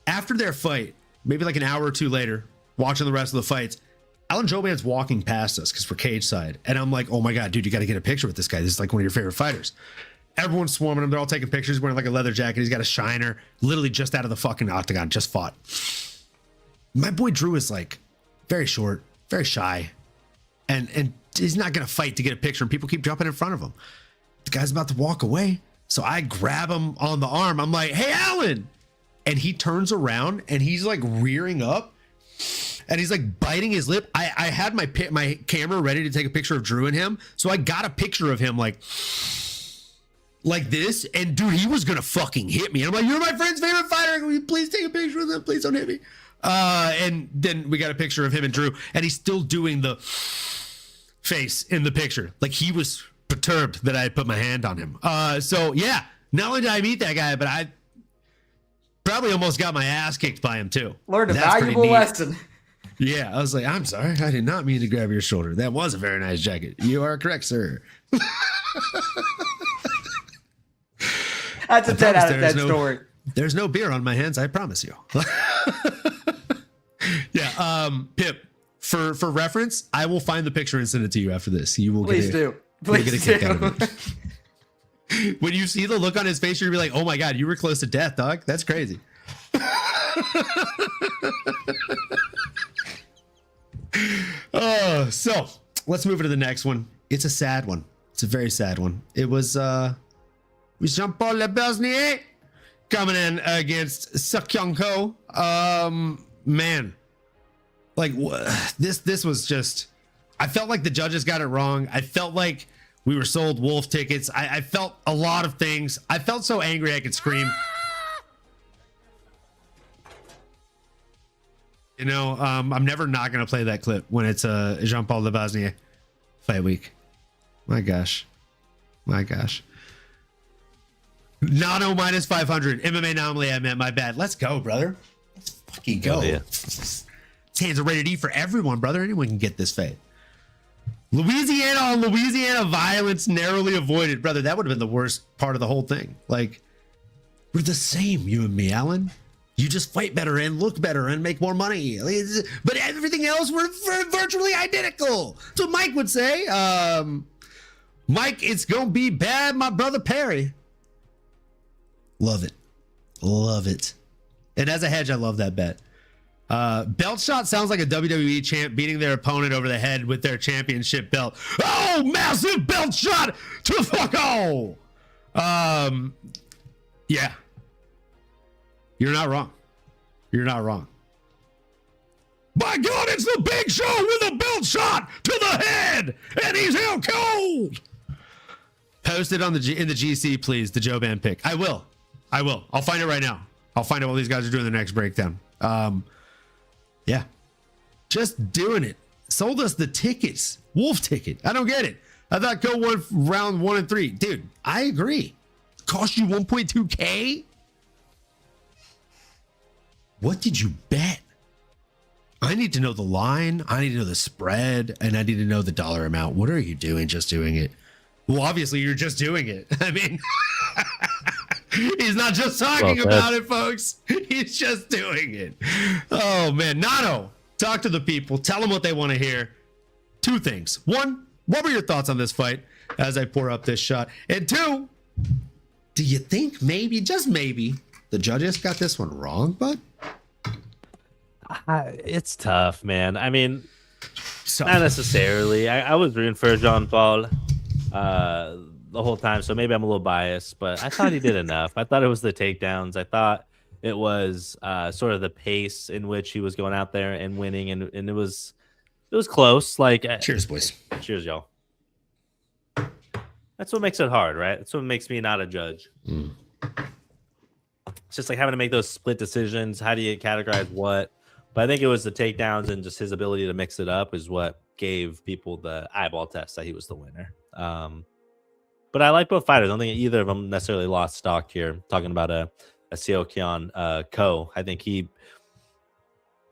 After their fight, maybe like an hour or two later, watching the rest of the fights, Alan Joban's walking past us because we're cage side. And I'm like, oh my God, dude, you got to get a picture with this guy. This is like one of your favorite fighters. Everyone's swarming him. They're all taking pictures, wearing like a leather jacket. He's got a shiner, literally just out of the fucking octagon, just fought. My boy Drew is like very short, very shy. And he's not going to fight to get a picture. And people keep jumping in front of him. The guy's about to walk away. So I grab him on the arm. I'm like, hey, Alan. And he turns around and he's like rearing up. And he's like biting his lip. I had my camera ready to take a picture of Drew and him. So I got a picture of him like this. And dude, he was going to fucking hit me. And I'm like, you're my friend's favorite fighter. Will you please take a picture of them? Please don't hit me. And then we got a picture of him and Drew. And he's still doing the face in the picture. Like he was perturbed that I had put my hand on him. So yeah, not only did I meet that guy, but I probably almost got my ass kicked by him too. Learned a valuable lesson. Yeah, I was like, I'm sorry. I did not mean to grab your shoulder. That was a very nice jacket. You are correct, sir. That's a 10 out of 10 story. There's no beer on my hands, I promise you. Yeah, Pip, for reference, I will find the picture and send it to you after this. You will Please do. Please get a kick out of it. When you see the look on his face, you're gonna be like, oh my God, you were close to death, dog. That's crazy. So let's move to the next one. It's a sad one. It's a very sad one. It was Jean-Paul Lebosnoyani coming in against Seokyoung Ko. Man, like this was just, I felt like the judges got it wrong. I felt like we were sold wolf tickets. I felt a lot of things. I felt so angry I could scream. You know, I'm never not going to play that clip when it's Jean-Paul Lebosnoyani fight week. My gosh. Nano minus 500. MMAnomaly, I meant, my bad. Let's go, brother. Let's fucking go. Yeah. His hands are ready to eat for everyone, brother. Anyone can get this fight. Louisiana violence narrowly avoided. Brother, that would have been the worst part of the whole thing. Like, we're the same, you and me, Alan. You just fight better and look better and make more money. But everything else, we're virtually identical. So Mike would say, Mike, it's going to be bad, my brother Perry. Love it. And as a hedge, I love that bet. Belt shot sounds like a WWE champ beating their opponent over the head with their championship belt. Oh, massive belt shot to fuck all. Yeah. You're not wrong. By God, it's the Big Show with a belt shot to the head, and he's out cold. Post it on in the GC, please. The Joe Band pick. I will. I'll find it right now. I'll find out while these guys are doing the next breakdown. Yeah, just doing it. Sold us the tickets. Wolf ticket. I don't get it. I thought go round 1 and 3, dude. I agree. Cost you 1.2K. What did you bet? I need to know the line. I need to know the spread, and I need to know the dollar amount. What are you doing? Just doing it? Well, obviously you're just doing it. I mean, he's not just talking about it, folks. He's just doing it. Oh man, Nano, talk to the people. Tell them what they want to hear. 2 things. 1, what were your thoughts on this fight as I pour up this shot? And 2, do you think maybe, just maybe, the judges got this one wrong, bud? It's tough, man. I mean, not necessarily. I was rooting for Jean-Paul the whole time, so maybe I'm a little biased, but I thought he did enough. I thought it was the takedowns. I thought it was sort of the pace in which he was going out there and winning, and it was close. Like, cheers, boys. Cheers, y'all. That's what makes it hard, right? That's what makes me not a judge. It's just like having to make those split decisions. How do you categorize what? But I think it was the takedowns and just his ability to mix it up is what gave people the eyeball test that he was the winner. But I like both fighters. I don't think either of them necessarily lost stock here. Talking about a Seokyoung Ko, I think he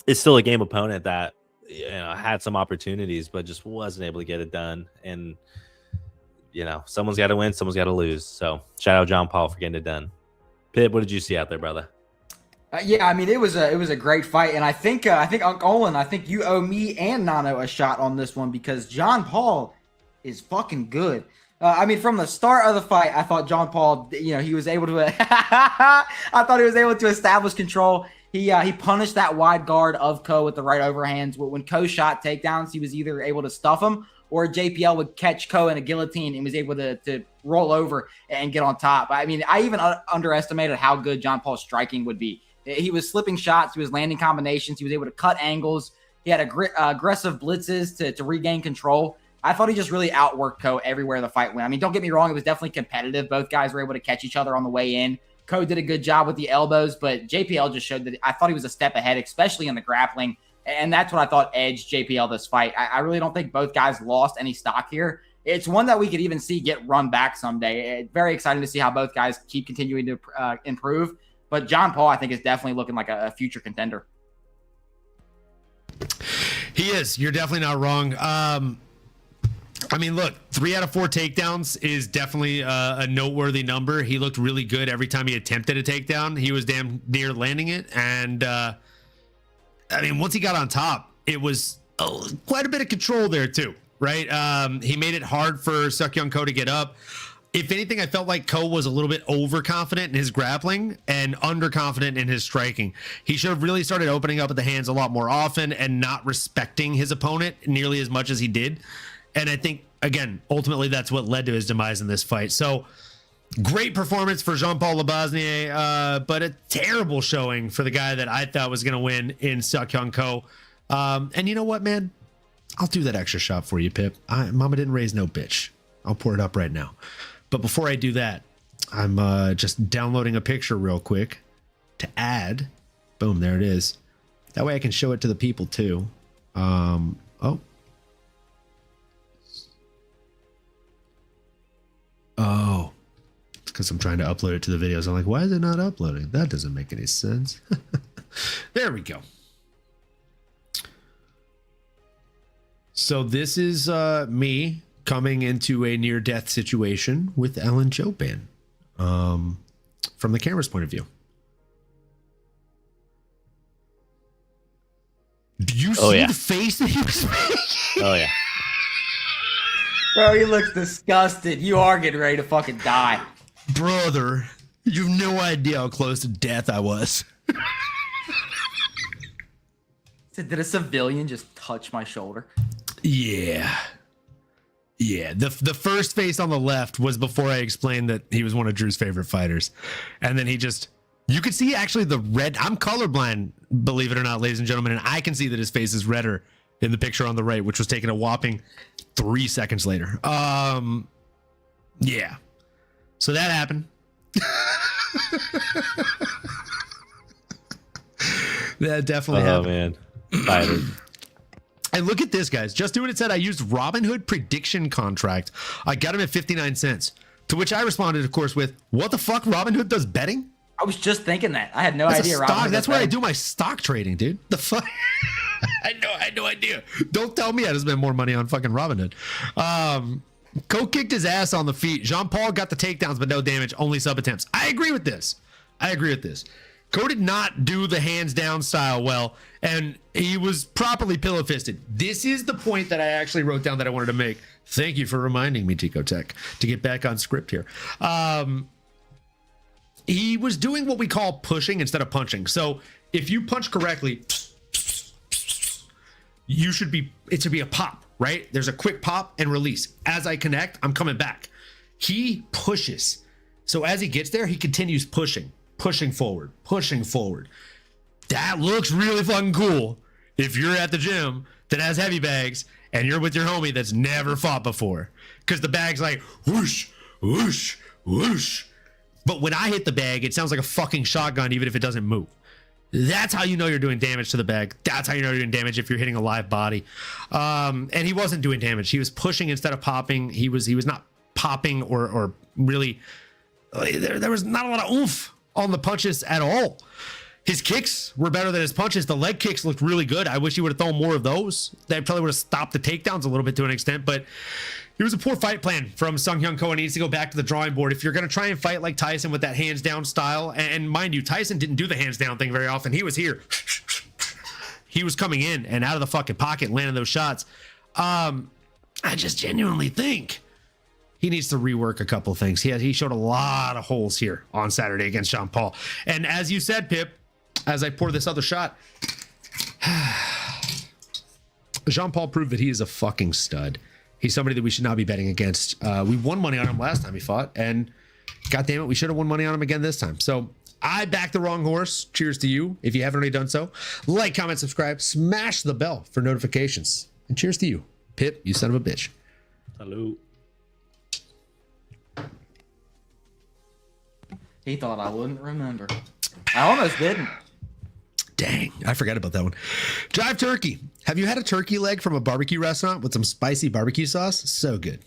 is still a game opponent that had some opportunities, but just wasn't able to get it done. And someone's got to win, someone's got to lose. So shout out John Paul for getting it done. Pip, what did you see out there, brother? Yeah, I mean, it was a great fight, and I think Uncle Olin, I think you owe me and Nano a shot on this one because John Paul is fucking good. I mean, from the start of the fight, I thought John Paul, he was able to. I thought he was able to establish control. He punished that wide guard of Ko with the right overhands. When Ko shot takedowns, he was either able to stuff him or JPL would catch Ko in a guillotine and was able to roll over and get on top. I mean, I even underestimated how good John Paul's striking would be. He was slipping shots. He was landing combinations. He was able to cut angles. He had aggressive blitzes to regain control. I thought he just really outworked Ko everywhere the fight went. I mean, don't get me wrong. It was definitely competitive. Both guys were able to catch each other on the way in. Ko did a good job with the elbows, but JPL just showed that I thought he was a step ahead, especially in the grappling. And that's what I thought edged JPL this fight. I really don't think both guys lost any stock here. It's one that we could even see get run back someday. It's very exciting to see how both guys keep continuing to improve. But John Paul, I think, is definitely looking like a future contender. He is. You're definitely not wrong. I mean, look, 3 out of 4 takedowns is definitely a noteworthy number. He looked really good every time he attempted a takedown. He was damn near landing it. And, I mean, once he got on top, it was quite a bit of control there, too, right? He made it hard for Seokyoung Ko to get up. If anything, I felt like Ko was a little bit overconfident in his grappling and underconfident in his striking. He should have really started opening up at the hands a lot more often and not respecting his opponent nearly as much as he did. And I think, again, ultimately that's what led to his demise in this fight. So great performance for Jean-Paul Lebosnoyani, but a terrible showing for the guy that I thought was going to win in Seokyoung Ko. And you know what, man? I'll do that extra shot for you, Pip. Mama didn't raise no bitch. I'll pour it up right now. But before I do that, I'm just downloading a picture real quick to add. Boom, there it is. That way I can show it to the people too. Oh. Oh. It's because I'm trying to upload it to the videos. I'm like, why is it not uploading? That doesn't make any sense. There we go. So this is me coming into a near-death situation with Ellen Chopin, from the camera's point of view. Do you see the face that he was making? Oh, yeah. Bro, he looks disgusted. You are getting ready to fucking die. Brother, you've no idea how close to death I was. So did a civilian just touch my shoulder? Yeah. Yeah, the first face on the left was before I explained that he was one of Drew's favorite fighters. And then you could see actually the red. I'm colorblind, believe it or not, ladies and gentlemen. And I can see that his face is redder in the picture on the right, which was taken a whopping 3 seconds later. Yeah. So that happened. That definitely happened. Oh, man. Fighter. And look at this, guys. Just doing it said I used Robinhood prediction contract. I got him at 59 cents. To which I responded, of course, with, what the fuck? Robinhood does betting? I was just thinking that. I had no idea. That's where I do my stock trading, dude. The fuck? I had no idea. Don't tell me I just spend more money on fucking Robinhood. Ko kicked his ass on the feet. Jean-Paul got the takedowns, but no damage, only sub attempts. I agree with this. Ko did not do the hands down style well, and he was properly pillow fisted. This is the point that I actually wrote down that I wanted to make. Thank you for reminding me, Tico Tech, to get back on script here. He was doing what we call pushing instead of punching. So if you punch correctly, it should be a pop, right? There's a quick pop and release. As I connect, I'm coming back. He pushes. So as he gets there, he continues pushing forward. That looks really fucking cool if you're at the gym that has heavy bags and you're with your homie that's never fought before. Because the bag's like whoosh, whoosh, whoosh. But when I hit the bag, it sounds like a fucking shotgun even if it doesn't move. That's how you know you're doing damage to the bag. That's how you know you're doing damage if you're hitting a live body. And he wasn't doing damage. He was pushing instead of popping. He was not popping or really... There was not a lot of oomph on the punches at all. His kicks were better than his punches. The leg kicks looked really good. I wish he would have thrown more of those. That probably would have stopped the takedowns a little bit to an extent, but it was a poor fight plan from Seokyoung Ko and needs to go back to the drawing board. If you're going to try and fight like Tyson with that hands down style, and mind you, Tyson didn't do the hands down thing very often. He was here. He was coming in and out of the fucking pocket, landing those shots. I just genuinely think he needs to rework a couple things. He showed a lot of holes here on Saturday against Jean-Paul. And as you said, Pip, as I pour this other shot, Jean-Paul proved that he is a fucking stud. He's somebody that we should not be betting against. We won money on him last time he fought, and goddamn it, we should have won money on him again this time. So I backed the wrong horse. Cheers to you if you haven't already done so. Like, comment, subscribe, smash the bell for notifications. And cheers to you, Pip, you son of a bitch. Salute. He thought I wouldn't remember. I almost didn't. Dang, I forgot about that one. Jive turkey. Have you had a turkey leg from a barbecue restaurant with some spicy barbecue sauce? So good.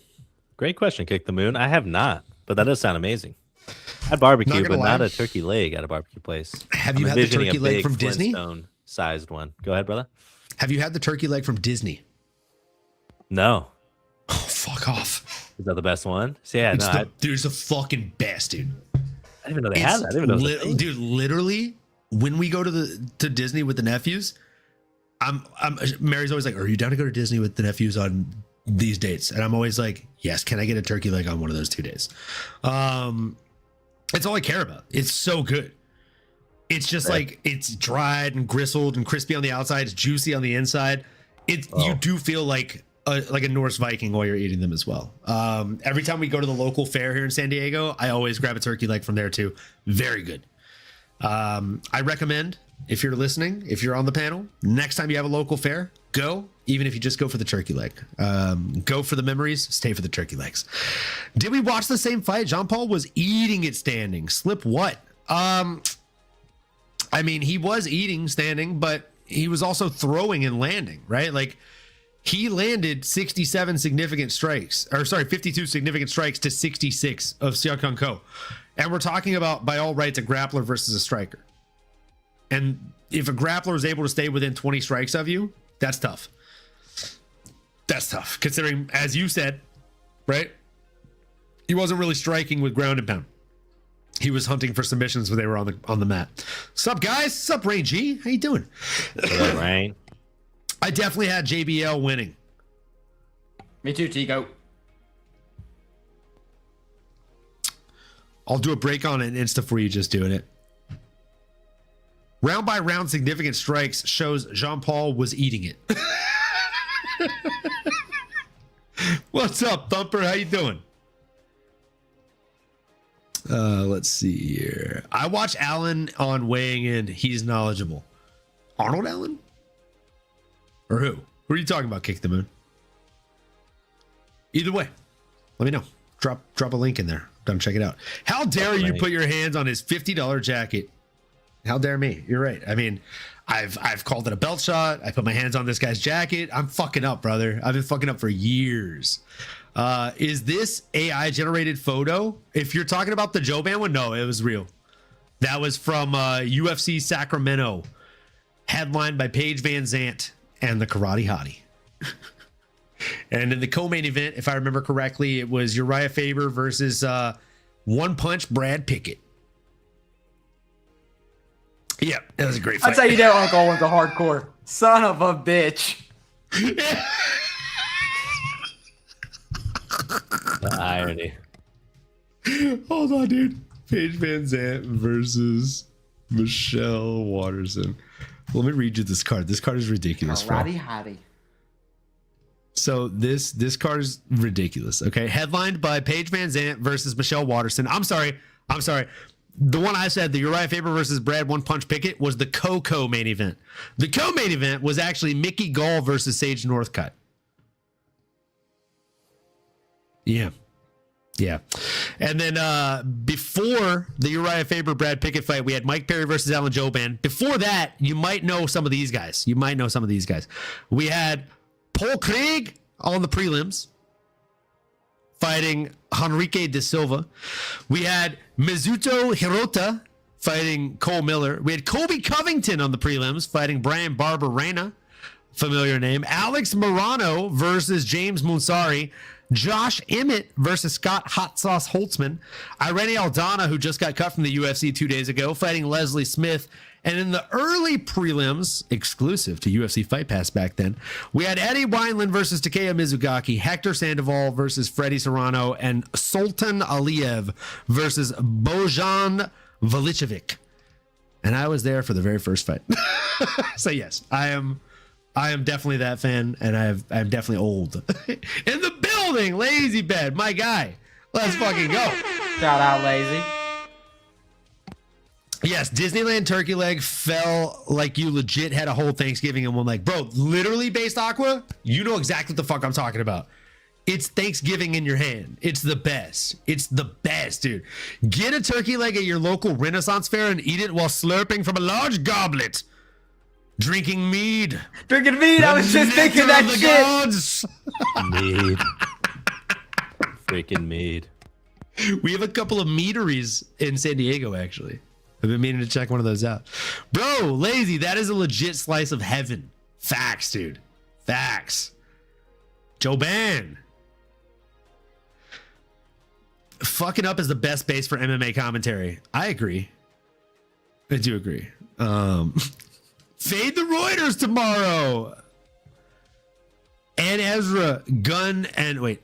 Great question, Kick the Moon. I have not, but that does sound amazing. I had barbecue, but not a turkey leg at a barbecue place. Have you had the turkey leg from Disney? Sized one. Go ahead, brother. Have you had the turkey leg from Disney? No. Oh, fuck off. Is that the best one? So, yeah, dude, it's the fucking best, dude. I didn't even know they had that. I didn't even know it was a thing. Dude, literally, when we go to Disney with the nephews, Mary's always like, "Are you down to go to Disney with the nephews on these dates?" And I'm always like, "Yes." Can I get a turkey leg on one of those 2 days? It's all I care about. It's so good. It's just like it's dried and gristled and crispy on the outside. It's juicy on the inside. You do feel like a Norse Viking while you're eating them as well. Every time we go to the local fair here in San Diego, I always grab a turkey leg from there too. Very good. I recommend, if you're listening, if you're on the panel, next time you have a local fair, go. Even if you just go for the turkey leg, go for the memories, stay for the turkey legs. Did we watch the same fight? Jean-Paul was eating it standing. Slip what? I mean, he was eating standing, but he was also throwing and landing, right? Like, he landed 52 significant strikes to 66 of Seokung Ko. And we're talking about, by all rights, a grappler versus a striker. And if a grappler is able to stay within 20 strikes of you, that's tough. That's tough, considering, as you said, right? He wasn't really striking with ground and pound. He was hunting for submissions when they were on the mat. Sup, guys? Sup, Rain G? How you doing? Hello, Rain. I definitely had JBL winning. Me too, Tico. I'll do a break on an Insta for you just doing it. Round by round significant strikes shows Jean-Paul was eating it. What's up, Thumper? How you doing? Let's see here. I watch Allen on weighing in. He's knowledgeable. Arnold Allen? Or who? Who are you talking about, Kick the Moon? Either way, let me know. Drop a link in there. Come check it out. How dare you put your hands on his $50 jacket? How dare me? You're right. I mean, I've called it a belt shot. I put my hands on this guy's jacket. I'm fucking up, brother. I've been fucking up for years. Is this AI generated photo? If you're talking about the Joe Band one, no, it was real. That was from UFC Sacramento, headlined by Paige Van Zandt and the Karate Hottie. And in the co-main event, if I remember correctly, it was Uriah Faber versus One Punch Brad Pickett. Yeah, that was a great fight. That's how you know Uncle Owen's a hardcore. Son of a bitch. The irony. Hold on, dude. Paige Van Zandt versus Michelle Watterson. Let me read you this card. This card is ridiculous. Karate Hottie. So this card is ridiculous. Okay, headlined by Paige Van Zandt versus Michelle Watterson. I'm sorry. The one I said, the Uriah Faber versus Brad One Punch Pickett, was the co-main event. The co-main event was actually Mickey Gall versus Sage Northcutt. Yeah. And then before the Uriah Faber Brad Pickett fight, we had Mike Perry versus Alan Jouban. Before that, you might know some of these guys. We had Paul Craig on the prelims fighting Henrique de Silva. We had Mizuto Hirota fighting Cole Miller. We had Colby Covington on the prelims fighting Brian Barberena, familiar name. Alex Morano versus James Munsari. Josh Emmett versus Scott Hot Sauce Holtzman. Irene Aldana, who just got cut from the UFC 2 days ago, fighting Leslie Smith. And in the early prelims, exclusive to UFC Fight Pass back then, we had Eddie Wineland versus Takeya Mizugaki, Hector Sandoval versus Freddie Serrano, and Sultan Aliyev versus Bojan Valicevic. And I was there for the very first fight. So yes, I am definitely that fan, and I'm definitely old. In the building, Lazy Bed, my guy. Let's fucking go. Shout out, Lazy. Yes, Disneyland turkey leg fell like you legit had a whole Thanksgiving in one leg. Bro, literally based Aqua, you know exactly what the fuck I'm talking about. It's Thanksgiving in your hand. It's the best. It's the best, dude. Get a turkey leg at your local Renaissance fair and eat it while slurping from a large goblet. Drinking mead. I was just thinking that shit. Gods. Mead. Freaking mead. We have a couple of meaderies in San Diego, actually. I've been meaning to check one of those out. Bro, Lazy, that is a legit slice of heaven. Facts, dude. Facts. Joe Ban. fucking up is the best base for MMA commentary. I agree. I do agree. Fade the Reuters tomorrow. And Ezra, Gun, and wait,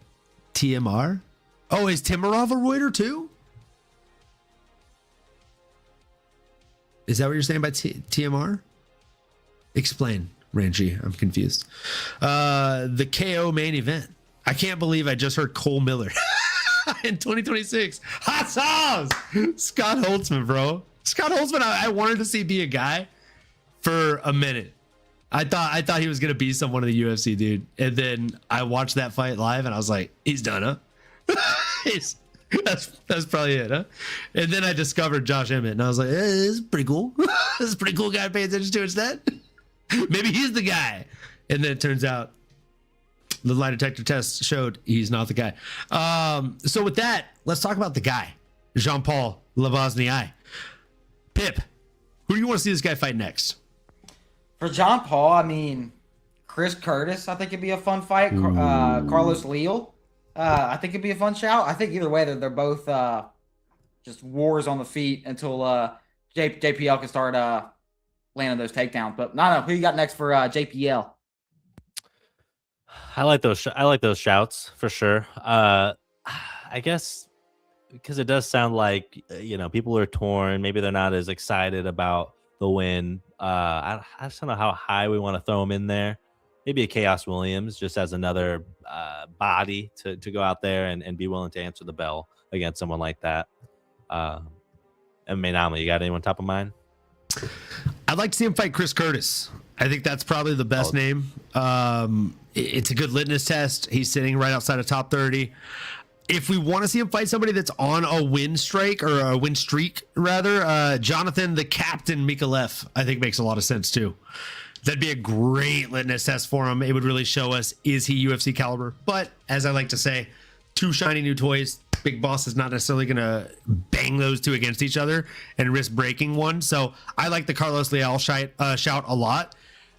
TMR? Oh, is Timarov a Reuter too? Is that what you're saying by TMR? Explain, Ranji. I'm confused. The KO main event. I can't believe I just heard Cole Miller in 2026. Hot sauce! Scott Holtzman, bro. Scott Holtzman, I wanted to see be a guy for a minute. I thought he was gonna be someone in the UFC, dude. And then I watched that fight live, and I was like, he's done, huh? That's probably it, huh? And then I discovered Josh Emmett, and I was like, this is pretty cool. This is a pretty cool guy to pay attention to instead. Maybe he's the guy. And then it turns out the lie detector test showed he's not the guy. So with that, let's talk about the guy, Jean-Paul Lebosnoyani. Pip, who do you want to see this guy fight next? For John Paul, I mean, Chris Curtis, I think it'd be a fun fight. Carlos Leal, I think it'd be a fun shout. I think either way, they're both just wars on the feet until JPL can start landing those takedowns. But no, who you got next for JPL? I like those shouts for sure. I guess because it does sound like people are torn. Maybe they're not as excited about the win. I just don't know how high we want to throw him in there. Maybe a Chaos Williams just as another body to go out there and be willing to answer the bell against someone like that. MMAnomaly, you got anyone top of mind? I'd like to see him fight Chris Curtis. I think that's probably the best name. It's a good litmus test. He's sitting right outside of top 30. If we want to see him fight somebody that's on a win streak, rather, Jonathan, the Captain Mikalev, I think makes a lot of sense too. That'd be a great litmus test for him. It would really show us, is he UFC caliber? But as I like to say, two shiny new toys. Big Boss is not necessarily going to bang those two against each other and risk breaking one. So I like the Carlos Leal shout a lot.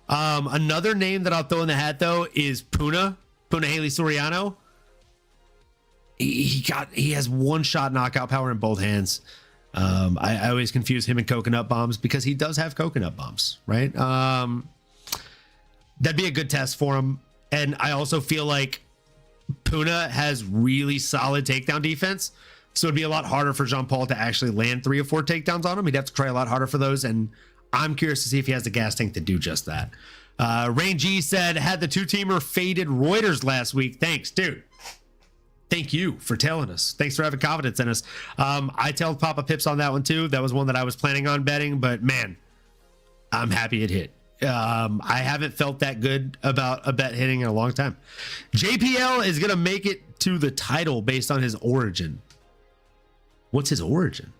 Another name that I'll throw in the hat, though, is Puna Haley Soriano. He has one shot knockout power in both hands. I always confuse him and Coconut Bombs because he does have Coconut Bombs, right? That'd be a good test for him. And I also feel like Puna has really solid takedown defense. So it'd be a lot harder for Jean-Paul to actually land 3 or 4 takedowns on him. He'd have to try a lot harder for those. And I'm curious to see if he has the gas tank to do just that. Rain G said, had the two-teamer faded Reuters last week. Thanks, dude. Thank you for telling us. Thanks for having confidence in us. I told Papa Pips on that one too. That was one that I was planning on betting, but man, I'm happy it hit. I haven't felt that good about a bet hitting in a long time. JPL is going to make it to the title based on his origin. What's his origin?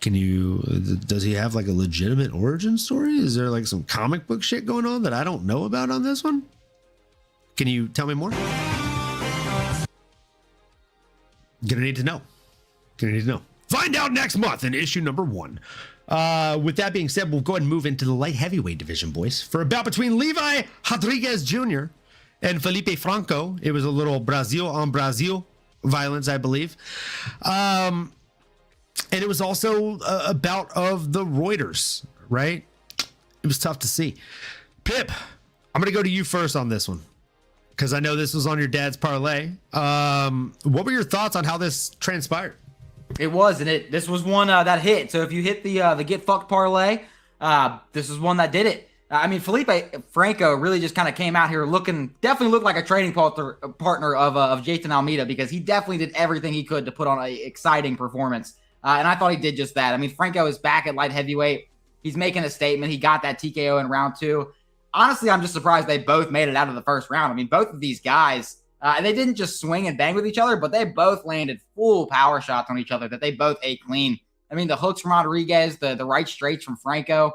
Does he have like a legitimate origin story? Is there like some comic book shit going on that I don't know about on this one? Can you tell me more? Gonna need to know. Find out next month in issue number 1. With that being said, we'll go ahead and move into the light heavyweight division, boys. For a bout between Levi Rodriguez Jr. and Felipe Franco. It was a little Brazil on Brazil violence, I believe. And it was also a bout of the Reuters, right? It was tough to see. Pip, I'm going to go to you first on this one, because I know this was on your dad's parlay. What were your thoughts on how this transpired? It was, and this was one that hit. So if you hit the get fucked parlay, this is one that did it. I mean, Felipe Franco really just kind of came out here definitely looked like a trading partner of Jason Almeida, because he definitely did everything he could to put on an exciting performance. And I thought he did just that. I mean, Franco is back at light heavyweight. He's making a statement. He got that TKO in round 2. Honestly, I'm just surprised they both made it out of the first round. I mean, both of these guys, they didn't just swing and bang with each other, but they both landed full power shots on each other that they both ate clean. I mean, the hooks from Rodriguez, the right straights from Franco.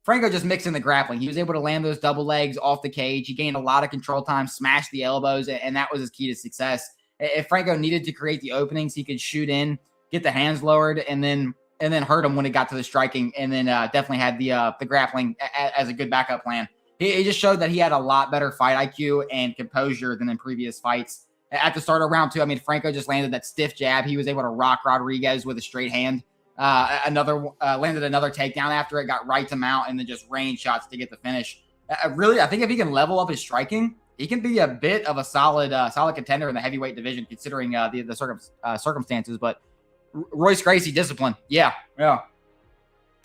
Franco just mixing the grappling. He was able to land those double legs off the cage. He gained a lot of control time, smashed the elbows, and that was his key to success. If Franco needed to create the openings, he could shoot in, get the hands lowered, and then hurt him when it got to the striking, and then definitely had the grappling as a good backup plan. He just showed that he had a lot better fight IQ and composure than in previous fights. at the start of round 2. I mean, Franco just landed that stiff jab. He was able to rock Rodriguez with a straight hand. Landed another takedown after it, got right to mount, and then just rained shots to get the finish. Really, I think if he can level up his striking, he can be a bit of a solid contender in the heavyweight division, considering the circumstances. But Royce Gracie, discipline. Yeah. I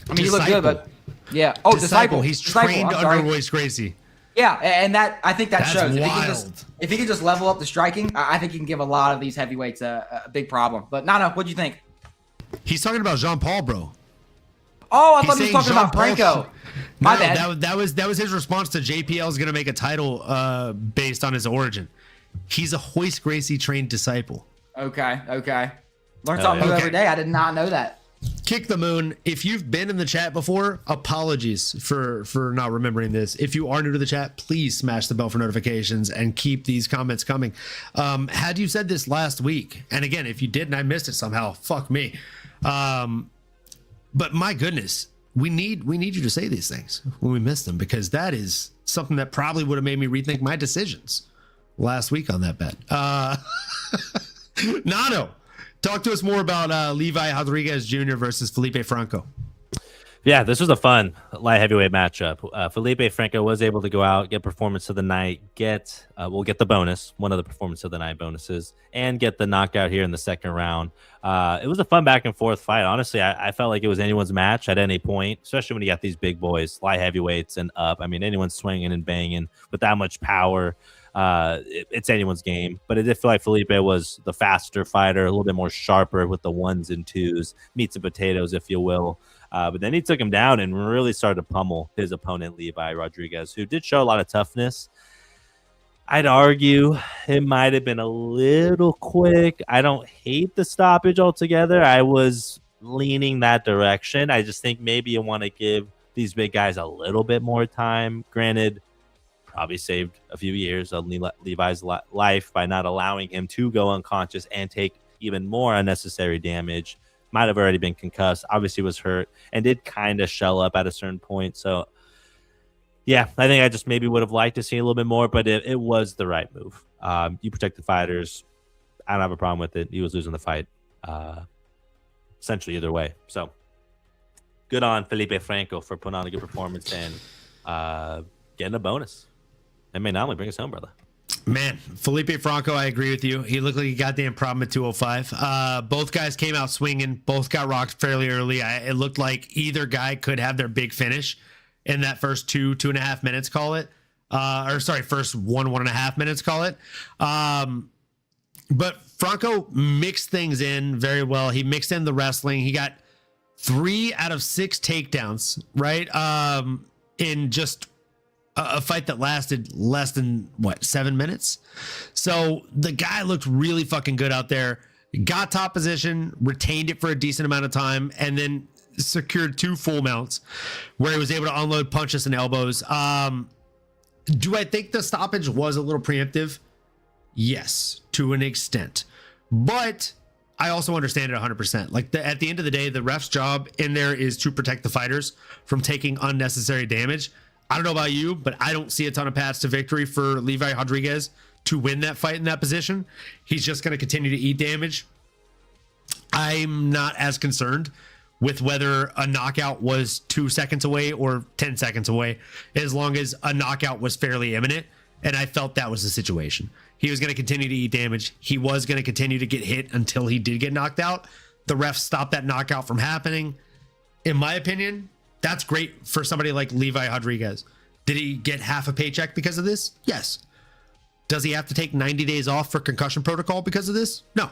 mean, he looked good, but yeah. Oh, disciple. He's trained under Royce Gracie. Yeah, and I think that shows. Wild. If he can just level up the striking, I think he can give a lot of these heavyweights a big problem. But Nano, what'd you think? He's talking about Jean-Paul, bro. Oh, I thought he was talking about Franco. My bad. That was his response to JPL is going to make a title based on his origin. He's a Royce Gracie trained disciple. Okay. Learn something new every day. I did not know that. Kick the Moon. If you've been in the chat before, apologies for not remembering this. If you are new to the chat, please smash the bell for notifications and keep these comments coming. Had you said this last week, and again, if you did and I missed it somehow, fuck me. But my goodness, we need you to say these things when we miss them, because that is something that probably would have made me rethink my decisions last week on that bet. Nano, talk to us more about Levi Rodriguez Jr. versus Felipe Franco. Yeah, this was a fun light heavyweight matchup. Felipe Franco was able to go out, get performance of the night, get the bonus, one of the performance of the night bonuses, and get the knockout here in the second round. It was a fun back and forth fight. Honestly, I felt like it was anyone's match at any point, especially when you got these big boys, light heavyweights and up. I mean, anyone's swinging and banging with that much power. It's anyone's game, but it did feel like Felipe was the faster fighter, a little bit more sharper with the ones and twos, meats and potatoes, if you will. But then he took him down and really started to pummel his opponent, Levi Rodriguez, who did show a lot of toughness. I'd argue it might have been a little quick. I don't hate the stoppage altogether. I was leaning that direction. I just think maybe you want to give these big guys a little bit more time. Granted, probably saved a few years of Levi's life by not allowing him to go unconscious and take even more unnecessary damage. Might have already been concussed, obviously was hurt, and did kind of shell up at a certain point. So, yeah, I think I just maybe would have liked to see a little bit more, but it was the right move. You protect the fighters. I don't have a problem with it. He was losing the fight, essentially either way. So, good on Felipe Franco for putting on a good performance and getting a bonus. MMAnomaly, bring us home, brother. Man, Felipe Franco, I agree with you. He looked like he got the problem at 205. Both guys came out swinging. Both got rocked fairly early. It looked like either guy could have their big finish in that first 2.5 minutes, call it. First 1.5 minutes, call it. But Franco mixed things in very well. He mixed in the wrestling. He got 3 out of 6 takedowns, right? In just a fight that lasted less than 7 minutes. So the guy looked really fucking good out there, got top position, retained it for a decent amount of time, and then secured 2 full mounts where he was able to unload punches and elbows. Do I think the stoppage was a little preemptive? Yes, to an extent, but I also understand it 100%. Like at the end of the day, the ref's job in there is to protect the fighters from taking unnecessary damage. I don't know about you, but I don't see a ton of paths to victory for Levi Rodriguez to win that fight in that position. He's just going to continue to eat damage. I'm not as concerned with whether a knockout was 2 seconds away or 10 seconds away, as long as a knockout was fairly imminent. And I felt that was the situation. He was going to continue to eat damage. He was going to continue to get hit until he did get knocked out. The ref stopped that knockout from happening. In my opinion, that's great for somebody like Levi Rodriguez. Did he get half a paycheck because of this? Yes. Does he have to take 90 days off for concussion protocol because of this? No.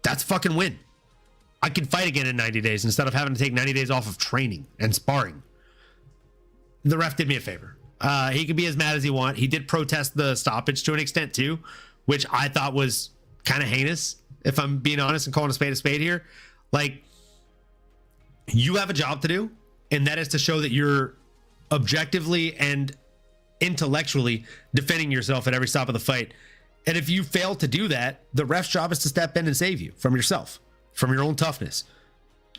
That's a fucking win. I can fight again in 90 days instead of having to take 90 days off of training and sparring. The ref did me a favor. He can be as mad as he wants. He did protest the stoppage to an extent too, which I thought was kind of heinous, if I'm being honest and calling a spade here. Like, you have a job to do, and that is to show that you're objectively and intellectually defending yourself at every stop of the fight. And if you fail to do that, the ref's job is to step in and save you from yourself, from your own toughness.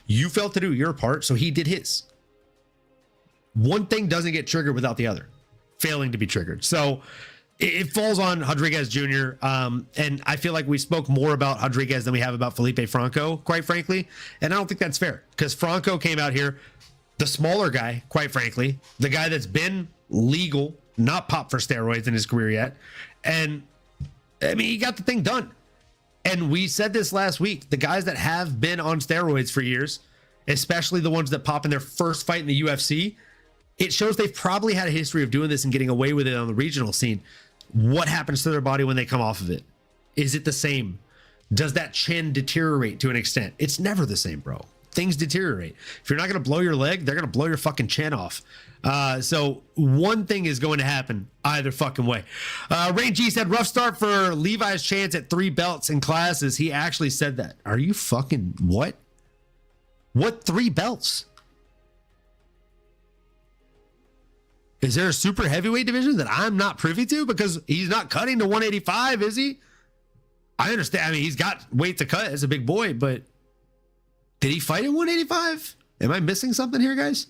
You failed to do your part, so he did his. One thing doesn't get triggered without the other failing to be triggered. So it falls on Rodriguez Jr. And I feel like we spoke more about Rodriguez than we have about Felipe Franco, quite frankly. And I don't think that's fair because Franco came out here, the smaller guy, quite frankly, the guy that's been legal, not popped for steroids in his career yet. And I mean, he got the thing done. And we said this last week, the guys that have been on steroids for years, especially the ones that pop in their first fight in the UFC, it shows they've probably had a history of doing this and getting away with it on the regional scene. What happens to their body when they come off of it? Is it the same? Does that chin deteriorate to an extent? It's never the same, bro. Things deteriorate. If you're not going to blow your leg, they're going to blow your fucking chin off. So one thing is going to happen either fucking way. Rain G said, rough start for Levi's chance at 3 belts in classes. He actually said that. Are you fucking what? What 3 belts? Is there a super heavyweight division that I'm not privy to? Because he's not cutting to 185, is he? I understand. I mean, he's got weight to cut as a big boy, but did he fight at 185? Am I missing something here, guys?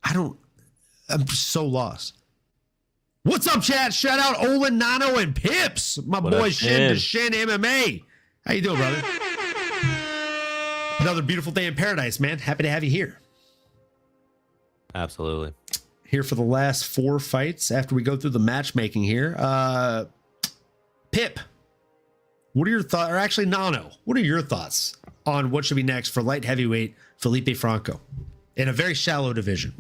I'm so lost. What's up, chat? Shout out Olin, Nano, and Pips. My what boy up, Shin to Shin MMA. How you doing, brother? Another beautiful day in paradise, man. Happy to have you here. Absolutely. Here for the last 4 fights after we go through the matchmaking here. Pip, what are your thoughts? Or actually, Nano, what are your thoughts on what should be next for light heavyweight Felipe Franco in a very shallow division?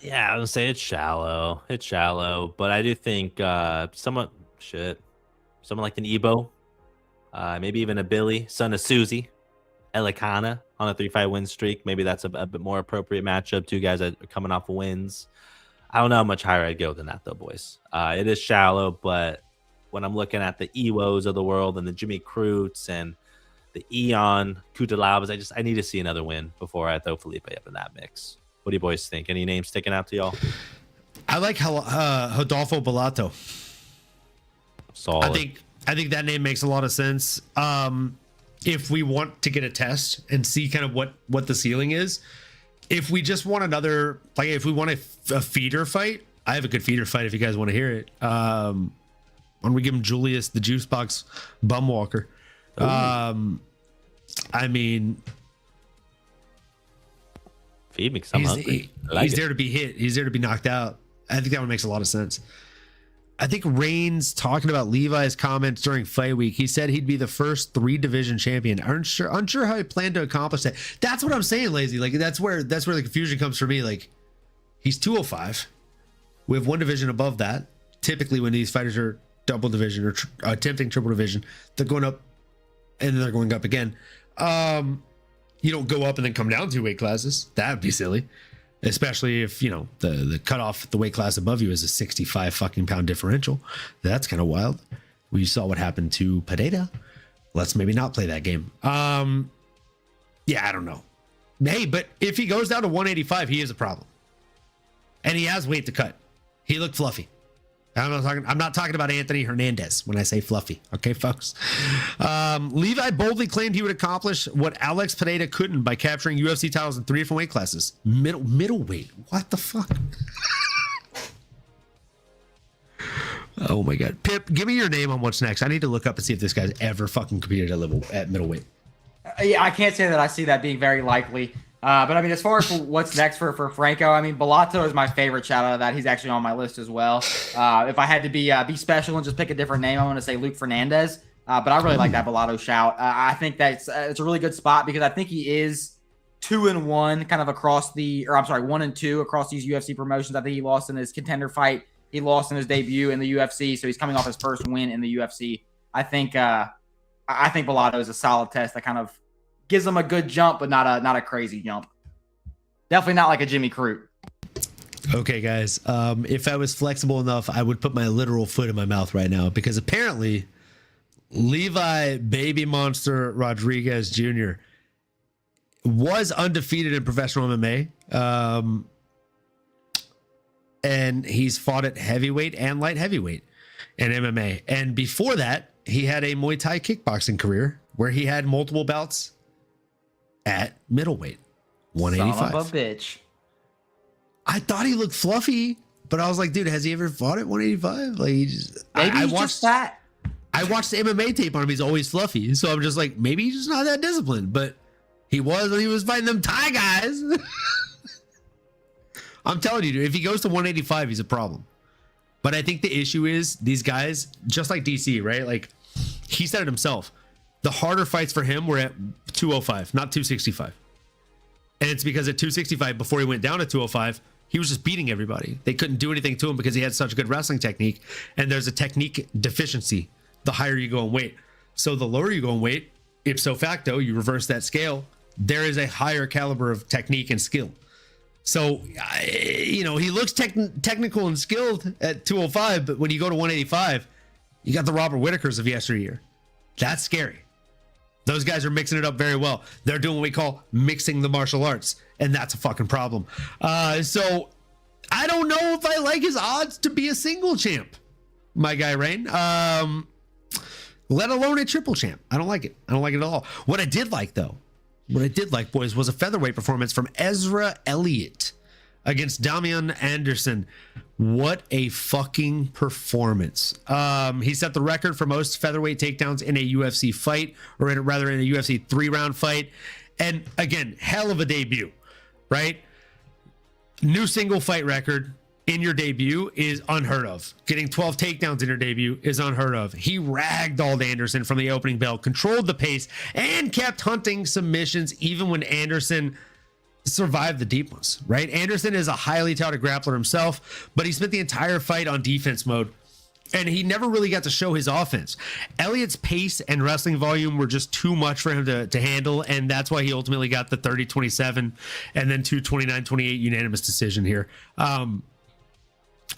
Yeah, I would say it's shallow. It's shallow, but I do think someone like an Ebo, maybe even a Billy, son of Susie, Elikana on a 3-fight win streak. Maybe that's a bit more appropriate matchup. 2 guys that are coming off of wins. I don't know how much higher I'd go than that, though, boys. It is shallow, but when I'm looking at the Ewos of the world and the Jimmy Crutes and the Eon Kutalabas, I need to see another win before I throw Felipe up in that mix. What do you boys think? Any names sticking out to y'all? I like Rodolfo Bellato. Solid. I think that name makes a lot of sense. If we want to get a test and see kind of what the ceiling is, if we just want another, like if we want a feeder fight, I have a good feeder fight if you guys want to hear it. Why don't we give him Julius the Juice Box Bumwalker? I mean, feed me, I'm hungry. He's there to be hit. He's there to be knocked out. I think that one makes a lot of sense. I think Reigns talking about Levi's comments during fight week. He said he'd be the first 3-division champion. Unsure how he planned to accomplish that. That's what I'm saying, Lazy. Like that's where the confusion comes for me. Like he's 205. We have 1 division above that. Typically, when these fighters are double division or attempting triple division, they're going up and then they're going up again. You don't go up and then come down 2 weight classes. That would be silly. Especially if, you know, the cutoff, the weight class above you is a 65 fucking pound differential. That's kind of wild. We saw what happened to Pineda. Let's maybe not play that game. Yeah, I don't know. Hey, but if he goes down to 185, he is a problem. And he has weight to cut. He looked fluffy. I'm not talking about Anthony Hernandez when I say fluffy. Okay, folks. Levi boldly claimed he would accomplish what Alex Pineda couldn't by capturing UFC titles in 3 different weight classes. Middleweight. What the fuck? Oh my God. Pip, give me your name on what's next. I need to look up and see if this guy's ever fucking competed at middleweight. Yeah, I can't say that I see that being very likely. But I mean, as far as for what's next for Franco, I mean, Bellato is my favorite shout out of that. He's actually on my list as well. If I had to be special and just pick a different name, I want to say Luke Fernandez. But I really like that Bellato shout. I think that's it's a really good spot because I think he is 2-1 kind of across 1-2 across these UFC promotions. I think he lost in his contender fight. He lost in his debut in the UFC, so he's coming off his first win in the UFC. I think Bellato is a solid test that kind of gives him a good jump, but not a crazy jump. Definitely not like a Jimmy Crute. Okay, guys. If I was flexible enough, I would put my literal foot in my mouth right now because apparently Levi Baby Monster Rodriguez Jr. was undefeated in professional MMA. And he's fought at heavyweight and light heavyweight in MMA. And before that, he had a Muay Thai kickboxing career where he had multiple bouts at middleweight, 185. Son of a bitch. I thought he looked fluffy. But I was like, dude, has he ever fought at 185? Like, he just maybe he's just fat. I watched the MMA tape on him. He's always fluffy, so I'm just like, maybe he's just not that disciplined. But he was when he was fighting them Thai guys. I'm telling you, dude, if he goes to 185, he's a problem. But I think the issue is these guys, just like DC, right? Like, he said it himself. The harder fights for him were at 205, not 265. And it's because at 265, before he went down to 205, he was just beating everybody. They couldn't do anything to him because he had such good wrestling technique. And there's a technique deficiency the higher you go in weight. So the lower you go in weight, ipso facto, you reverse that scale, there is a higher caliber of technique and skill. So, you know, he looks technical and skilled at 205, but when you go to 185, you got the Robert Whitakers of yesteryear. That's scary. Those guys are mixing it up very well. They're doing what we call mixing the martial arts, and that's a fucking problem. So I don't know if I like his odds to be a single champ, my guy Rain. Let alone a triple champ. I don't like it. I don't like it at all. What I did like, boys, was a featherweight performance from Ezra Elliot against Damian Anderson. What a fucking performance. He set the record for most featherweight takedowns in a UFC fight, or rather in a UFC 3-round fight. And again, hell of a debut, right? New single fight record in your debut is unheard of. Getting 12 takedowns in your debut is unheard of. He ragdolled Anderson from the opening bell, controlled the pace, and kept hunting submissions even when Anderson survived the deep ones, right? Anderson is a highly touted grappler himself, but he spent the entire fight on defense mode, and he never really got to show his offense. Elliott's pace and wrestling volume were just too much for him to handle, and that's why he ultimately got the 30-27 and then 29-28 unanimous decision here.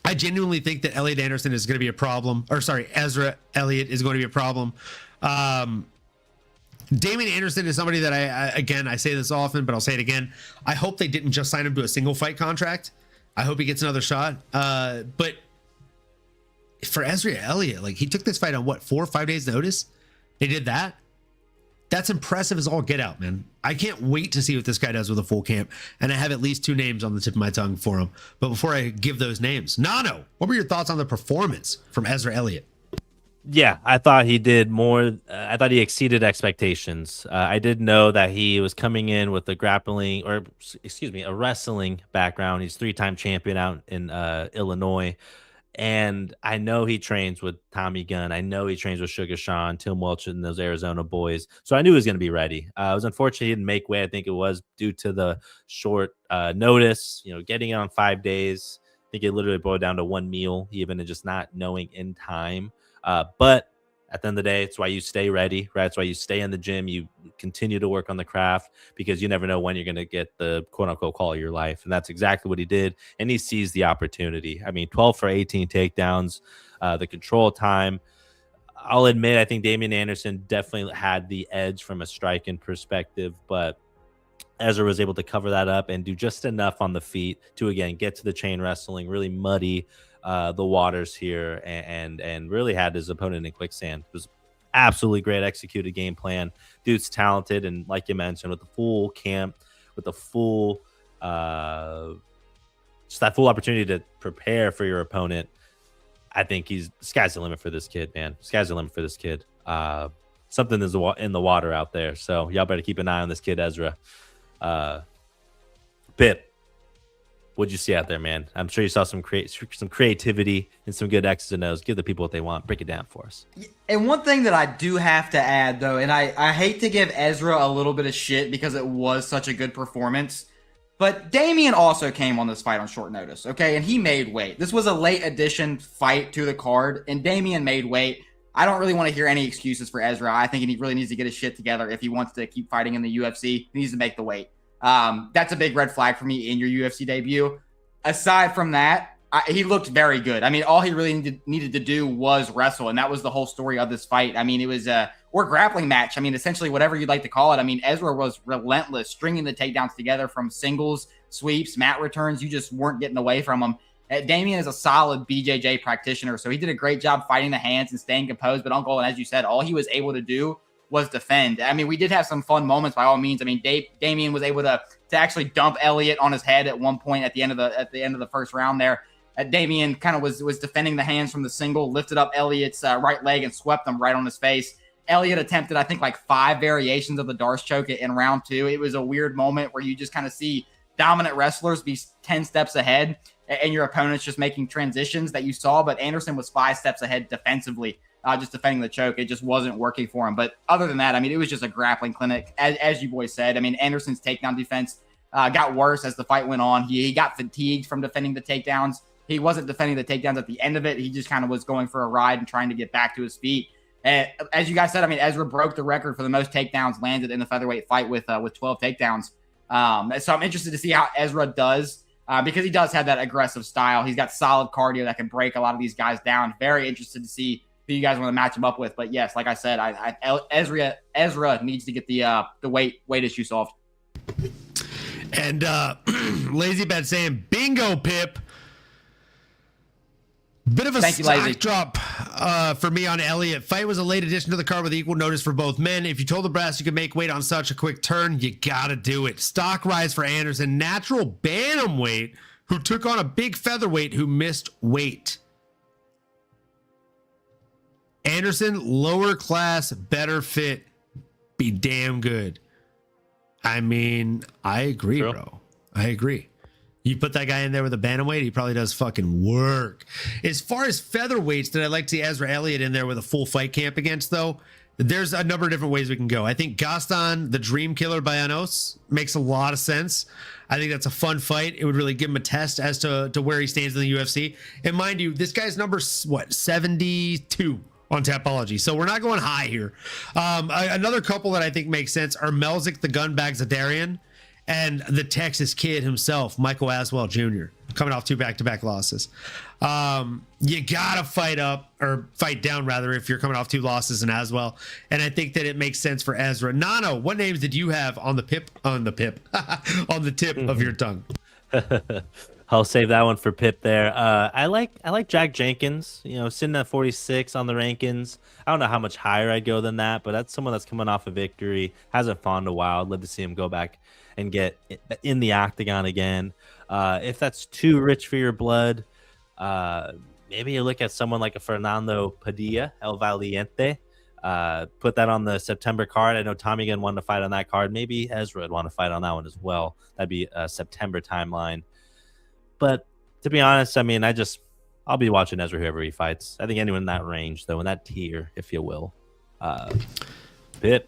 I genuinely think that Ezra Elliot is going to be a problem. Damian Anderson is somebody that I say this often, but I'll say it again. I hope they didn't just sign him to a single fight contract. I hope he gets another shot. But for Ezra Elliot, like, he took this fight on 4 or 5 days notice. They did that. That's impressive as all get out, man. I can't wait to see what this guy does with a full camp. And I have at least 2 names on the tip of my tongue for him. But before I give those names, Nano, what were your thoughts on the performance from Ezra Elliot? Yeah, I thought he did more. I thought he exceeded expectations. I did know that he was coming in with a wrestling background. He's 3-time champion out in Illinois. And I know he trains with Tommy Gunn. I know he trains with Sugar Sean, Tim Welch, and those Arizona boys. So I knew he was going to be ready. It was unfortunate he didn't make weight. I think it was due to the short notice, getting it on 5 days. I think it literally boiled down to one meal, even, and just not knowing in time. But at the end of the day, it's why you stay ready, right? It's why you stay in the gym. You continue to work on the craft, because you never know when you're going to get the quote unquote call of your life. And that's exactly what he did. And he seized the opportunity. I mean, 12 for 18 takedowns, the control time. I'll admit, I think Damian Anderson definitely had the edge from a striking perspective, but Ezra was able to cover that up and do just enough on the feet to, again, get to the chain wrestling, really muddy the waters here, and really had his opponent in quicksand. It was absolutely great executed game plan. Dude's talented, and like you mentioned, with the full camp, with the full just that full opportunity to prepare for your opponent, I think sky's the limit for this kid, man. Sky's the limit for this kid. Something is in the water out there, so y'all better keep an eye on this kid, Ezra. Pip, what'd you see out there, man? I'm sure you saw some creativity and some good X's and O's. Give the people what they want. Break it down for us. And one thing that I do have to add, though, and I hate to give Ezra a little bit of shit because it was such a good performance, but Damian also came on this fight on short notice, okay? And he made weight. This was a late addition fight to the card, and Damian made weight. I don't really want to hear any excuses for Ezra. I think he really needs to get his shit together if he wants to keep fighting in the UFC. He needs to make the weight. That's a big red flag for me in your UFC debut. Aside from that, he looked very good. I mean, all he really needed to do was wrestle, and that was the whole story of this fight. I mean, it was or grappling match. I mean, essentially whatever you'd like to call it. I mean, Ezra was relentless, stringing the takedowns together from singles, sweeps, mat returns. You just weren't getting away from him. Damian is a solid BJJ practitioner, so he did a great job fighting the hands and staying composed. But Uncle, and as you said, all he was able to do was defend. I mean, we did have some fun moments by all means. I mean, Damian was able to actually dump Elliot on his head at one point at the end of the first round there. Damian kind of was defending the hands from the single, lifted up Elliot's right leg and swept him right on his face. Elliot attempted, I think, like 5 variations of the Darce choke in round 2. It was a weird moment where you just kind of see dominant wrestlers be 10 steps ahead and your opponent's just making transitions that you saw. But Anderson was 5 steps ahead defensively, just defending the choke. It just wasn't working for him. But other than that, I mean, it was just a grappling clinic, as you boys said. I mean, Anderson's takedown defense got worse as the fight went on. He got fatigued from defending the takedowns. He wasn't defending the takedowns at the end of it. He just kind of was going for a ride and trying to get back to his feet. And as you guys said, I mean, Ezra broke the record for the most takedowns landed in the featherweight fight with 12 takedowns. So I'm interested to see how Ezra does because he does have that aggressive style. He's got solid cardio that can break a lot of these guys down. Very interested to see who you guys want to match him up with. But yes, like I said, Ezra needs to get the weight issue solved. And Lazy Bet saying, bingo, Pip. Bit of a stock drop for me on Elliot. Fight was a late addition to the card with equal notice for both men. If you told the brass you could make weight on such a quick turn, you gotta do it. Stock rise for Anderson, natural bantamweight who took on a big featherweight who missed weight. Anderson, lower class, better fit, be damn good. I mean, I agree, bro. I agree. You put that guy in there with a bantamweight, he probably does fucking work. As far as featherweights, did I like to see Ezra Elliot in there with a full fight camp against, though? There's a number of different ways we can go. I think Gaston, the Dream Killer Bayanos, makes a lot of sense. I think that's a fun fight. It would really give him a test as to where he stands in the UFC. And mind you, this guy's number, 72 on Tapology. So we're not going high here. Another couple that I think makes sense are Melzik the Gunbag Zadarian and the Texas Kid himself, Michael Aswell Jr., coming off 2 back-to-back losses. You gotta fight down rather, if you're coming off 2 losses in Aswell. And I think that it makes sense for Ezra. Nano, what names did you have on the tip of your tongue? I'll save that one for Pip there. I like Jack Jenkins, sitting at 46 on the rankings. I don't know how much higher I'd go than that, but that's someone that's coming off a victory. Hasn't fought in a while. I'd love to see him go back and get in the octagon again. If that's too rich for your blood, maybe you look at someone like a Fernando Padilla, El Valiente. Put that on the September card. I know Tommy Gunn wanted to fight on that card. Maybe Ezra would want to fight on that one as well. That'd be a September timeline. But to be honest, I mean, I'll be watching Ezra whoever he fights. I think anyone in that range, though, in that tier, if you will. Pip.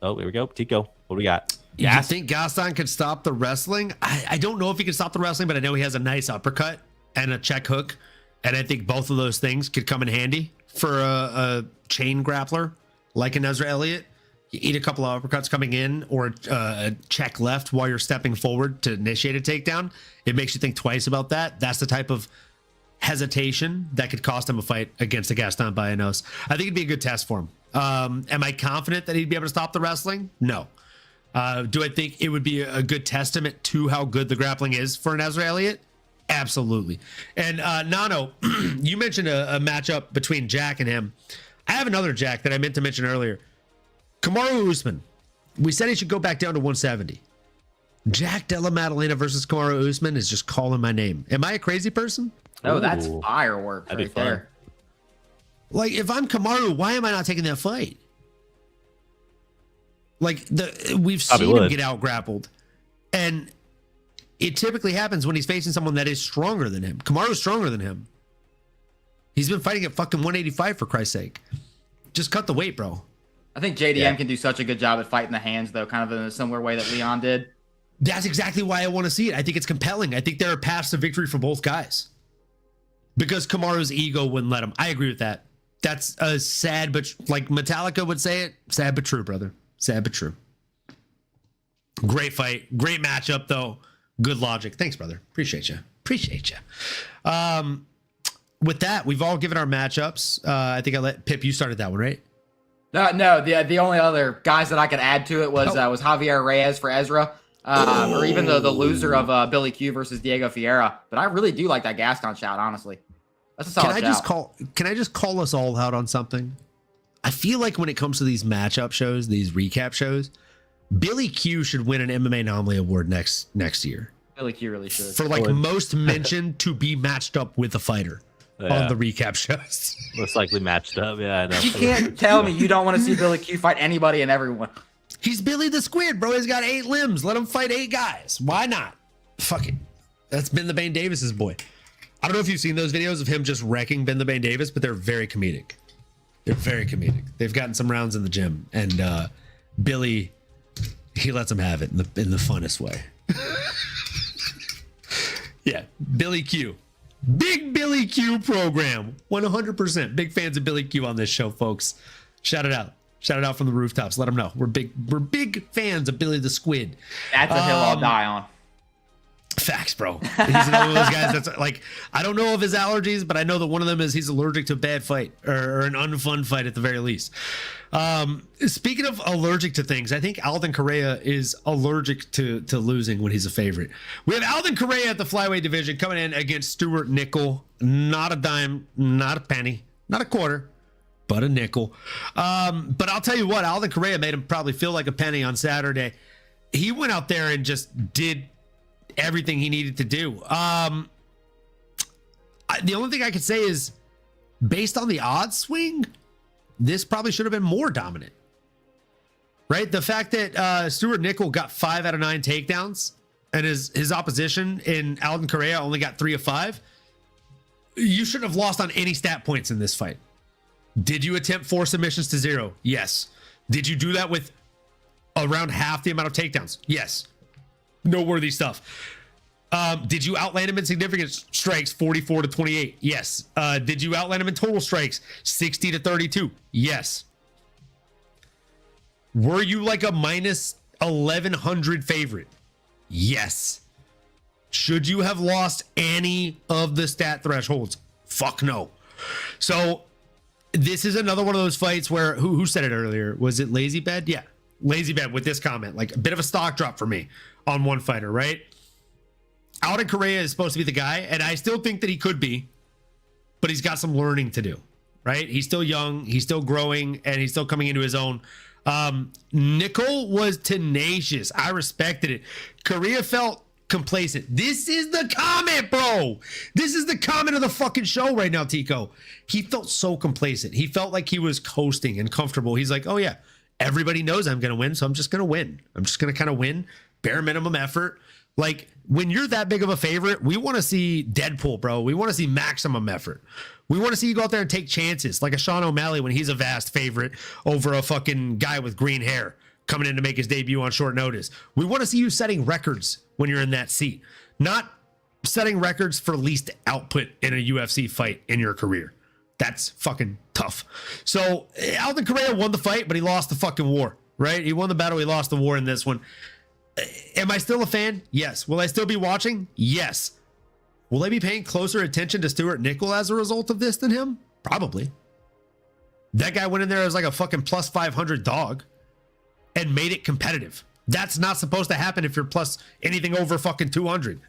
Oh, here we go. Tico, what do we got? Yeah, you think Gaston could stop the wrestling? I don't know if he can stop the wrestling, but I know he has a nice uppercut and a check hook. And I think both of those things could come in handy for a chain grappler like an Ezra Elliot. You eat a couple of uppercuts coming in or a check left while you're stepping forward to initiate a takedown. It makes you think twice about that. That's the type of hesitation that could cost him a fight against a Gaston Bayanos. I think it'd be a good test for him. Am I confident that he'd be able to stop the wrestling? No. Do I think it would be a good testament to how good the grappling is for an Ezra Elliot? Absolutely. And Nano, you mentioned a matchup between Jack and him. I have another Jack that I meant to mention earlier. Kamaru Usman. We said he should go back down to 170. Jack Della Maddalena versus Kamaru Usman is just calling my name. Am I a crazy person? Oh, that's fireworks right there. Like, if I'm Kamaru, why am I not taking that fight? Like, we've seen him get out grappled. And it typically happens when he's facing someone that is stronger than him. Kamaru's stronger than him. He's been fighting at fucking 185, for Christ's sake. Just cut the weight, bro. I think JDM can do such a good job at fighting the hands, though, kind of in a similar way that Leon did. That's exactly why I want to see it. I think it's compelling. I think there are paths to victory for both guys. Because Kamaru's ego wouldn't let him. I agree with that. That's a sad, but like Metallica would say it, sad but true, brother. Sad but true. Great fight. Great matchup, though. Good logic. Thanks, brother. Appreciate you. With that, we've all given our matchups. I think I let Pip, you started that one, right? No. The only other guys that I could add to it was Javier Reyes for Ezra, or even the loser of Billy Q versus Diego Fiera. But I really do like that Gaston shout, honestly. That's a solid shout. Can I just call us all out on something? I feel like when it comes to these matchup shows, these recap shows, Billy Q should win an MMAnomaly award next year. Billy Q really should. For like most mentioned to be matched up with a fighter on the recap shows. Most likely matched up. Yeah, I know. You can't tell me you don't want to see Billy Q fight anybody and everyone. He's Billy the Squid, bro. He's got 8 limbs. Let him fight 8 guys. Why not? Fuck it. That's Ben the Bane Davis's boy. I don't know if you've seen those videos of him just wrecking Ben the Bane Davis, but they're very comedic. They're very comedic. They've gotten some rounds in the gym, and Billy, he lets him have it in the funnest way. Yeah, Billy Q. Big Billy Q program. 100%. Big fans of Billy Q on this show, folks. Shout it out. Shout it out from the rooftops. Let them know. We're big fans of Billy the Squid. That's a hill I'll die on. Facts, bro. He's another of those guys that's like, I don't know of his allergies, but I know that one of them is he's allergic to a bad fight or an unfun fight at the very least. Speaking of allergic to things, I think Alden Coria is allergic to losing when he's a favorite. We have Alden Coria at the flyweight division coming in against Stuart Nickel. Not a dime, not a penny, not a quarter, but a nickel. But I'll tell you what, Alden Coria made him probably feel like a penny on Saturday. He went out there and just did everything he needed to do. The only thing I could say is, based on the odds swing, this probably should have been more dominant, right? The fact that Stuart Nickel got 5 out of 9 takedowns and his opposition in Alden Coria only got 3 of 5. You shouldn't have lost on any stat points in this fight. Did you attempt 4 submissions to 0? Yes. Did you do that with around half the amount of takedowns? Yes. Noteworthy stuff. Did you outland him in significant strikes 44 to 28? Yes. Did you outland him in total strikes 60 to 32? Yes. Were you like a minus 1100 favorite? Yes. Should you have lost any of the stat thresholds? Fuck no. So this is another one of those fights where who said it earlier? Was it Lazy Bed? Yeah. Lazy Bed with this comment, like a bit of a stock drop for me on one fighter, right? Alden Coria is supposed to be the guy, and I still think that he could be, but he's got some learning to do, right? He's still young, he's still growing, and he's still coming into his own. Nickel was tenacious. I respected it. Coria felt complacent. This is the comment, bro. This is the comment of the fucking show right now, Tico. He felt so complacent. He felt like he was coasting and comfortable. He's like, oh yeah, everybody knows I'm going to win, so I'm just going to win. I'm just going to kind of win. Bare minimum effort. Like, when you're that big of a favorite, we want to see Deadpool, bro. We want to see maximum effort. We want to see you go out there and take chances, like a Sean O'Malley when he's a vast favorite over a fucking guy with green hair coming in to make his debut on short notice. We want to see you setting records when you're in that seat, not setting records for least output in a UFC fight in your career. That's fucking tough. So Alden Coria won the fight, but he lost the fucking war, right? He won the battle. He lost the war in this one. Am I still a fan? Yes. Will I still be watching? Yes. Will I be paying closer attention to Stuart Nickel as a result of this than him? Probably. That guy went in there as like a fucking plus 500 dog and made it competitive. That's not supposed to happen if you're plus anything over fucking 200.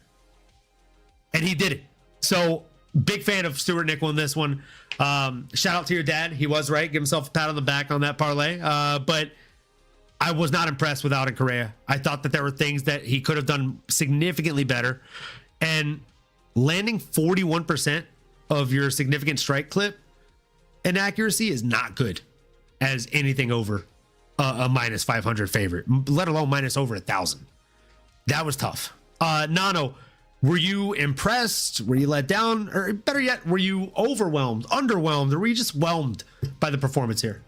And he did it. So big fan of Stuart Nickel in this one. Shout out to your dad. He was right. Give himself a pat on the back on that parlay. But I was not impressed with Alden Coria. I thought that there were things that he could have done significantly better. And landing 41% of your significant strike clip inaccuracy is not good as anything over a minus 500 favorite, let alone minus over 1,000. That was tough. Nano, were you impressed? Were you let down? Or better yet, were you overwhelmed, underwhelmed, or were you just whelmed by the performance here?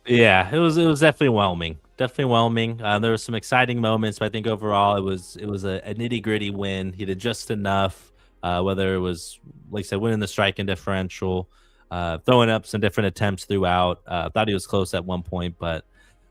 Yeah, it was definitely whelming. Definitely whelming. There were some exciting moments, but I think overall it was a nitty gritty win. He did just enough. Whether it was, like I said, winning the striking differential, throwing up some different attempts throughout. Thought he was close at one point, but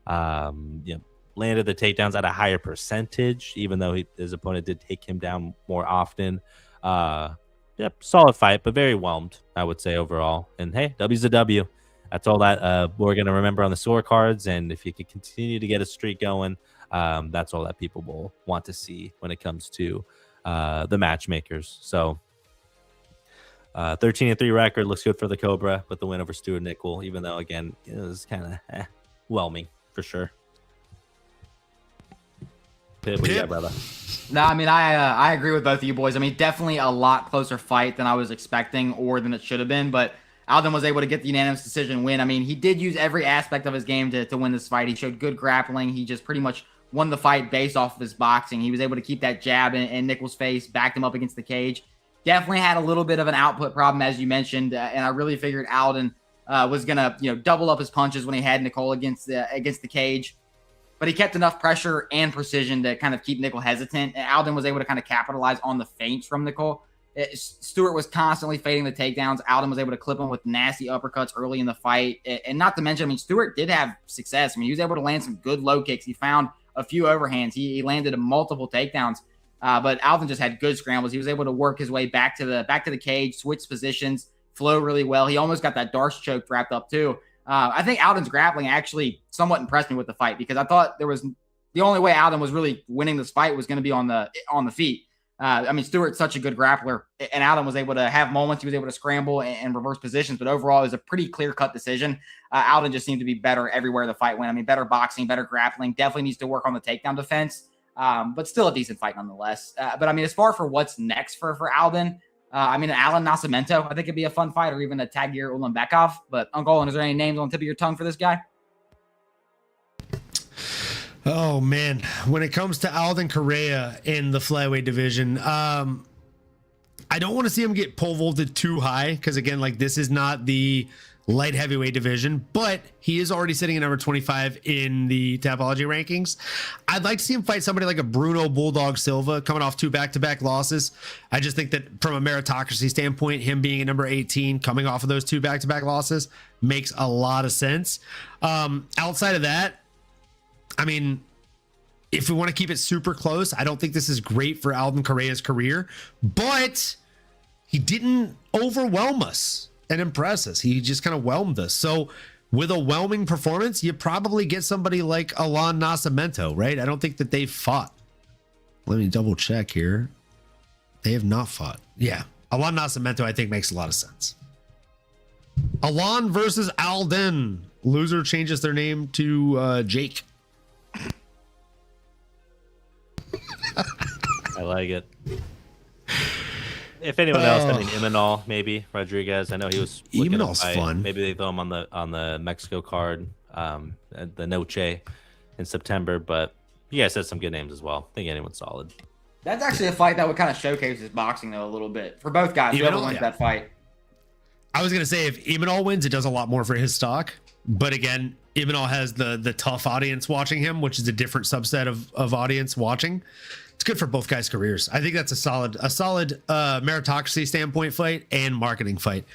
landed the takedowns at a higher percentage, even though his opponent did take him down more often. Solid fight, but very whelmed, I would say, overall. And hey, W's a W. That's all that we're going to remember on the scorecards. And if you could continue to get a streak going, that's all that people will want to see when it comes to the matchmakers. So 13-3 record looks good for the Cobra with the win over Stuart Nickel, even though, again, it was kind of whelming for sure. Pip, what do you got, brother? No, I mean, I agree with both of you boys. I mean, definitely a lot closer fight than I was expecting or than it should have been, but Alden was able to get the unanimous decision win. I mean, he did use every aspect of his game to win this fight. He showed good grappling. He just pretty much won the fight based off of his boxing. He was able to keep that jab in Nichols' face, backed him up against the cage. Definitely had a little bit of an output problem, as you mentioned, and I really figured Alden was gonna, double up his punches when he had Nicole against the cage. But he kept enough pressure and precision to kind of keep Nicole hesitant. And Alden was able to kind of capitalize on the feints from Nicole. Stewart was constantly fading the takedowns. Alden was able to clip him with nasty uppercuts early in the fight. And not to mention, I mean, Stewart did have success. I mean, he was able to land some good low kicks. He found a few overhands. He landed multiple takedowns. But Alden just had good scrambles. He was able to work his way back to the cage, switch positions, flow really well. He almost got that Darce choke wrapped up too. I think Alden's grappling actually somewhat impressed me with the fight because I thought the only way Alden was really winning this fight was going to be on the feet. I mean, Stewart's such a good grappler, and Alden was able to have moments. He was able to scramble and reverse positions, but overall, it was a pretty clear-cut decision. Alden just seemed to be better everywhere the fight went. I mean, better boxing, better grappling. Definitely needs to work on the takedown defense, but still a decent fight nonetheless. But I mean, as far for what's next for Alden, I mean, Alan Nascimento, I think it'd be a fun fight, or even a Tagir Ulanbekov. But Uncle Olin, is there any names on the tip of your tongue for this guy? Oh man, when it comes to Alden Coria in the flyweight division, I don't want to see him get pole vaulted too high because again, like this is not the light heavyweight division, but he is already sitting at number 25 in the Tapology rankings. I'd like to see him fight somebody like a Bruno Bulldog Silva coming off 2 back-to-back losses. I just think that from a meritocracy standpoint, him being at number 18, coming off of those 2 back-to-back losses makes a lot of sense. Outside of that, I mean, if we want to keep it super close, I don't think this is great for Alden Correa's career, but he didn't overwhelm us and impress us. He just kind of whelmed us. So with a whelming performance, you probably get somebody like Alan Nascimento, right? I don't think that they've fought. Let me double check here. They have not fought. Yeah. Alan Nascimento, I think, makes a lot of sense. Alan versus Alden. Loser changes their name to Jake. I like it. If anyone else, I mean, Imanol, maybe Rodriguez. I know he was. Imanol's fun. Maybe they throw him on the Mexico card, the Noche in September. But you guys said some good names as well. I think anyone's solid. That's actually a fight that would kind of showcase his boxing though a little bit for both guys. Whoever wins that fight. I was gonna say if Imanol wins, it does a lot more for his stock. But again, Imanol has the tough audience watching him, which is a different subset of audience watching. It's good for both guys' careers. I think that's a solid meritocracy standpoint fight and marketing fight.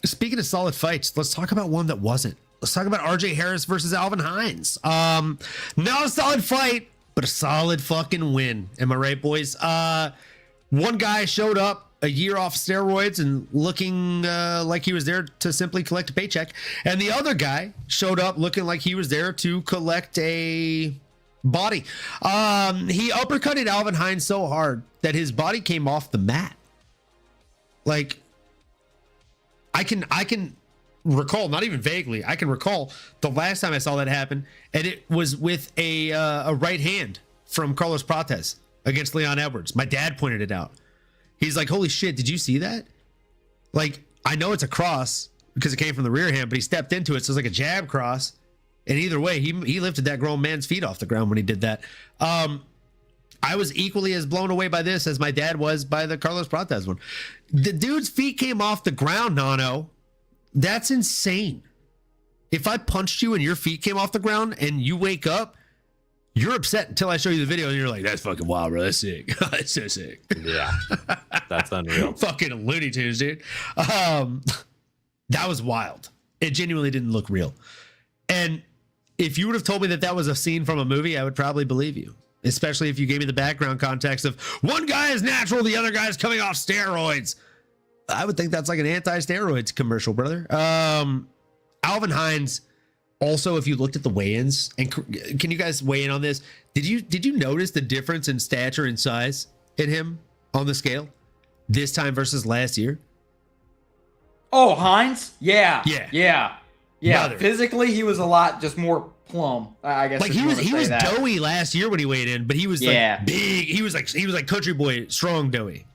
Speaking of solid fights, let's talk about one that wasn't. Let's talk about RJ Harris versus Alvin Hines. Not a solid fight, but a solid fucking win. Am I right, boys? One guy showed up a year off steroids and looking like he was there to simply collect a paycheck. And the other guy showed up looking like he was there to collect a body. He uppercutted Alvin Hines so hard that his body came off the mat. Like, I can recall, not even vaguely, I can recall the last time I saw that happen, and it was with a right hand from Carlos Prates against Leon Edwards. My dad pointed it out. He's like, holy shit, did you see that? Like, I know it's a cross because it came from the rear hand, but he stepped into it, so it's like a jab cross. And either way, he lifted that grown man's feet off the ground when he did that. I was equally as blown away by this as my dad was by the Carlos Prates one. The dude's feet came off the ground, Nano. That's insane. If I punched you and your feet came off the ground and you wake up, you're upset until I show you the video and you're like, that's fucking wild, bro. That's sick. That's so sick. Yeah. That's unreal. Fucking Looney Tunes, dude. That was wild. It genuinely didn't look real. And if you would have told me that that was a scene from a movie, I would probably believe you, especially if you gave me the background context of one guy is natural, the other guy is coming off steroids. I would think that's like an anti-steroids commercial, brother. Alvin Hines, also, if you looked at the weigh-ins, and can you guys weigh in on this? Did you notice the difference in stature and size in him on the scale this time versus last year? Oh, Hines? Yeah. Brother. Physically, he was a lot just more plum. I guess like he was doughy last year when he weighed in, but he was like big. He was like country boy strong doughy.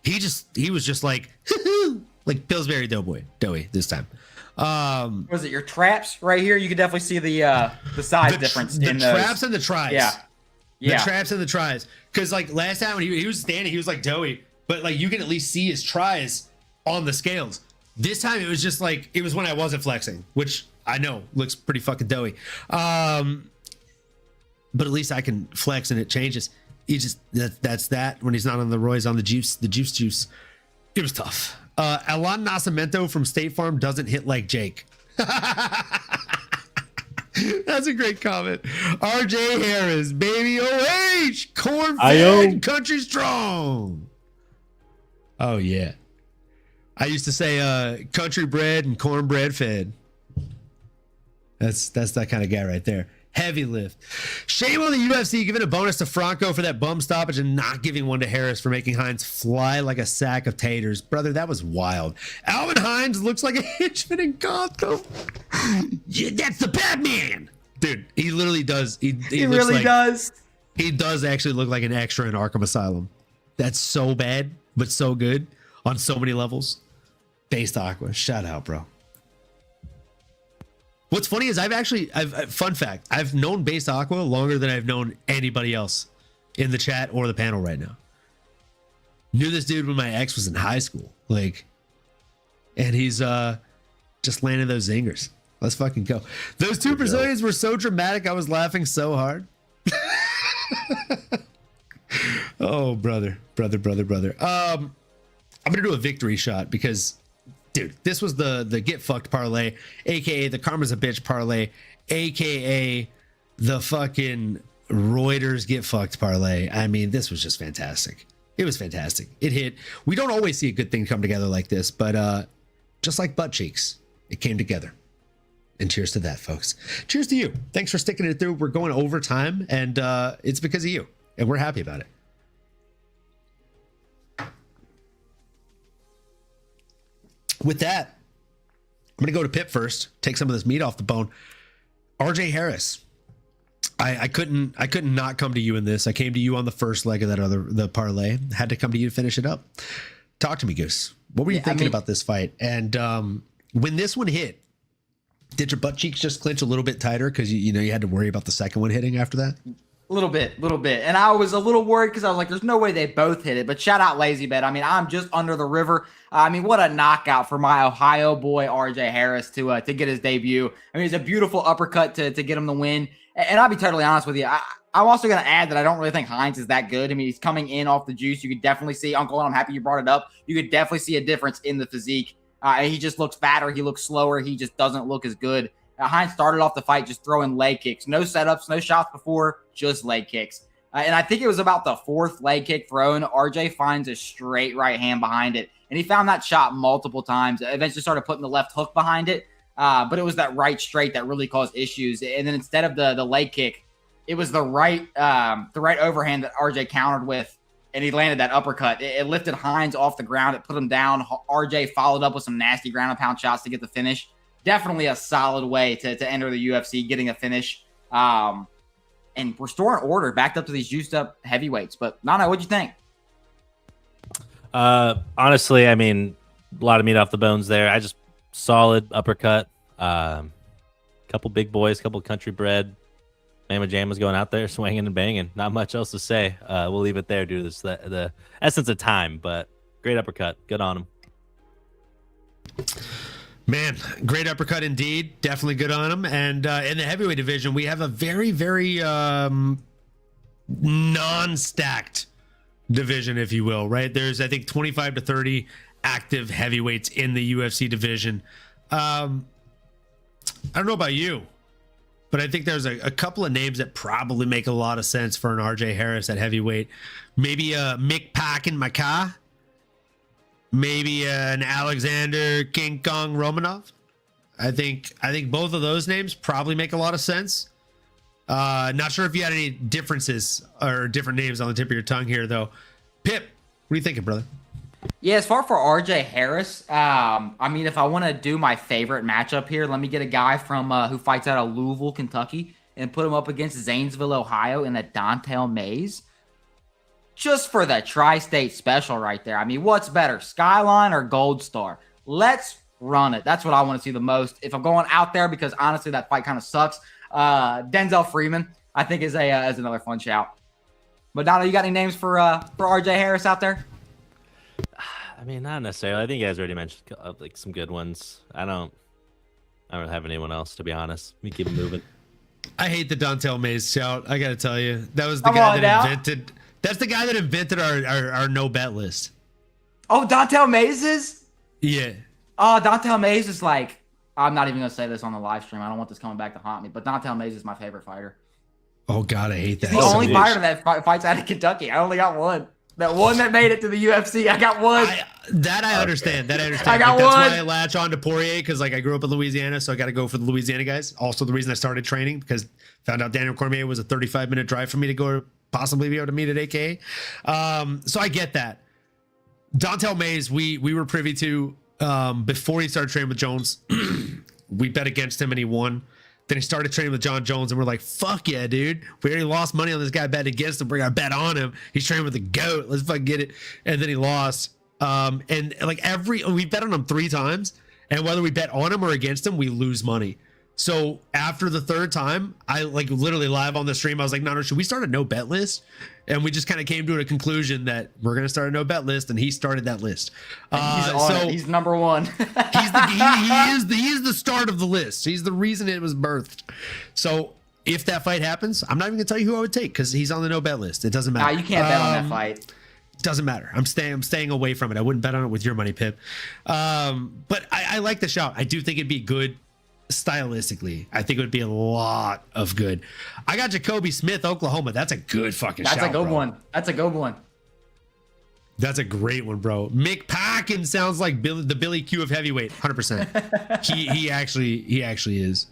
He was just like like Pillsbury doughy this time. Was it your traps right here? You could definitely see the size difference in the traps and the tries. Yeah. The traps and the tries. Because like last time when he was standing, he was like doughy, but like you can at least see his tries on the scales. This time it was just like it was when I wasn't flexing, which I know looks pretty fucking doughy. But at least I can flex and it changes. He just that's that when he's not on the roids, on the juice. It was tough. Alon Nascimento from State Farm doesn't hit like Jake. That's a great comment. RJ Harris, baby OH, corn-fed, country strong. Oh yeah. I used to say country bred and cornbread fed. That's that kind of guy right there. Heavy lift. Shame on the UFC giving a bonus to Franco for that bum stoppage and not giving one to Harris for making Hines fly like a sack of taters. Brother, that was wild. Alvin Hines looks like a henchman in Gotham. Yeah, that's the Batman. Dude, he literally does. He really does. He does actually look like an extra in Arkham Asylum. That's so bad, but so good on so many levels. Based Aqua, shout out, bro. What's funny is fun fact, I've known Based Aqua longer than I've known anybody else in the chat or the panel right now. Knew this dude when my ex was in high school, like, and he's just landing those zingers. Let's fucking go. Those two Brazilians were so dramatic, I was laughing so hard. Oh, brother. I'm gonna do a victory shot because, dude, this was the get fucked parlay, aka the Karma's a bitch parlay, aka the fucking Reuters get fucked parlay. I mean, this was just fantastic. It was fantastic. It hit. We don't always see a good thing come together like this, but just like butt cheeks, it came together. And cheers to that, folks. Cheers to you. Thanks for sticking it through. We're going overtime, and it's because of you, and we're happy about it. With that, I'm going to go to Pip first, take some of this meat off the bone. RJ Harris. I couldn't not come to you in this. I came to you on the first leg of the parlay. Had to come to you to finish it up. Talk to me, Goose. What were you thinking about this fight? And when this one hit, did your butt cheeks just clench a little bit tighter because you had to worry about the second one hitting after that? A little bit. And I was a little worried because I was like, there's no way they both hit it. But shout out Lazy Bet. I mean, I'm just under the river. I mean, what a knockout for my Ohio boy, RJ Harris, to get his debut. I mean, it's a beautiful uppercut to get him the win. And I'll be totally honest with you. I'm also going to add that I don't really think Hines is that good. I mean, he's coming in off the juice. You could definitely see, Uncle, and I'm happy you brought it up. You could definitely see a difference in the physique. He just looks fatter. He looks slower. He just doesn't look as good. Hines started off the fight just throwing leg kicks. No setups, no shots before, just leg kicks. And I think it was about the fourth leg kick thrown. RJ finds a straight right hand behind it. And he found that shot multiple times. Eventually started putting the left hook behind it. But it was that right straight that really caused issues. And then instead of the leg kick, it was the right overhand that RJ countered with. And he landed that uppercut. It lifted Hines off the ground. It put him down. RJ followed up with some nasty ground and pound shots to get the finish. Definitely a solid way to enter the UFC, getting a finish. And restoring order, backed up to these juiced up heavyweights. But Nana, what'd you think? Honestly, I mean, a lot of meat off the bones there. I just solid uppercut. Couple big boys, couple country bred. Mama Jam was going out there swinging and banging. Not much else to say. We'll leave it there due to the essence of time. But great uppercut. Good on him. Man, great uppercut indeed. Definitely good on him. And in the heavyweight division, we have a very, very non-stacked division, if you will, right? There's, I think, 25 to 30 active heavyweights in the UFC division. I don't know about you, but I think there's a couple of names that probably make a lot of sense for an RJ Harris at heavyweight. Maybe Mick Pack and Maka. Maybe an Alexander King Kong Romanov. I think both of those names probably make a lot of sense. Not sure if you had any differences or different names on the tip of your tongue here, though. Pip, what are you thinking, brother? Yeah, as far for RJ Harris, I mean, if I want to do my favorite matchup here, let me get a guy from who fights out of Louisville, Kentucky, and put him up against Zanesville, Ohio, in a Dontel Mays. Just for the tri-state special right there. I mean, what's better, Skyline or Gold Star? Let's run it. That's what I want to see the most. If I'm going out there, because honestly, that fight kind of sucks. Denzel Freeman, I think, is another fun shout. But Donna, you got any names for RJ Harris out there? I mean, not necessarily. I think you guys already mentioned like some good ones. I don't have anyone else, to be honest. We keep it moving. I hate the Dontel Mays shout. I got to tell you, that was the guy that invented. That's the guy that invented our no bet list. Oh, Dontel Mays is? Yeah. Oh, Dontel Mays is like, I'm not even going to say this on the live stream. I don't want this coming back to haunt me, but Dontel Mays is my favorite fighter. Oh, God, I hate that. He's the only fighter that fights out of Kentucky. I only got one. That one that made it to the UFC. I got one. I understand. I got one. That's why I latch on to Poirier, because like I grew up in Louisiana, so I got to go for the Louisiana guys. Also, the reason I started training, because found out Daniel Cormier was a 35-minute drive for me to go possibly be able to meet at AKA. So I get that. Dontel Mays, we were privy to before he started training with Jones. We bet against him and he won. Then he started training with John Jones, and we're like, fuck yeah, dude. We already lost money on this guy betting against him. We're going to bet on him. He's training with the GOAT. Let's fucking get it. And then he lost. And like we bet on him 3 times, and whether we bet on him or against him, we lose money. So after the 3rd time, I like literally live on the stream, I was like, no, should we start a no bet list? And we just kind of came to a conclusion that we're going to start a no bet list, and he started that list. He's number one. he is the start of the list. He's the reason it was birthed. So if that fight happens, I'm not even going to tell you who I would take, because he's on the no bet list. It doesn't matter. Nah, you can't bet on that fight. Doesn't matter. I'm staying away from it. I wouldn't bet on it with your money, Pip. But I like the shout. I do think it'd be good. Stylistically, I think it would be a lot of good. I got Jacoby Smith, Oklahoma. That's a good fucking shout. That's a good bro. one. That's a good one. That's a great one, bro. Mick Packin sounds like the Billy Q of heavyweight. 100%. he actually is.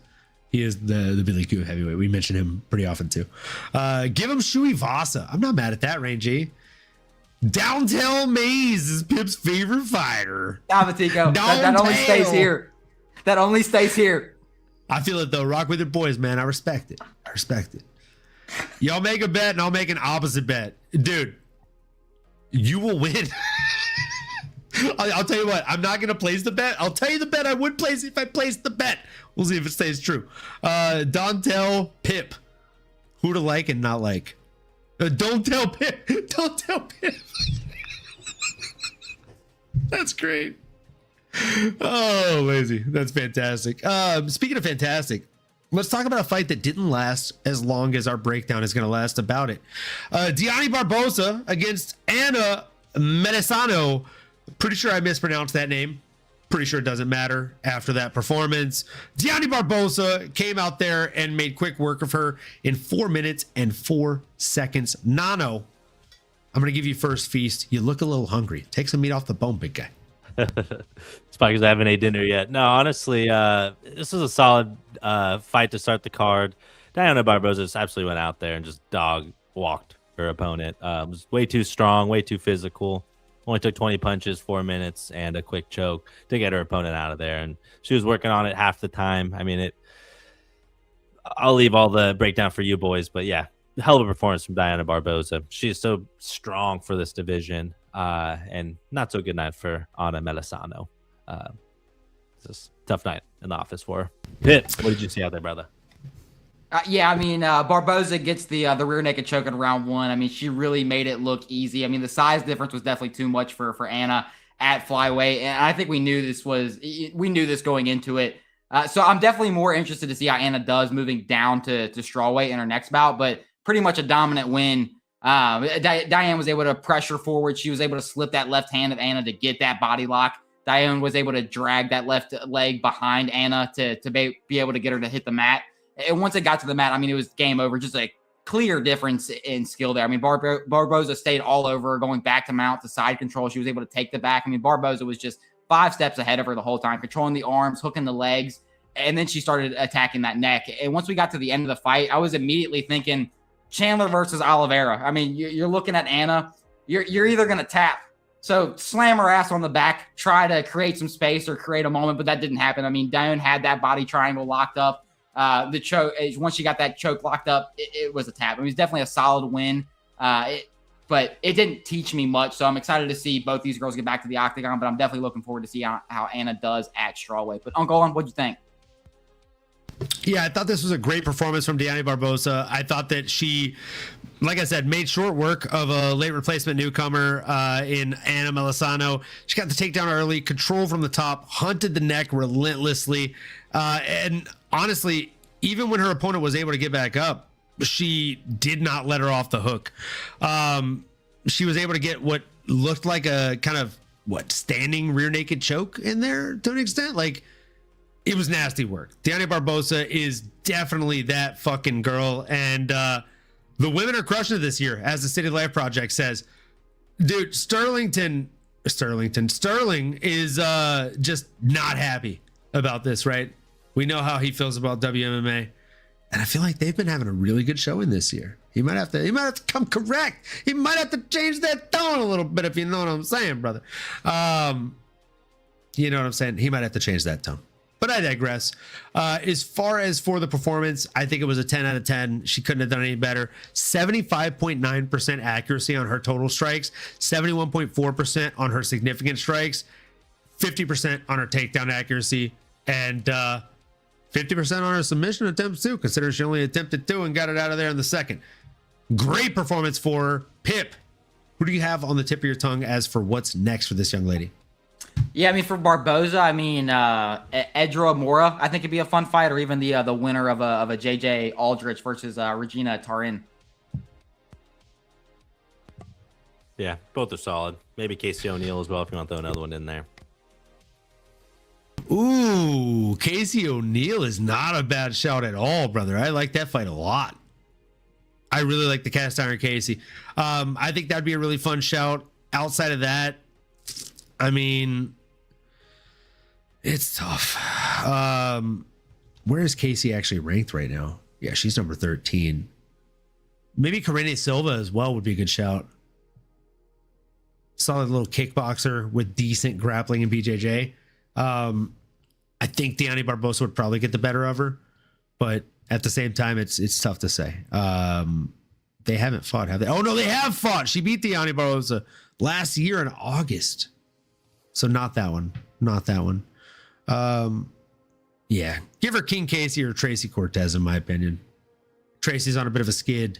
He is the Billy Q of heavyweight. We mention him pretty often too. Give him Shui Vasa. I'm not mad at that, Rain G. Downtown Mays is Pip's favorite fighter. Tico. That only stays here. That only stays here. I feel it though. Rock with your boys, man. I respect it. Y'all make a bet and I'll make an opposite bet. Dude, you will win. I'll tell you what. I'm not going to place the bet. I'll tell you the bet I would place if I placed the bet. We'll see if it stays true. Dontel Pip. Who to like and not like. Don't tell Pip. Don't tell Pip. That's great. Oh, lazy. That's fantastic. Speaking of fantastic, let's talk about a fight that didn't last as long as our breakdown is going to last about it. Dione Barbosa against Anna Medesano. Pretty sure I mispronounced that name. Pretty sure it doesn't matter after that performance. Dione Barbosa came out there and made quick work of her in 4 minutes and 4 seconds. Nano, I'm going to give you first feast. You look a little hungry. Take some meat off the bone, big guy. It's probably because I haven't ate dinner yet. No, honestly, this was a solid fight to start the card. Dione Barbosa just absolutely went out there and just dog walked her opponent. Was way too strong, way too physical. Only took 20 punches, 4 minutes, and a quick choke to get her opponent out of there. And she was working on it half the time. I mean, I'll leave all the breakdown for you boys, but yeah, hell of a performance from Dione Barbosa. She is so strong for this division. And not so good night for Anna Medesano. It's just a tough night in the office for her. Pip, what did you see out there, brother? Yeah, I mean, Barbosa gets the rear naked choke in round 1. I mean, she really made it look easy. I mean, the size difference was definitely too much for Anna at flyweight, and I think we knew this going into it. So I'm definitely more interested to see how Anna does moving down to strawweight in her next bout, but pretty much a dominant win. Diane was able to pressure forward. She was able to slip that left hand of Anna to get that body lock. Diane was able to drag that left leg behind Anna to be able to get her to hit the mat. And once it got to the mat, I mean, it was game over. Just a clear difference in skill there. I mean, Barbosa stayed all over her, going back to mount to side control. She was able to take the back. I mean, Barbosa was just 5 steps ahead of her the whole time, controlling the arms, hooking the legs, and then she started attacking that neck. And once we got to the end of the fight, I was immediately thinking Chandler versus Oliveira. I mean, you're looking at Anna. You're either going to tap So slam her ass on the back, try to create some space or create a moment, but that didn't happen. I mean, Dione had that body triangle locked up. The choke, once she got that choke locked up, it was a tap. It was definitely a solid win, but it didn't teach me much. So I'm excited to see both these girls get back to the octagon, but I'm definitely looking forward to see how Anna does at strawweight. But Uncle Owen, what'd you think? Yeah, I thought this was a great performance from Dione Barbosa. I thought that she, like I said, made short work of a late replacement newcomer in Anna Melisano. She got the takedown early, control from the top, hunted the neck relentlessly. And honestly, even when her opponent was able to get back up, she did not let her off the hook. She was able to get what looked like a kind of, standing rear naked choke in there to an extent. Like, it was nasty work. Dione Barbosa is definitely that fucking girl. And the women are crushing it this year, as the City Life Project says. Dude, Sterling is just not happy about this, right? We know how he feels about WMMA. And I feel like they've been having a really good showing this year. He might have to come correct. He might have to change that tone a little bit, if you know what I'm saying, brother. You know what I'm saying? He might have to change that tone. But I digress. As far as for the performance, I think it was a 10 out of 10. She couldn't have done any better. 75.9% accuracy on her total strikes, 71.4% on her significant strikes, 50% on her takedown accuracy, and 50% on her submission attempts too, considering she only attempted 2 and got it out of there in the second. Great performance for her. Pip, who do you have on the tip of your tongue as for what's next for this young lady? Yeah, I mean, for Barbosa, I mean, Edra Mora, I think it'd be a fun fight, or even the winner of a JJ Aldrich versus Regina Tarin. Yeah, both are solid. Maybe Casey O'Neill as well, if you want to throw another one in there. Ooh, Casey O'Neill is not a bad shout at all, brother. I like that fight a lot. I really like the cast iron Casey. I think that'd be a really fun shout. Outside of that, I mean, it's tough. Where is Casey actually ranked right now? Yeah, she's number 13. Maybe Karine Silva as well would be a good shout. Solid little kickboxer with decent grappling in BJJ. I think Dione Barbosa would probably get the better of her, but at the same time, it's tough to say. They haven't fought, have they? Oh no, they have fought. She beat Dione Barbosa last year in August. So not that one. Not that one. Yeah. Give her King Casey or Tracy Cortez, in my opinion. Tracy's on a bit of a skid.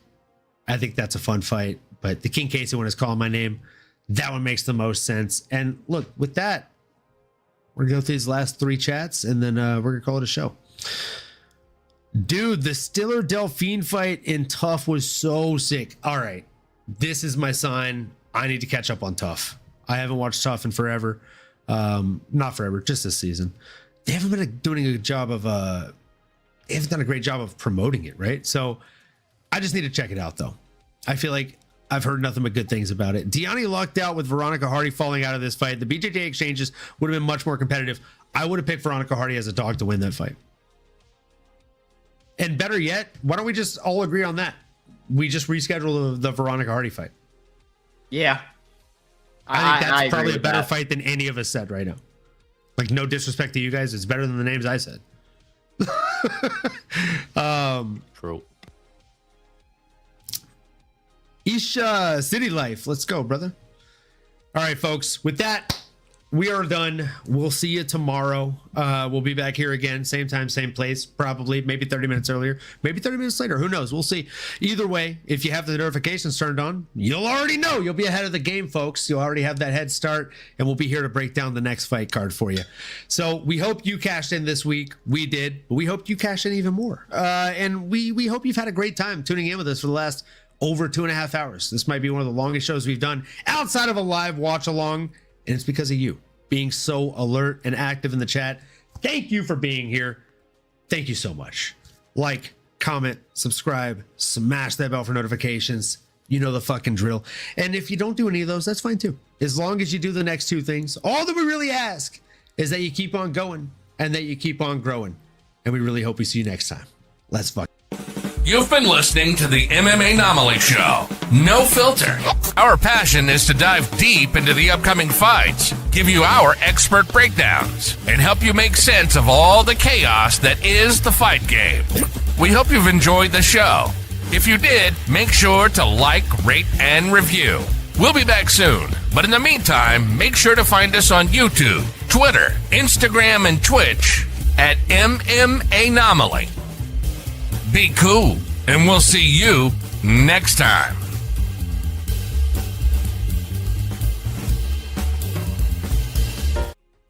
I think that's a fun fight. But the King Casey one is calling my name. That one makes the most sense. And look, with that, we're going to go through these last 3 chats, and then we're going to call it a show. Dude, the Stiller Delphine fight in Tough was so sick. All right. This is my sign. I need to catch up on Tough. I haven't watched Tough in forever. Not forever, just this season. They haven't been doing a good job of they haven't done a great job of promoting it, right? So I just need to check it out though. I feel like I've heard nothing but good things about it. Dione lucked out with Veronica Hardy falling out of this fight. The BJJ exchanges would have been much more competitive. I would have picked Veronica Hardy as a dog to win that fight. And better yet, why don't we just all agree on that? We just reschedule the Veronica Hardy fight. Yeah. I think that's probably a better fight than any of us said right now. Like, no disrespect to you guys, it's better than the names I said. True. Isha City Life, let's go, brother. All right, folks, with that, we are done. We'll see you tomorrow. We'll be back here again, same time, same place, probably, maybe 30 minutes earlier, maybe 30 minutes later. Who knows? We'll see. Either way, if you have the notifications turned on, you'll already know. You'll be ahead of the game, folks. You'll already have that head start, and we'll be here to break down the next fight card for you. So we hope you cashed in this week. We did. But we hope you cash in even more. And we hope you've had a great time tuning in with us for the last over 2.5 hours. This might be one of the longest shows we've done outside of a live watch along, and it's because of you being so alert and active in the chat. Thank you for being here. Thank you so much. Like, comment, subscribe, smash that bell for notifications. You know the fucking drill. And if you don't do any of those, that's fine too. As long as you do the next 2 things, all that we really ask is that you keep on going and that you keep on growing. And we really hope we see you next time. Let's fuck. You've been listening to the MMAnomaly Show. No filter. Our passion is to dive deep into the upcoming fights, give you our expert breakdowns, and help you make sense of all the chaos that is the fight game. We hope you've enjoyed the show. If you did, make sure to like, rate, and review. We'll be back soon, but in the meantime, make sure to find us on YouTube, Twitter, Instagram, and Twitch at MMAnomaly. Be cool, and we'll see you next time.